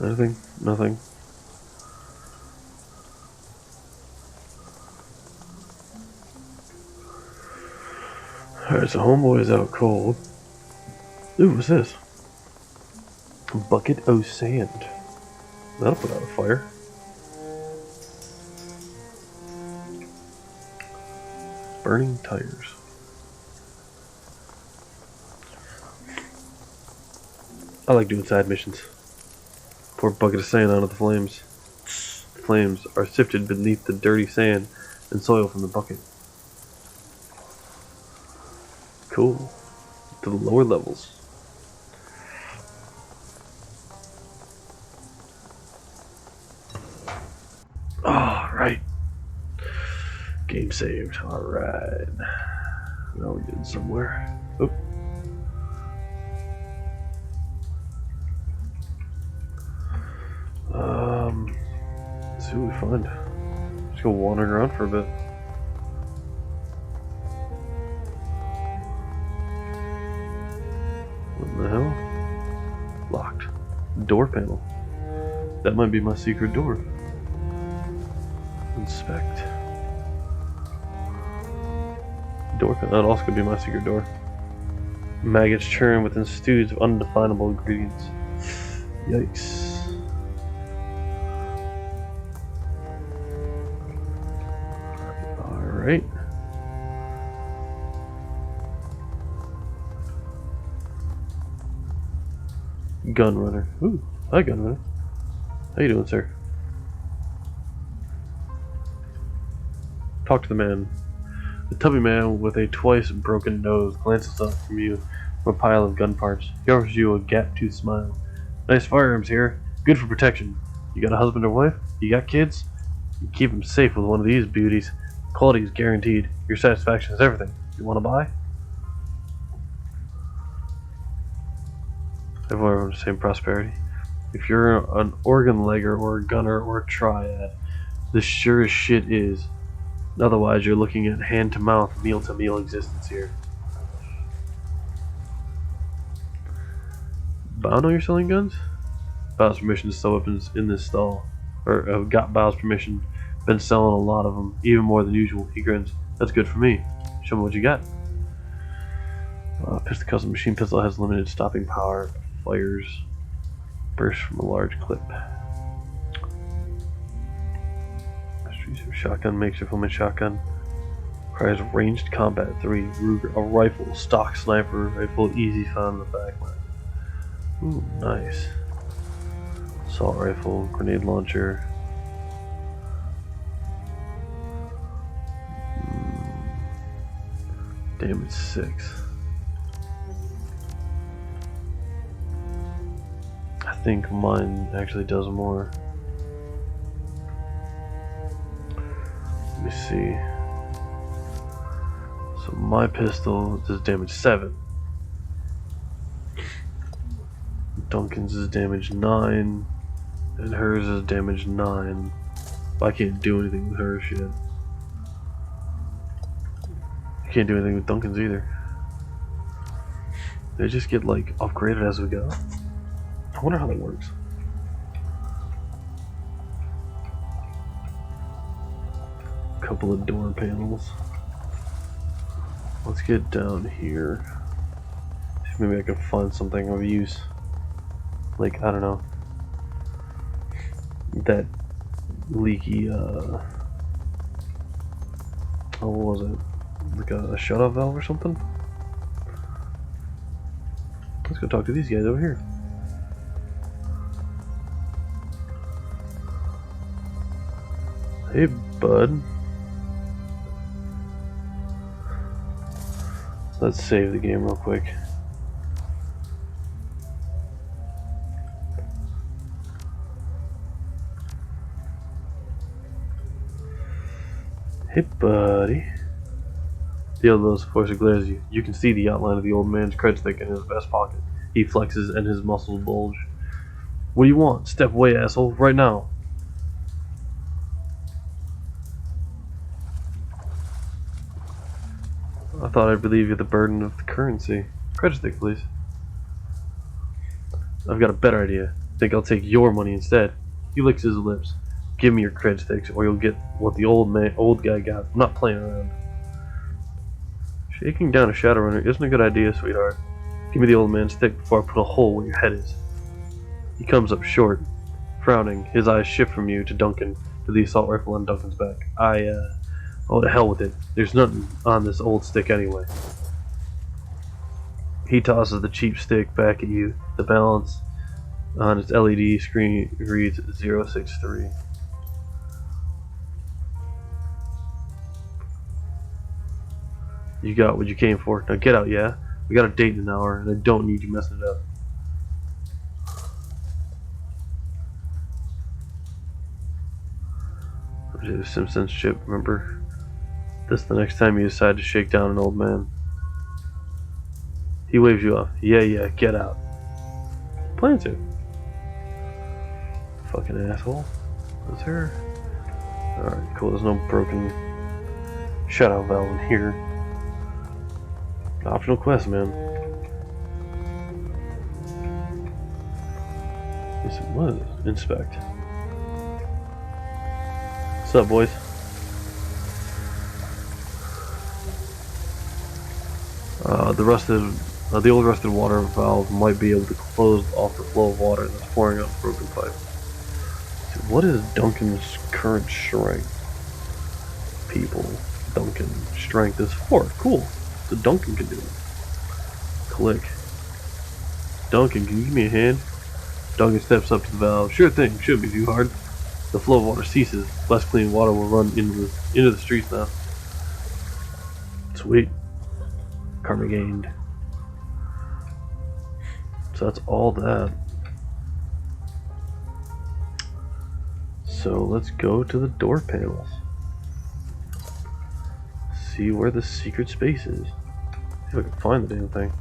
Anything? Nothing. Alright, so homeboy is out cold. Ooh, what's this? A bucket of sand. That'll put out a fire. Burning tires. I like doing side missions. Pour a bucket of sand onto the flames. The flames are sifted beneath the dirty sand and soil from the bucket. Cool. To the lower levels. Alright. Game saved. Alright. Now we're getting somewhere. Oh. Let's see what we find. Just go wandering around for a bit. What the hell? Locked. Door panel. That might be my secret door. Inspect. Door panel. That also could be my secret door. Maggots churn within stews of undefinable ingredients. Yikes. Alright. Gun runner. Ooh, hi gun runner. How you doing, sir? Talk to the man. The tubby man with a twice broken nose glances up from you from a pile of gun parts. He offers you a gap-toothed smile. Nice firearms here. Good for protection. You got a husband or wife? You got kids? You keep them safe with one of these beauties. Quality is guaranteed. Your satisfaction is everything. You want to buy? Everyone the same prosperity. If you're an organ legger or a gunner or a triad, this sure as shit is. Otherwise, you're looking at hand-to-mouth, meal-to-meal existence here. Bao know you're selling guns? Bao's permission to sell weapons in this stall. Or, got Bao's permission. Been selling a lot of them, even more than usual. He grins. That's good for me. Show me what you got. Pistol custom machine pistol has limited stopping power. Fires. Burst from a large clip. Shotgun, makeshift homemade shotgun. Requires ranged combat 3. Ruger, a rifle, stock sniper rifle, easy found in the backpack. Ooh, nice. Assault rifle, grenade launcher. Damage 6. I think mine actually does more. Let me see. So my pistol does damage 7. Duncan's is damage 9. And hers is damage 9. But I can't do anything with her shit. I can't do anything with Duncan's either. They just get like upgraded as we go. I wonder how that works. Couple of door panels. Let's get down here. See if maybe I can find something of use. Like, I don't know. That leaky, oh, what was it? Like a shut-off valve or something? Let's go talk to these guys over here. Hey, bud. Let's save the game real quick. Hey, buddy. The other force glares at you. You can see the outline of the old man's cred stick in his vest pocket. He flexes and his muscles bulge. What do you want? Step away, asshole, right now. I thought I'd relieve you the burden of the currency. Credit stick, please. I've got a better idea. Think I'll take your money instead. He licks his lips. Give me your credit sticks, or you'll get what the old guy got. I'm not playing around. Shaking down a shadowrunner isn't a good idea, sweetheart. Give me the old man's stick before I put a hole where your head is. He comes up short, frowning. His eyes shift from you to Duncan, to the assault rifle on Duncan's back. Oh, to hell with it. There's nothing on this old stick anyway. He tosses the cheap stick back at you. The balance on its LED screen reads 063. You got what you came for. Now get out, yeah? We got a date in an hour, and I don't need you messing it up. The Simpsons ship, remember? This the next time you decide to shake down an old man. He waves you off. Yeah, get out. Plan to. Fucking asshole. That's her. Alright, cool. There's no broken shadow valve in here. Optional quest, man. What is this? Inspect. What's up, boys? The old rusted water valve might be able to close off the flow of water that's pouring out the broken pipe. So what is Duncan's current strength? People. Duncan strength is 4. Cool. So Duncan can do it. Click. Duncan, can you give me a hand? Duncan steps up to the valve. Sure thing. Shouldn't be too hard. The flow of water ceases. Less clean water will run into the streets now. Sweet. Karma gained. So that's all that. So let's go to the door panels. See where the secret space is. See if I can find the damn thing.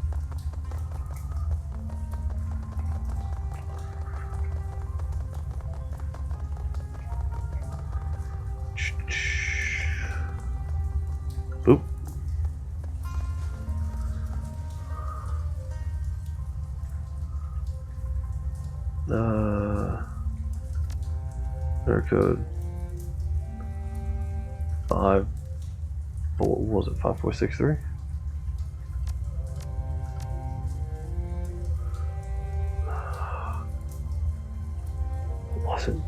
Boop. Error code 5. What was it? 5463. Listen.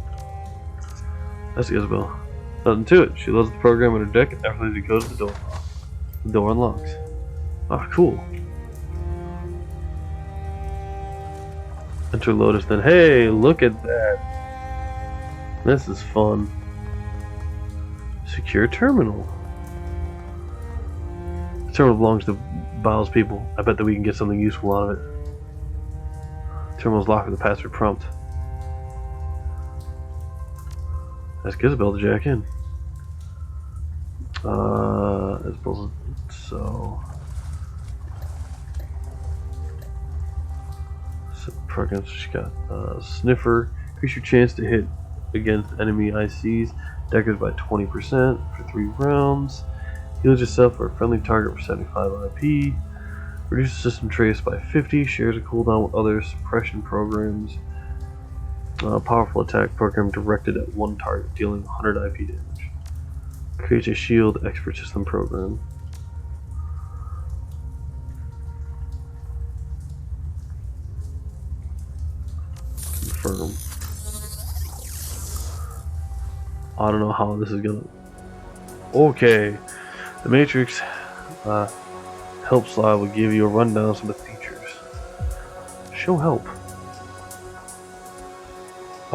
That's Isabel. Nothing to it. She loads the program on her deck and effortlessly goes to the door. The door unlocks. Ah, cool. Enter Lotus then. Hey, look at that. This is fun. Secure terminal. The terminal belongs to Bowles people. I bet that we can get something useful out of it. The terminal's locked with a password prompt. Ask Isabel to jack in. Isabel's so programs she got sniffer. Increase your chance to hit against enemy ICs. Deckers by 20% for 3 rounds. Heals yourself for a friendly target for 75 IP. Reduces system trace by 50. Shares a cooldown with other suppression programs. Powerful attack program directed at one target, dealing 100 IP damage. Creates a shield expert system program. Confirm. I don't know how this is gonna. Okay, the Matrix help slide will give you a rundown of some of the features. Show help.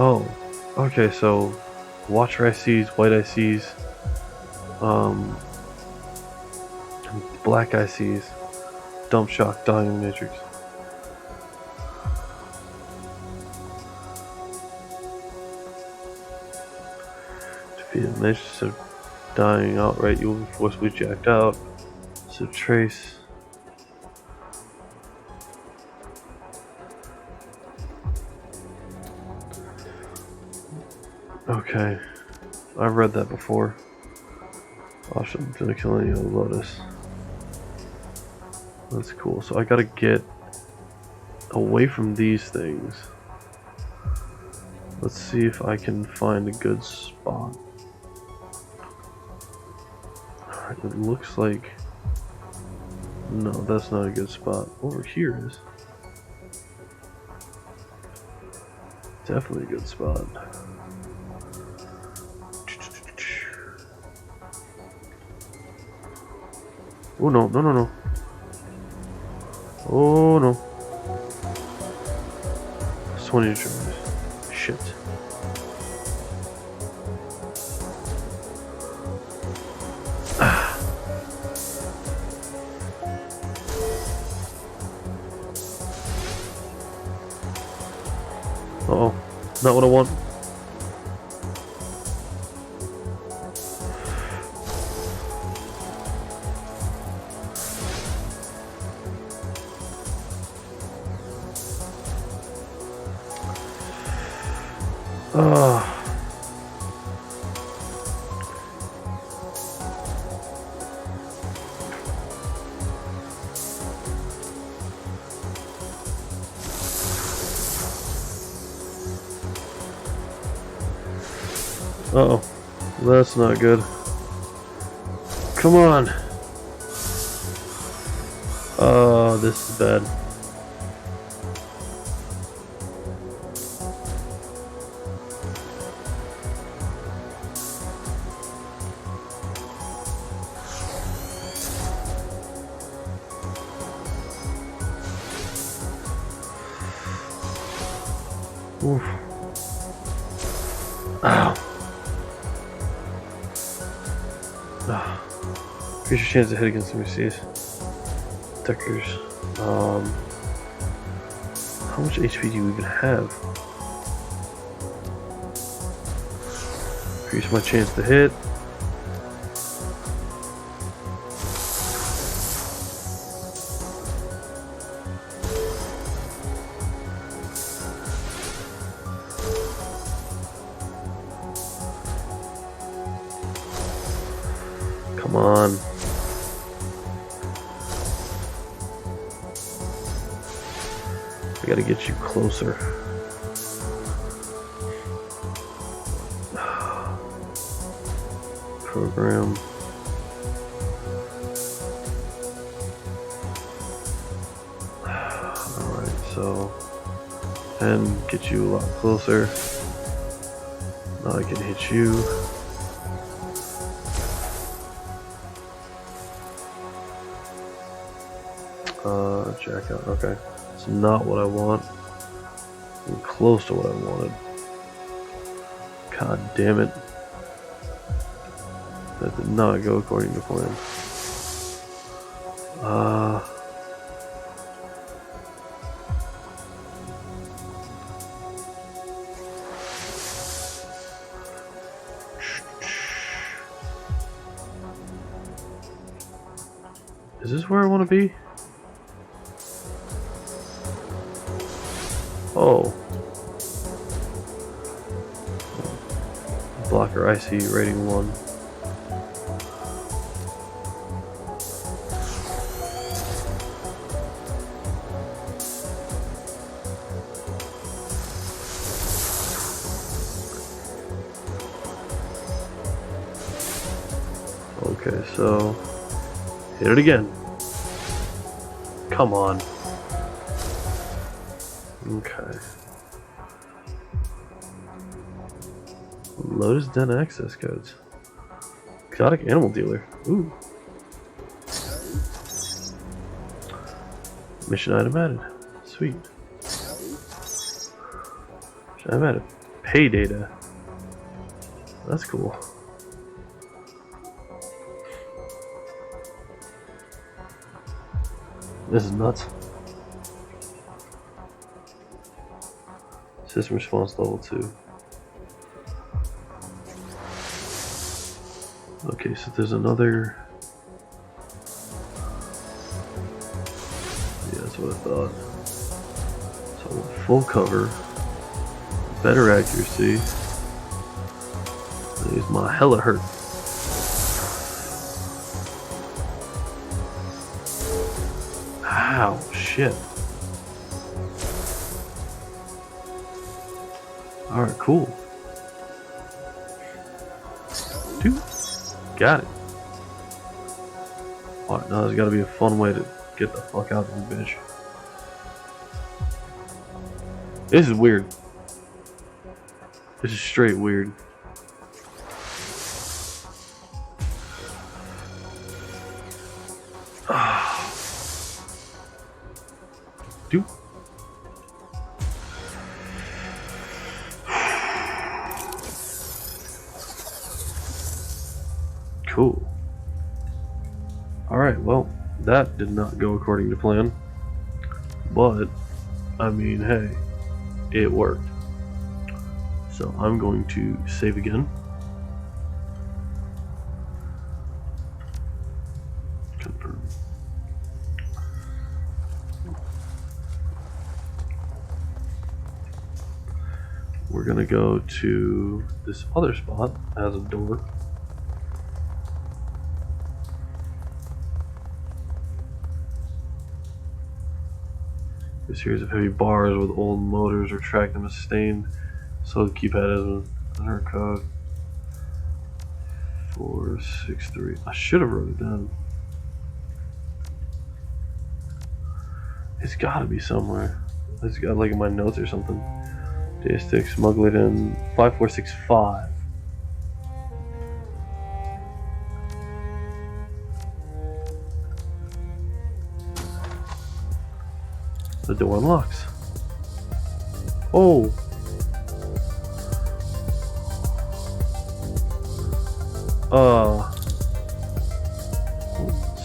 Oh, okay. So, watcher ICs, white ICs, black ICs, dump shock, dying Matrix. Defeated Matrix of dying outright, you will be forcibly jacked out. So trace. Okay, I've read that before. Awesome, gonna kill any of the Lotus. That's cool. So I gotta get away from these things. Let's see if I can find a good spot. Alright, it looks like... No, that's not a good spot. Over here is. Definitely a good spot. Oh no, no, no, no. Oh no. 20 triggers. Shit. Uh-oh. Not what I want. Uh-oh. That's not good. Come on. Oh, this is bad. Oof. Ow. Increase your chance to hit against NPCs. Attackers. How much HP do you even have? Increase my chance to hit. Come on. I gotta get you closer. Program. Alright, so. And get you a lot closer. Now I can hit you. Jack out. Okay. It's not what I want. I'm close to what I wanted. God damn it. That did not go according to plan. Is this where I want to be? Oh. Blocker IC rating 1. Okay, so hit it again. Come on. Okay. Lotus Den access codes. Exotic animal dealer. Ooh. Mission item added. Sweet. Mission item added. Pay data. That's cool. This is nuts. System response level 2. Okay, so there's another. Yeah, that's what I thought. So full cover, better accuracy. I use my hella hurt. Ow, shit. Alright, cool. Dude, got it. Alright, now there's gotta be a fun way to get the fuck out of this bitch. This is weird. This is straight weird. Dude. Cool. Alright, well, that did not go according to plan. But, I mean, hey, it worked. So I'm going to save again. Confirm. We're gonna go to this other spot, has a door. A series of heavy bars with old motors retract them as stained. So the keypad has an error code 463. I should have wrote it down. It's gotta be somewhere. It's got like in my notes or something. J-stick, smuggle it in 5465. The door unlocks. Oh!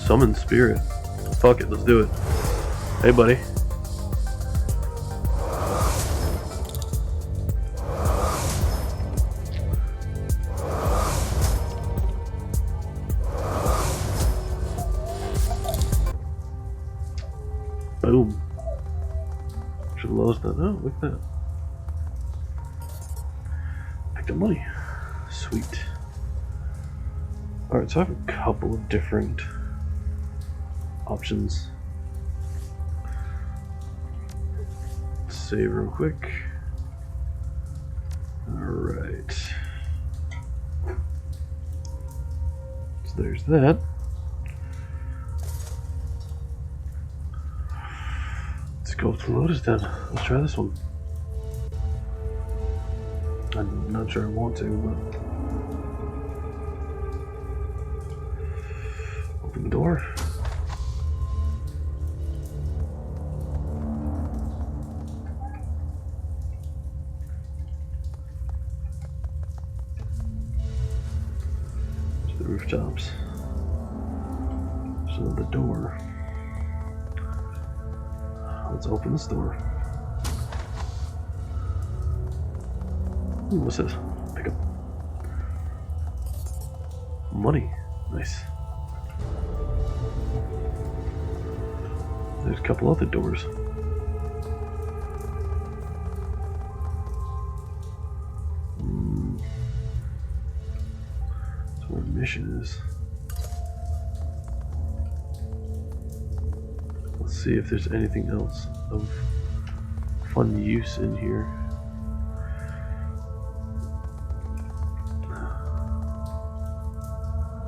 Summon spirit. Fuck it, let's do it. Hey, buddy. Boom. Should have lost that. Oh, look at that. Picked up money. Sweet. Alright, so I have a couple of different options. Save real quick. Alright. So there's that. Let's go to Lotus Den. Let's try this one. I'm not sure I want to, but open the door. To the rooftops. So the door. Let's open this door. Ooh, what's this? Pick up. Money. Nice. There's a couple other doors. That's where the mission is. Let's see if there's anything else of fun use in here.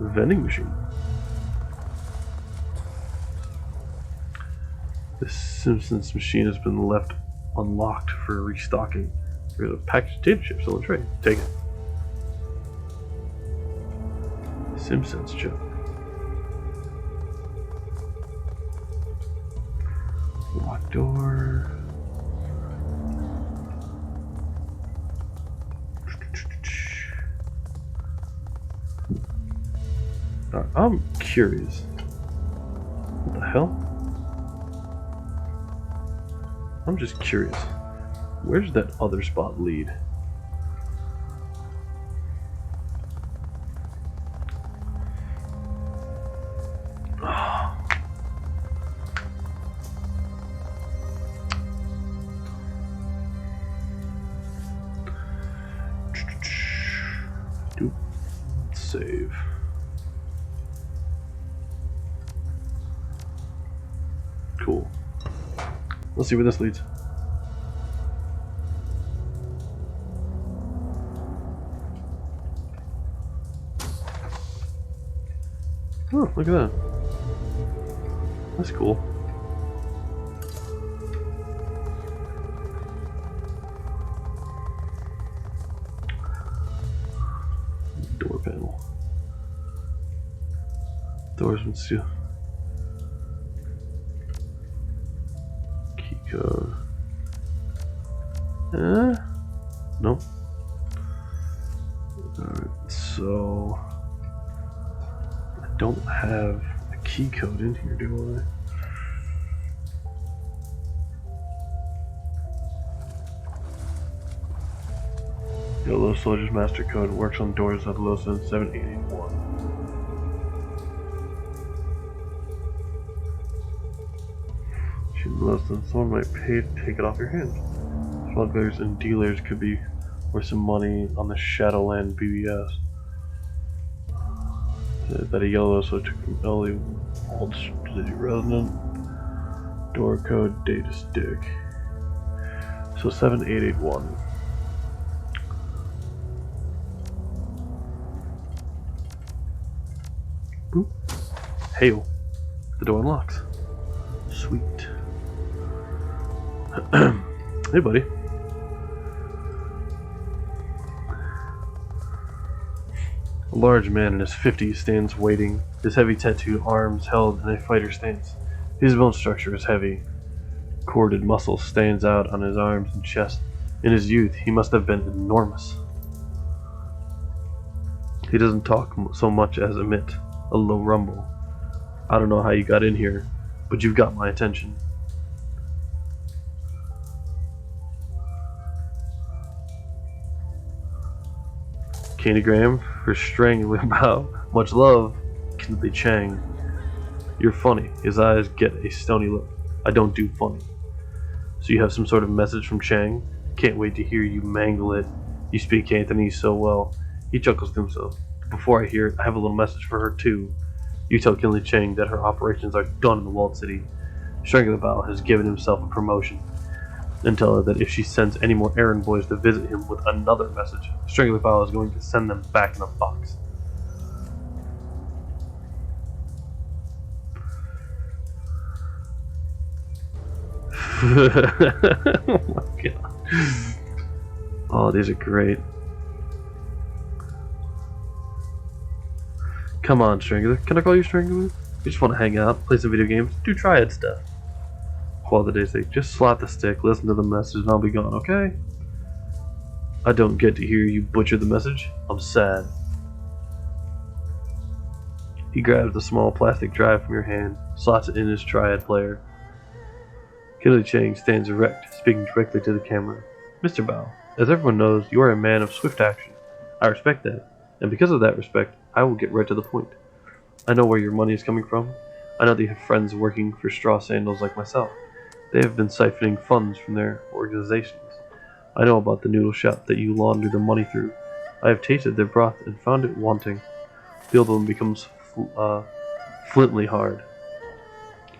Vending machine. This Simpsons machine has been left unlocked for restocking. There's a packaged potato chips on the tray. Take it. Simpsons chip. Locked door. I'm curious. What the hell? I'm just curious. Where's that other spot lead? Save. Cool. Let's see where this leads. Oh, look at that. That's cool. Door panel. Doors and steel. Key code. Nope. Alright, so I don't have a key code in here, do I? Yellow Soldier's Master Code works on doors of low since 7881. Less than someone might pay to take it off your hands. Smugglers and dealers could be worth some money on the Shadowland BBS. That a yellow so took from LA Old City resident. Door code data stick. So 7881. Boop. Hail. The door unlocks. Sweet. Hey, buddy. A large man in his 50s stands waiting, his heavy tattooed arms held in a fighter stance. His bone structure is heavy. Corded muscle stands out on his arms and chest. In his youth, he must have been enormous. He doesn't talk so much as emit a low rumble. I don't know how you got in here, but you've got my attention. Candygram for strangling bow. Much love, Kinley Chang. You're funny. His eyes get a stony look. I don't do funny. So you have some sort of message from Chang? Can't wait to hear you mangle it. You speak Cantonese so well. He chuckles to himself. Before I hear it, I have a little message for her too. You tell Kinley Chang that her operations are done in the walled city. Strangling Bow has given himself a promotion. And tell her that if she sends any more errand boys to visit him with another message, Strangling Bow is going to send them back in a box. Oh my god. Oh, these are great. Come on, Strangler. Can I call you Strangler? You just want to hang out, play some video games, do triad stuff. While the days say, just slap the stick, listen to the message, and I'll be gone, okay? I don't get to hear you butcher the message. I'm sad. He grabs the small plastic drive from your hand, slots it in his triad player. Kinley Chang stands erect, speaking directly to the camera. Mr. Bao, as everyone knows, you are a man of swift action. I respect that, and because of that respect, I will get right to the point. I know where your money is coming from. I know that you have friends working for straw sandals like myself. They have been siphoning funds from their organizations. I know about the noodle shop that you launder the money through. I have tasted their broth and found it wanting. The old one becomes flintly hard.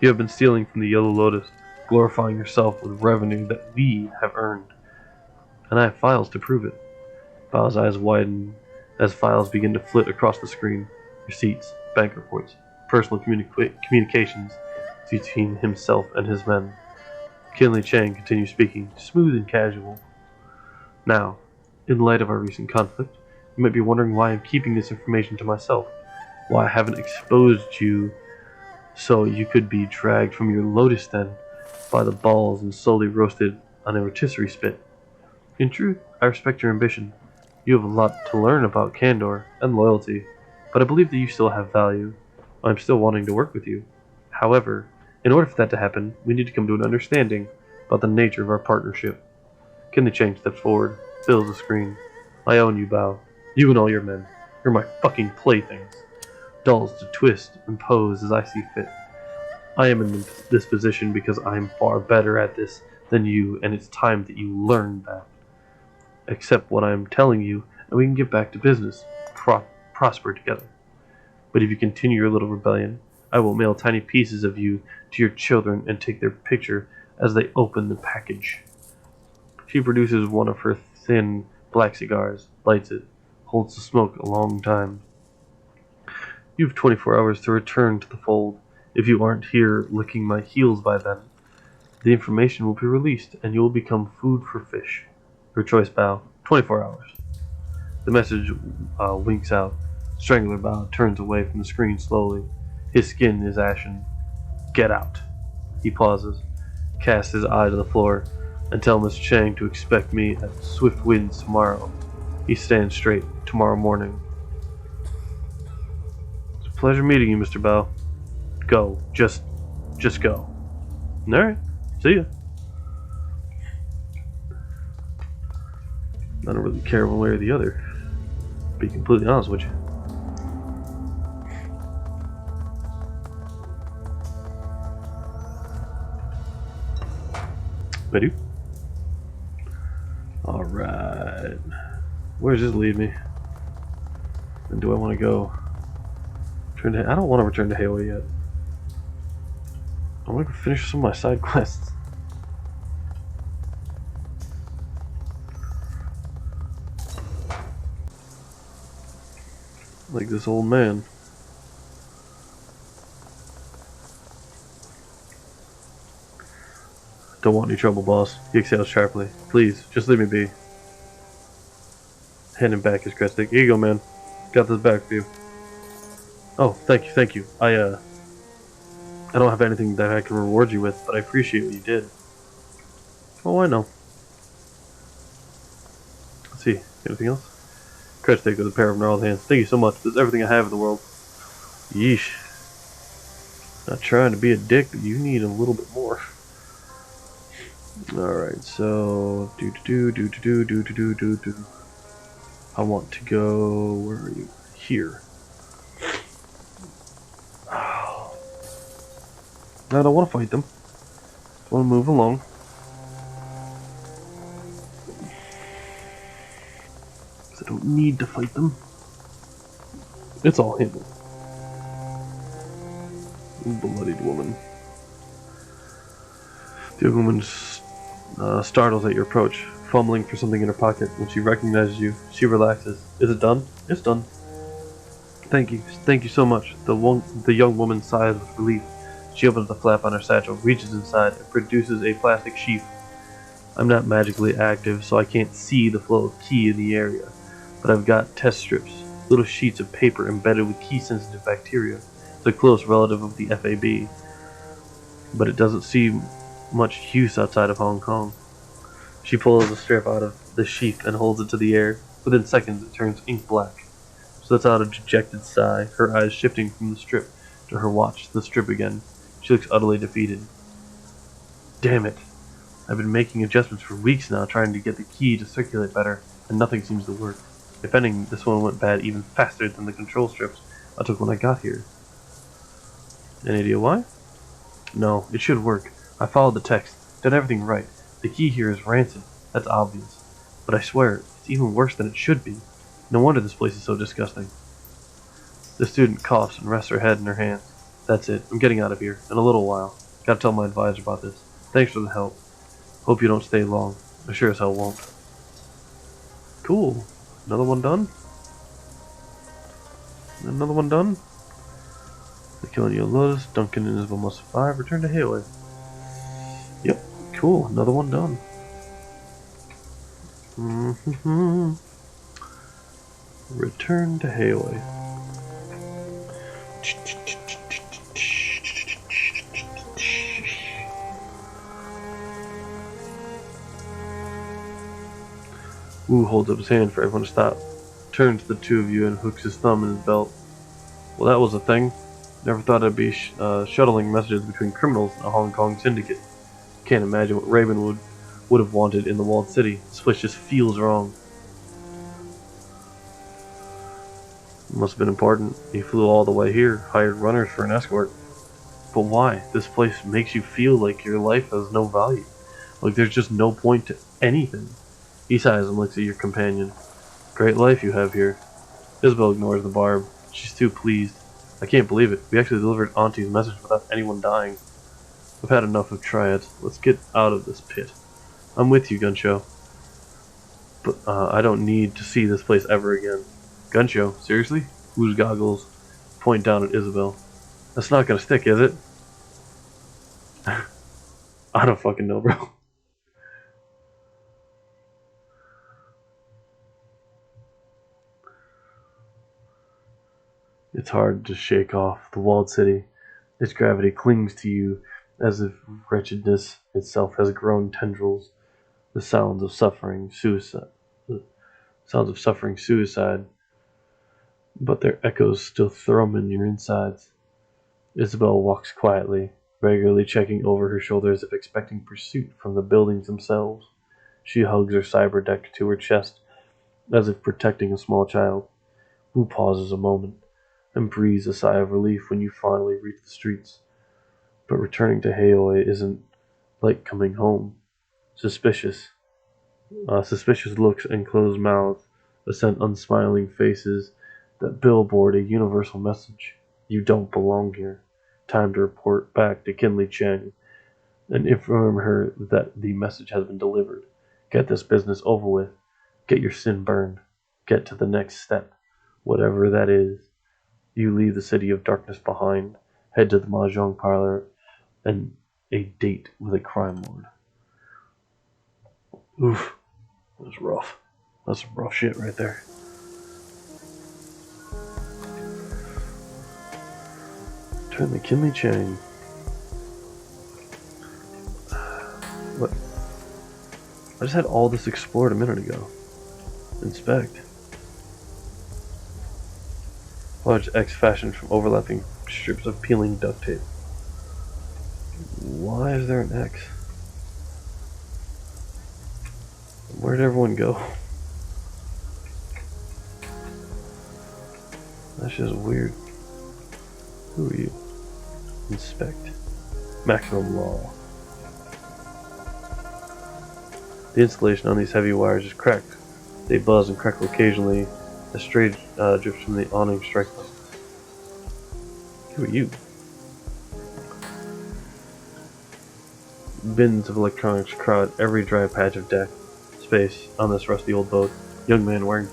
You have been stealing from the Yellow Lotus, glorifying yourself with revenue that we have earned. And I have files to prove it. Bao's eyes widen as files begin to flit across the screen. Receipts, bank reports, personal communications between himself and his men. Kinley Chang continues speaking, smooth and casual. Now, in light of our recent conflict, you might be wondering why I'm keeping this information to myself, why I haven't exposed you so you could be dragged from your lotus den by the balls and slowly roasted on a rotisserie spit. In truth, I respect your ambition. You have a lot to learn about candor and loyalty, but I believe that you still have value. I'm still wanting to work with you. However, in order for that to happen, we need to come to an understanding about the nature of our partnership. Kinley Chang steps forward, fills the screen. I own you, Bao. You and all your men. You're my fucking playthings. Dolls to twist and pose as I see fit. I am in this position because I am far better at this than you, and it's time that you learn that. Accept what I am telling you, and we can get back to business, prosper together. But if you continue your little rebellion, I will mail tiny pieces of you to your children and take their picture as they open the package. She produces one of her thin, black cigars, lights it, holds the smoke a long time. You have 24 hours to return to the fold. If you aren't here licking my heels by then, the information will be released, and you will become food for fish. Your choice, Bao. 24 hours. The message winks out. Strangler Bao turns away from the screen slowly. His skin is ashen. Get out. He pauses, casts his eye to the floor, and tells Miss Chang to expect me at Swift Winds tomorrow. He stands straight. Tomorrow morning. It's a pleasure meeting you, Mr. Bao. Go. Just go. Alright. See ya. I don't really care one way or the other, to be completely honest with you. I do. Alright. Where does this lead me? And do I want to go? I don't want to return to Halo yet. I want to finish some of my side quests. Like this old man. Don't want any trouble, boss. He exhales sharply. Please, just leave me be. Hand him back his crest stick. Here you go, man. Got this back for you. Oh, thank you. I don't have anything that I can reward you with, but I appreciate what you did. Oh, I know. Let's see. Anything else? Crest stick with a pair of gnarled hands. Thank you so much. This is everything I have in the world. Yeesh. Not trying to be a dick, but you need a little bit more. Alright, so I want to go, where are you? Here. I don't want to fight them. I want to move along. Because I don't need to fight them. It's all handled. Bloodied woman. The young woman startles at your approach, fumbling for something in her pocket. When she recognizes you, she relaxes. Is it done? It's done. Thank you so much. The young woman sighs with relief. She opens the flap on her satchel, reaches inside, and produces a plastic sheath. I'm not magically active, so I can't see the flow of key in the area, but I've got test strips, little sheets of paper embedded with key-sensitive bacteria. It's a close relative of the FAB, but it doesn't seem much use outside of Hong Kong. She pulls the strip out of the sheath and holds it to the air. Within seconds, it turns ink black. She lets out a dejected sigh, her eyes shifting from the strip to her watch, the strip again. She looks utterly defeated. Damn it. I've been making adjustments for weeks now, trying to get the key to circulate better, and nothing seems to work. If anything, this one went bad even faster than the control strips I took when I got here. Any idea why? No, it should work. I followed the text, did everything right. The key here is rancid, that's obvious. But I swear, it's even worse than it should be. No wonder this place is so disgusting. The student coughs and rests her head in her hands. That's it, I'm getting out of here, in a little while. Gotta tell my advisor about this. Thanks for the help. Hope you don't stay long. I sure as hell won't. Cool. Another one done? Another one done? The killing you Lotus, Duncan and Isabel must survive. Return to Hayway. Yep, cool. Another one done. Return to Hayway. Wu holds up his hand for everyone to stop. Turns to the two of you and hooks his thumb in his belt. Well, that was a thing. Never thought I'd be shuttling messages between criminals in a Hong Kong syndicate. Can't imagine what Raven would have wanted in the walled city. This place just feels wrong. Must have been important. He flew all the way here, hired runners for an escort. But why? This place makes you feel like your life has no value. Like there's just no point to anything. He sighs and looks at your companion. Great life you have here. Isabel ignores the barb. She's too pleased. I can't believe it. We actually delivered Auntie's message without anyone dying. I've had enough of triads. Let's get out of this pit. I'm with you, Gunshow. But I don't need to see this place ever again. Gunshow? Seriously? Whose goggles point down at Isabel. That's not gonna stick, is it? I don't fucking know, bro. It's hard to shake off the walled city. Its gravity clings to you as if wretchedness itself has grown tendrils. The sounds of suffering, suicide, but their echoes still thrum in your insides. Isabel walks quietly, regularly checking over her shoulder as if expecting pursuit from the buildings themselves. She hugs her cyber deck to her chest, as if protecting a small child. Wu pauses a moment, and breathes a sigh of relief when you finally reach the streets. But returning to Haoi isn't like coming home. Suspicious. Suspicious looks and closed mouths ascend unsmiling faces that billboard a universal message. You don't belong here. Time to report back to Kinley Chang and inform her that the message has been delivered. Get this business over with. Get your sin burned. Get to the next step. Whatever that is. You leave the city of darkness behind, head to the mahjong parlor, and a date with a crime lord. Oof. That was rough. That's some rough shit right there. Turn the Kinley Chang. What? I just had all this explored a minute ago. Inspect. Large X fashioned from overlapping strips of peeling duct tape. Why is there an X? Where'd everyone go? That's just weird. Who are you? Inspect. Maximum law. The insulation on these heavy wires is cracked. They buzz and crackle occasionally. A stray drift from the awning strikes them. Who are you? Bins of electronics crowd every dry patch of deck space on this rusty old boat. Young man wearing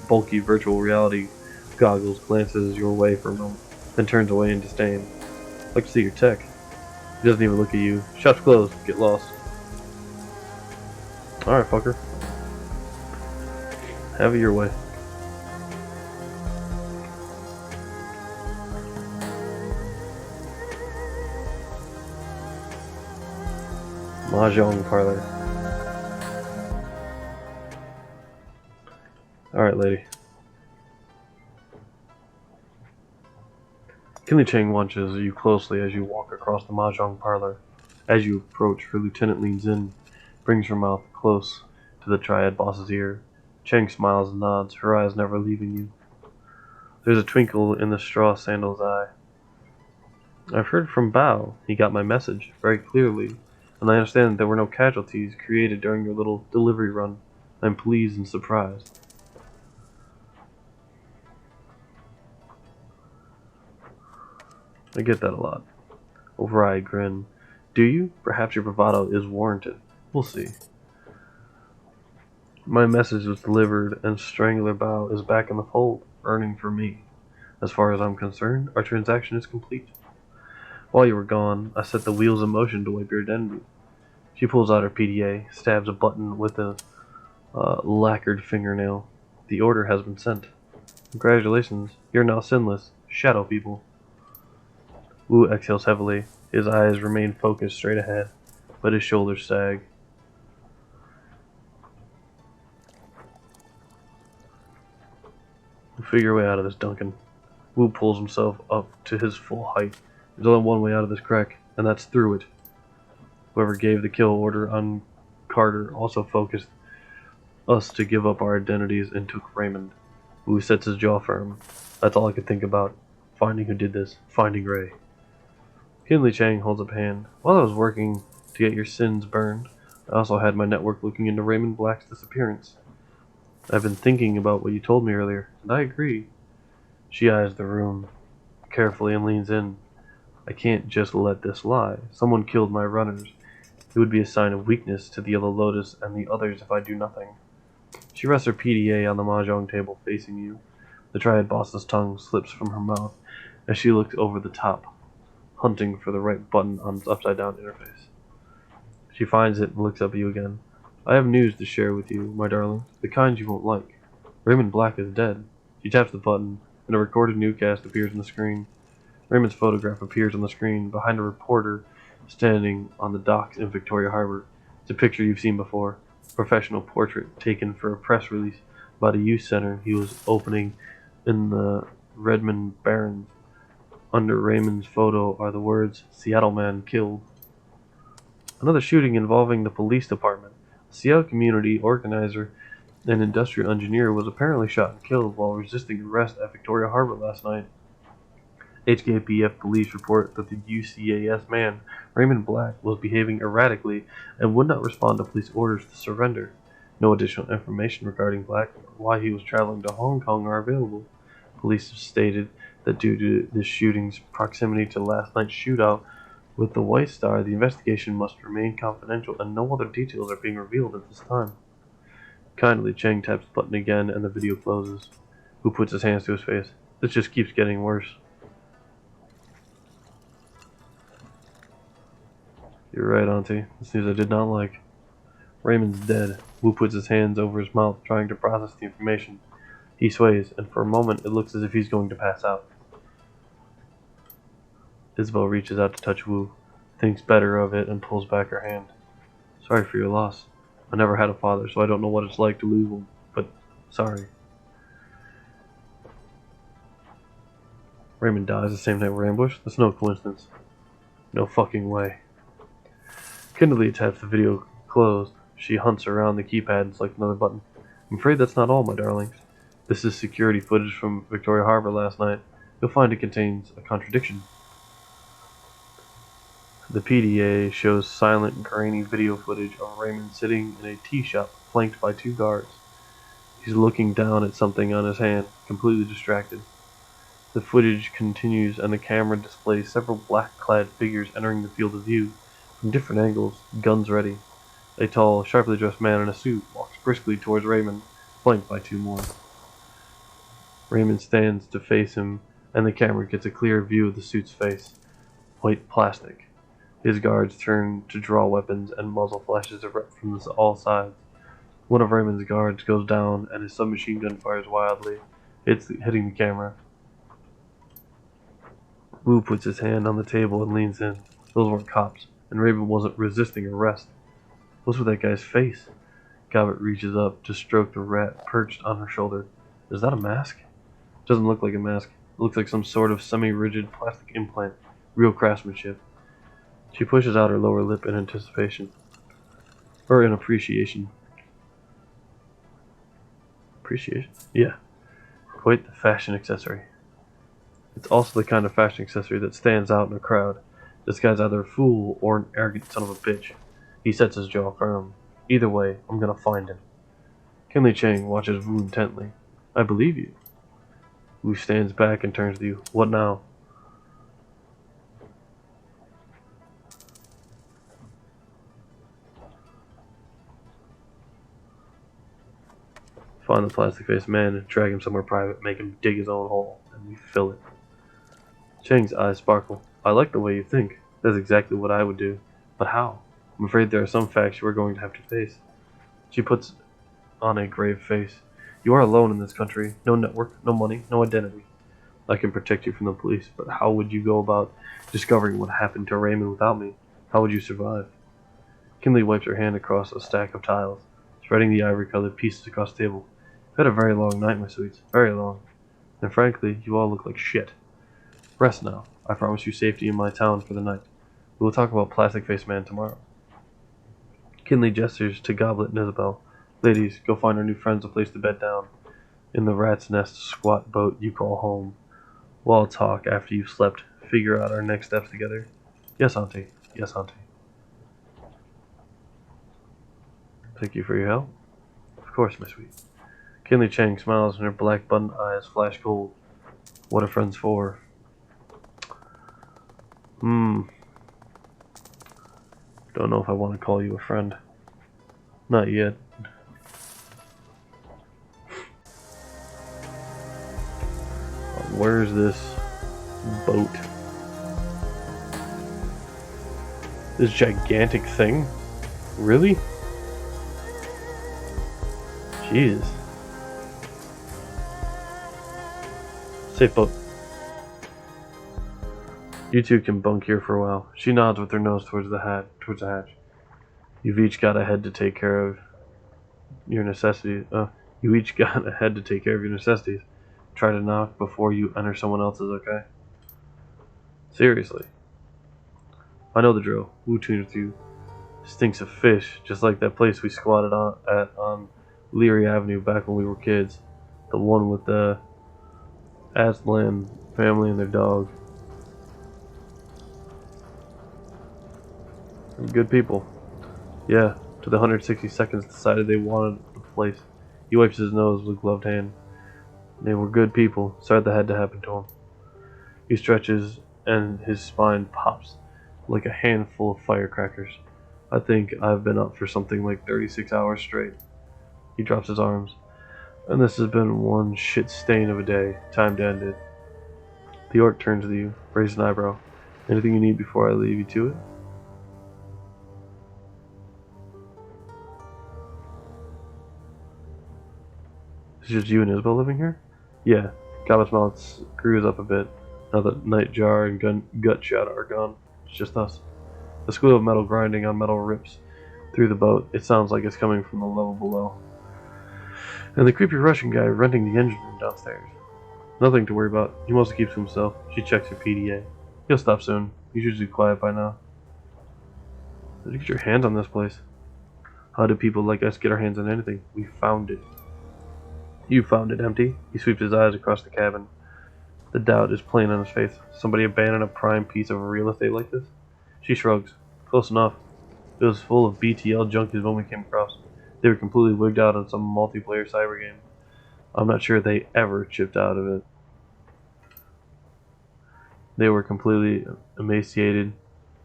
bulky virtual reality goggles glances your way for a moment, then turns away in disdain. Like to see your tech. He doesn't even look at you. Shop's closed. Get lost. Alright, fucker. Have it your way. Mahjong parlor. Alright, lady. Kinley Chang watches you closely as you walk across the mahjong parlor. As you approach, her lieutenant leans in, brings her mouth close to the triad boss's ear. Chang smiles and nods, her eyes never leaving you. There's a twinkle in the straw sandal's eye. I've heard from Bao. He got my message very clearly, and I understand that there were no casualties created during your little delivery run. I'm pleased and surprised. I get that a lot. A wry grin. Do you? Perhaps your bravado is warranted. We'll see. My message was delivered, and Strangler Bao is back in the fold, earning for me. As far as I'm concerned, our transaction is complete. While you were gone, I set the wheels in motion to wipe your identity. She pulls out her PDA, stabs a button with a lacquered fingernail. The order has been sent. Congratulations, you're now sinless. Shadow people. Wu exhales heavily. His eyes remain focused straight ahead, but his shoulders sag. Figure your way out of this, Duncan. Wu pulls himself up to his full height. There's only one way out of this crack, and that's through it. Whoever gave the kill order on Carter also focused us to give up our identities and took Raymond. Wu sets his jaw firm. That's all I could think about. Finding who did this. Finding Ray. Kinley Chang holds up a hand. While I was working to get your sins burned, I also had my network looking into Raymond Black's disappearance. I've been thinking about what you told me earlier, and I agree. She eyes the room carefully and leans in. I can't just let this lie. Someone killed my runners. It would be a sign of weakness to the Yellow Lotus and the others if I do nothing. She rests her PDA on the mahjong table facing you. The Triad Boss's tongue slips from her mouth as she looks over the top, hunting for the right button on its upside-down interface. She finds it and looks up at you again. I have news to share with you, my darling, the kind you won't like. Raymond Black is dead. She taps the button, and a recorded newscast appears on the screen. Raymond's photograph appears on the screen behind a reporter standing on the docks in Victoria Harbor. It's a picture you've seen before. A professional portrait taken for a press release about a youth center he was opening in the Redmond Barrens. Under Raymond's photo are the words, "Seattle man killed." Another shooting involving the police department. A Seattle community organizer and industrial engineer was apparently shot and killed while resisting arrest at Victoria Harbor last night. HKPF police report that the UCAS man, Raymond Black, was behaving erratically and would not respond to police orders to surrender. No additional information regarding Black or why he was traveling to Hong Kong are available. Police have stated that due to this shooting's proximity to last night's shootout with the White Star, the investigation must remain confidential and no other details are being revealed at this time. Kindly, Chang taps the button again and the video closes. Wu puts his hands to his face. This just keeps getting worse. You're right, Auntie. This news I did not like. Raymond's dead. Wu puts his hands over his mouth, trying to process the information. He sways, and for a moment it looks as if he's going to pass out. Isabel reaches out to touch Wu, thinks better of it, and pulls back her hand. Sorry for your loss. I never had a father, so I don't know what it's like to lose one, but sorry. Raymond dies the same night we're ambushed? That's no coincidence. No fucking way. Kindly taps the video closed. She hunts around the keypad and selects another button. I'm afraid that's not all, my darlings. This is security footage from Victoria Harbor last night. You'll find it contains a contradiction. The PDA shows silent, grainy video footage of Raymond sitting in a tea shop flanked by two guards. He's looking down at something on his hand, completely distracted. The footage continues and the camera displays several black-clad figures entering the field of view. From different angles, guns ready. A tall, sharply dressed man in a suit walks briskly towards Raymond, flanked by two more. Raymond stands to face him, and the camera gets a clear view of the suit's face. White plastic. His guards turn to draw weapons, and muzzle flashes erupt from all sides. One of Raymond's guards goes down, and his submachine gun fires wildly, hitting the camera. Wu puts his hand on the table and leans in. Those weren't cops, and Raymond wasn't resisting arrest. What's with that guy's face? Gobbett reaches up to stroke the rat perched on her shoulder. Is that a mask? It doesn't look like a mask. It looks like some sort of semi-rigid plastic implant. Real craftsmanship. She pushes out her lower lip in anticipation. Or in appreciation. Appreciation? Yeah. Quite the fashion accessory. It's also the kind of fashion accessory that stands out in a crowd. This guy's either a fool or an arrogant son of a bitch. He sets his jaw firm. Either way, I'm gonna find him. Kinley Chang watches Wu intently. I believe you. Wu stands back and turns to you. What now? Find the plastic-faced man and drag him somewhere private, make him dig his own hole, and we fill it. Chang's eyes sparkle. I like the way you think. That's exactly what I would do. But how? I'm afraid there are some facts you are going to have to face. She puts on a grave face. You are alone in this country. No network, no money, no identity. I can protect you from the police, but how would you go about discovering what happened to Raymond without me? How would you survive? Kinley wipes her hand across a stack of tiles, spreading the ivory-colored pieces across the table. You've had a very long night, my sweets. Very long. And frankly, you all look like shit. Rest now. I promise you safety in my town for the night. We will talk about Plastic-Faced Man tomorrow. Kinley gestures to Goblet and Isabel. Ladies, go find our new friends a place to bed down. In the rat's nest squat boat you call home. We'll all talk after you've slept. Figure out our next steps together. Yes, Auntie. Yes, Auntie. Thank you for your help. Of course, my sweet. Kinley Chang smiles and her black button eyes flash gold. What are friends for? Don't know if I want to call you a friend. Not yet. Where's this boat? This gigantic thing? Really? Jesus. Safe boat. You two can bunk here for a while. She nods with her nose towards the hatch. You've each got ahead to take care of your necessities. Try to knock before you enter someone else's, okay? Seriously. I know the drill. Wu tunes with you. Stinks of fish, just like that place we squatted on Leary Avenue back when we were kids. The one with the Aslan family and their dog. Good people. Yeah, to the 160 seconds decided they wanted the place. He wipes his nose with a gloved hand. They were good people. Sorry that had to happen to him. He stretches and his spine pops like a handful of firecrackers. I think I've been up for something like 36 hours straight. He drops his arms. And this has been one shit stain of a day. Time to end it. The orc turns to you, raises an eyebrow. Anything you need before I leave you to it? It's just you and Isabel living here? Yeah. Goblet's mouth screws up a bit. Now that Nightjar and Gut Shot are gone, it's just us. The squeal of metal grinding on metal rips through the boat. It sounds like it's coming from the level below. And the creepy Russian guy renting the engine room downstairs. Nothing to worry about. He mostly keeps to himself. She checks her PDA. He'll stop soon. He's usually quiet by now. How did you get your hands on this place? How do people like us get our hands on anything? We found it. You found it empty. He sweeps his eyes across the cabin. The doubt is plain on his face. Somebody abandoned a prime piece of real estate like this? She shrugs. Close enough. It was full of BTL junkies when we came across. They were completely wigged out on some multiplayer cyber game. I'm not sure they ever chipped out of it. They were completely emaciated,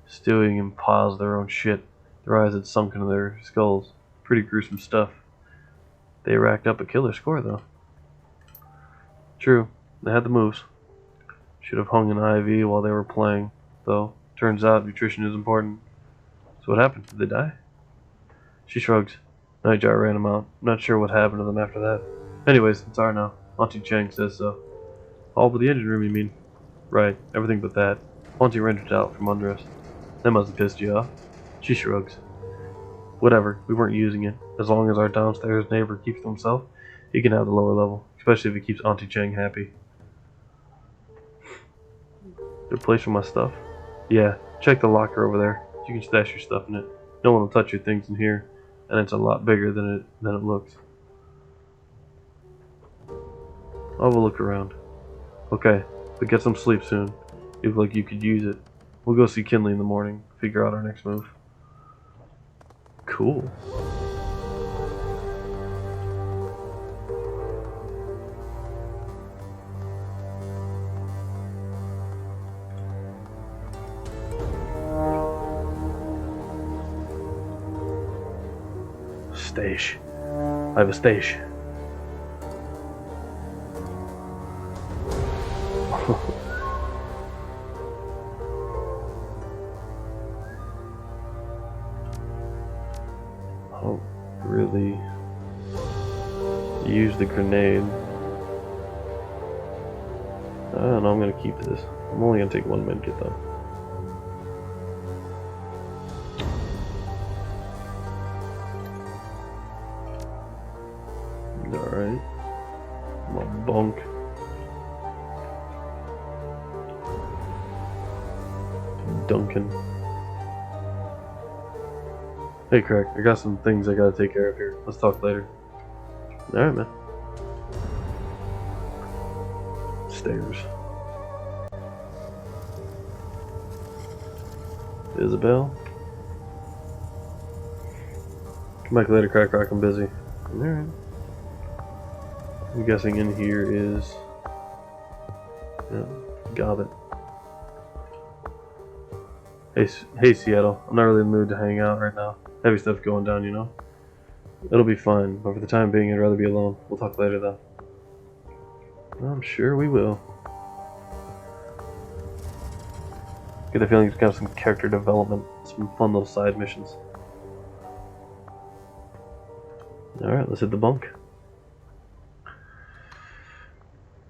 stewing in piles of their own shit. Their eyes had sunk into their skulls. Pretty gruesome stuff. They racked up a killer score, though. True, they had the moves. Should have hung an IV while they were playing, though. Turns out nutrition is important. So what happened? Did they die? She shrugs. Nightjar ran them out. I'm not sure what happened to them after that. Anyways, it's our now. Auntie Cheng says so. All but the engine room, you mean? Right, everything but that. Auntie rented it out from under us. That must have pissed you off. She shrugs. Whatever, we weren't using it. As long as our downstairs neighbor keeps to himself, he can have the lower level. Especially if he keeps Auntie Cheng happy. Good place for my stuff? Yeah, check the locker over there. You can stash your stuff in it. No one will touch your things in here, and it's a lot bigger than it looks. I'll have a look around. Okay, but get some sleep soon. You look like you could use it. We'll go see Kinley in the morning, figure out our next move. Cool. Stash. I have a stash. I'll really use the grenade. I don't know, I'm gonna keep this. I'm only gonna take one medkit though. Alright. My bunk. Duncan. Hey Crack, I got some things I gotta take care of here. Let's talk later. Alright, man. Stairs. Isabel? Come back later, Crackrok, I'm busy. Alright. I'm guessing in here is... yeah, got it. Hey, Seattle. I'm not really in the mood to hang out right now. Heavy stuff going down, you know? It'll be fine, but for the time being, I'd rather be alone. We'll talk later, though. I'm sure we will. Get the feeling it's got some character development, some fun little side missions. Alright, let's hit the bunk.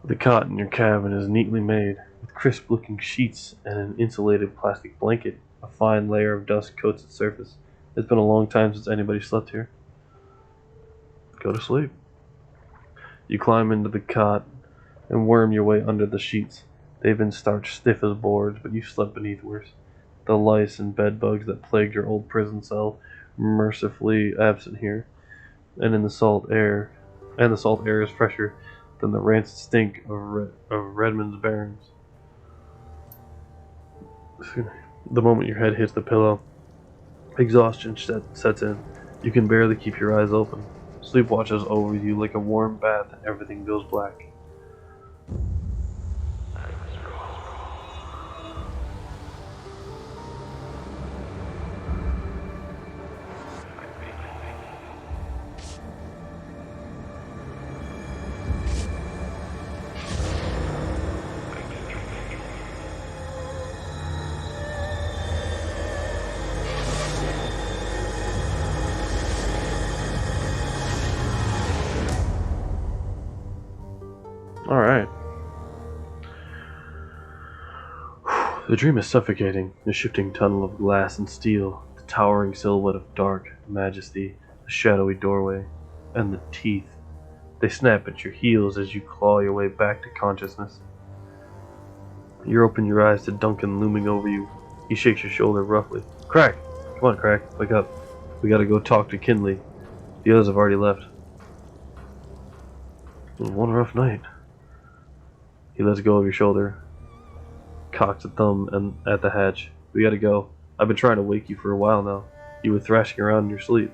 The cot in your cabin is neatly made, with crisp-looking sheets and an insulated plastic blanket. A fine layer of dust coats its surface. It's been a long time since anybody slept here. Go to sleep. You climb into the cot and worm your way under the sheets. They've been starched stiff as boards, but you slept beneath worse. The lice and bed bugs that plagued your old prison cell mercifully absent here, and the salt air is fresher than the rancid stink of Redmond's Barrens. The moment your head hits the pillow, exhaustion sets in. You can barely keep your eyes open. Sleep washes over you like a warm bath and everything goes black. Alright. The dream is suffocating. The shifting tunnel of glass and steel, the towering silhouette of dark majesty, the shadowy doorway, and the teeth. They snap at your heels as you claw your way back to consciousness. You open your eyes to Duncan looming over you. He shakes your shoulder roughly. Crack! Come on, Crack. Wake up. We gotta go talk to Kinley. The others have already left. It was one rough night. He lets go of your shoulder, cocks a thumb at the hatch. We gotta go. I've been trying to wake you for a while now. You were thrashing around in your sleep.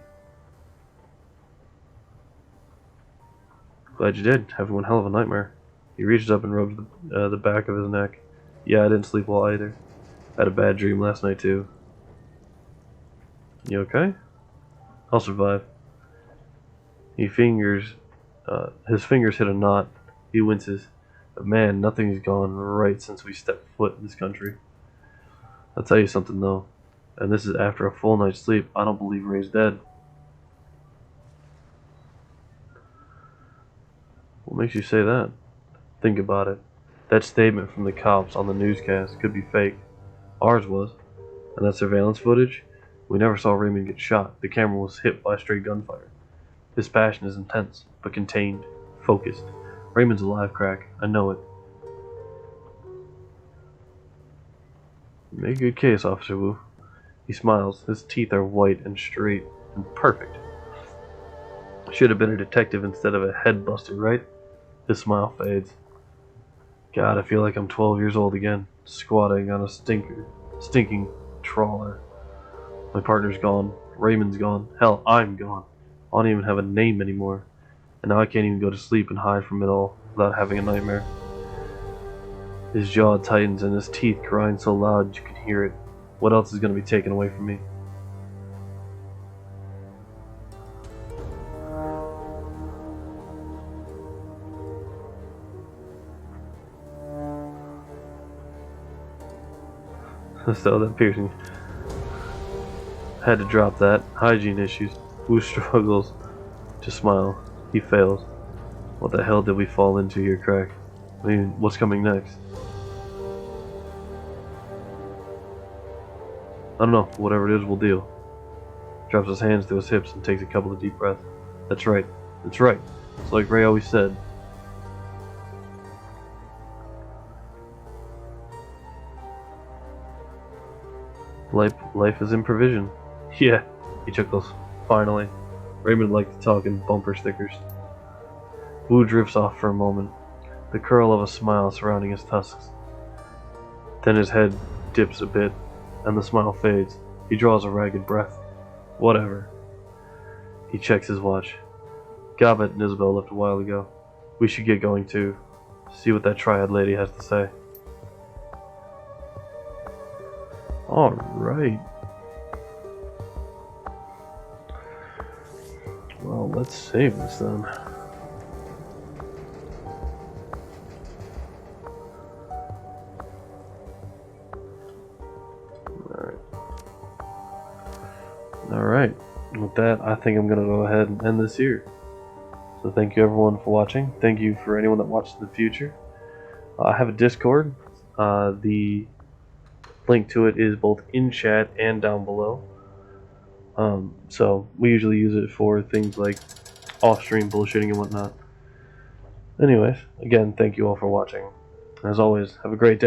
Glad you did. Having one hell of a nightmare. He reaches up and rubs the back of his neck. Yeah, I didn't sleep well either. I had a bad dream last night too. You okay? I'll survive. His fingers hit a knot. He winces. But man, nothing's gone right since we stepped foot in this country. I'll tell you something though, and this is after a full night's sleep. I don't believe Ray's dead. What makes you say that? Think about it. That statement from the cops on the newscast could be fake. Ours was. And that surveillance footage? We never saw Raymond get shot. The camera was hit by straight gunfire. His passion is intense, but contained, focused. Raymond's alive, Crack. I know it. You make a good case, Officer Wu. He smiles. His teeth are white and straight and perfect. Should have been a detective instead of a headbuster, right? His smile fades. God, I feel like I'm 12 years old again, squatting on a stinking trawler. My partner's gone. Raymond's gone. Hell, I'm gone. I don't even have a name anymore. And now I can't even go to sleep and hide from it all without having a nightmare. His jaw tightens and his teeth grind so loud you can hear it. What else is going to be taken away from me? So that piercing. Had to drop that. Hygiene issues. Wu struggles to smile. He fails. What the hell did we fall into here, Crack? I mean, what's coming next? I don't know. Whatever it is, we'll deal. Drops his hands to his hips and takes a couple of deep breaths. That's right. That's right. It's like Ray always said. Life is in provision. Yeah, he chuckles. Finally. Raymond liked to talk in bumper stickers. Wu drifts off for a moment, the curl of a smile surrounding his tusks. Then his head dips a bit, and the smile fades. He draws a ragged breath. Whatever. He checks his watch. Gobbet and Isabel left a while ago. We should get going too. See what that triad lady has to say. Alright. Well, let's save this then. Alright. With that, I think I'm going to go ahead and end this here. So thank you everyone for watching. Thank you for anyone that watched in the future. I have a Discord. The link to it is both in chat and down below. So we usually use it for things like off-stream bullshitting and whatnot. Anyways, again, thank you all for watching. As always, have a great day.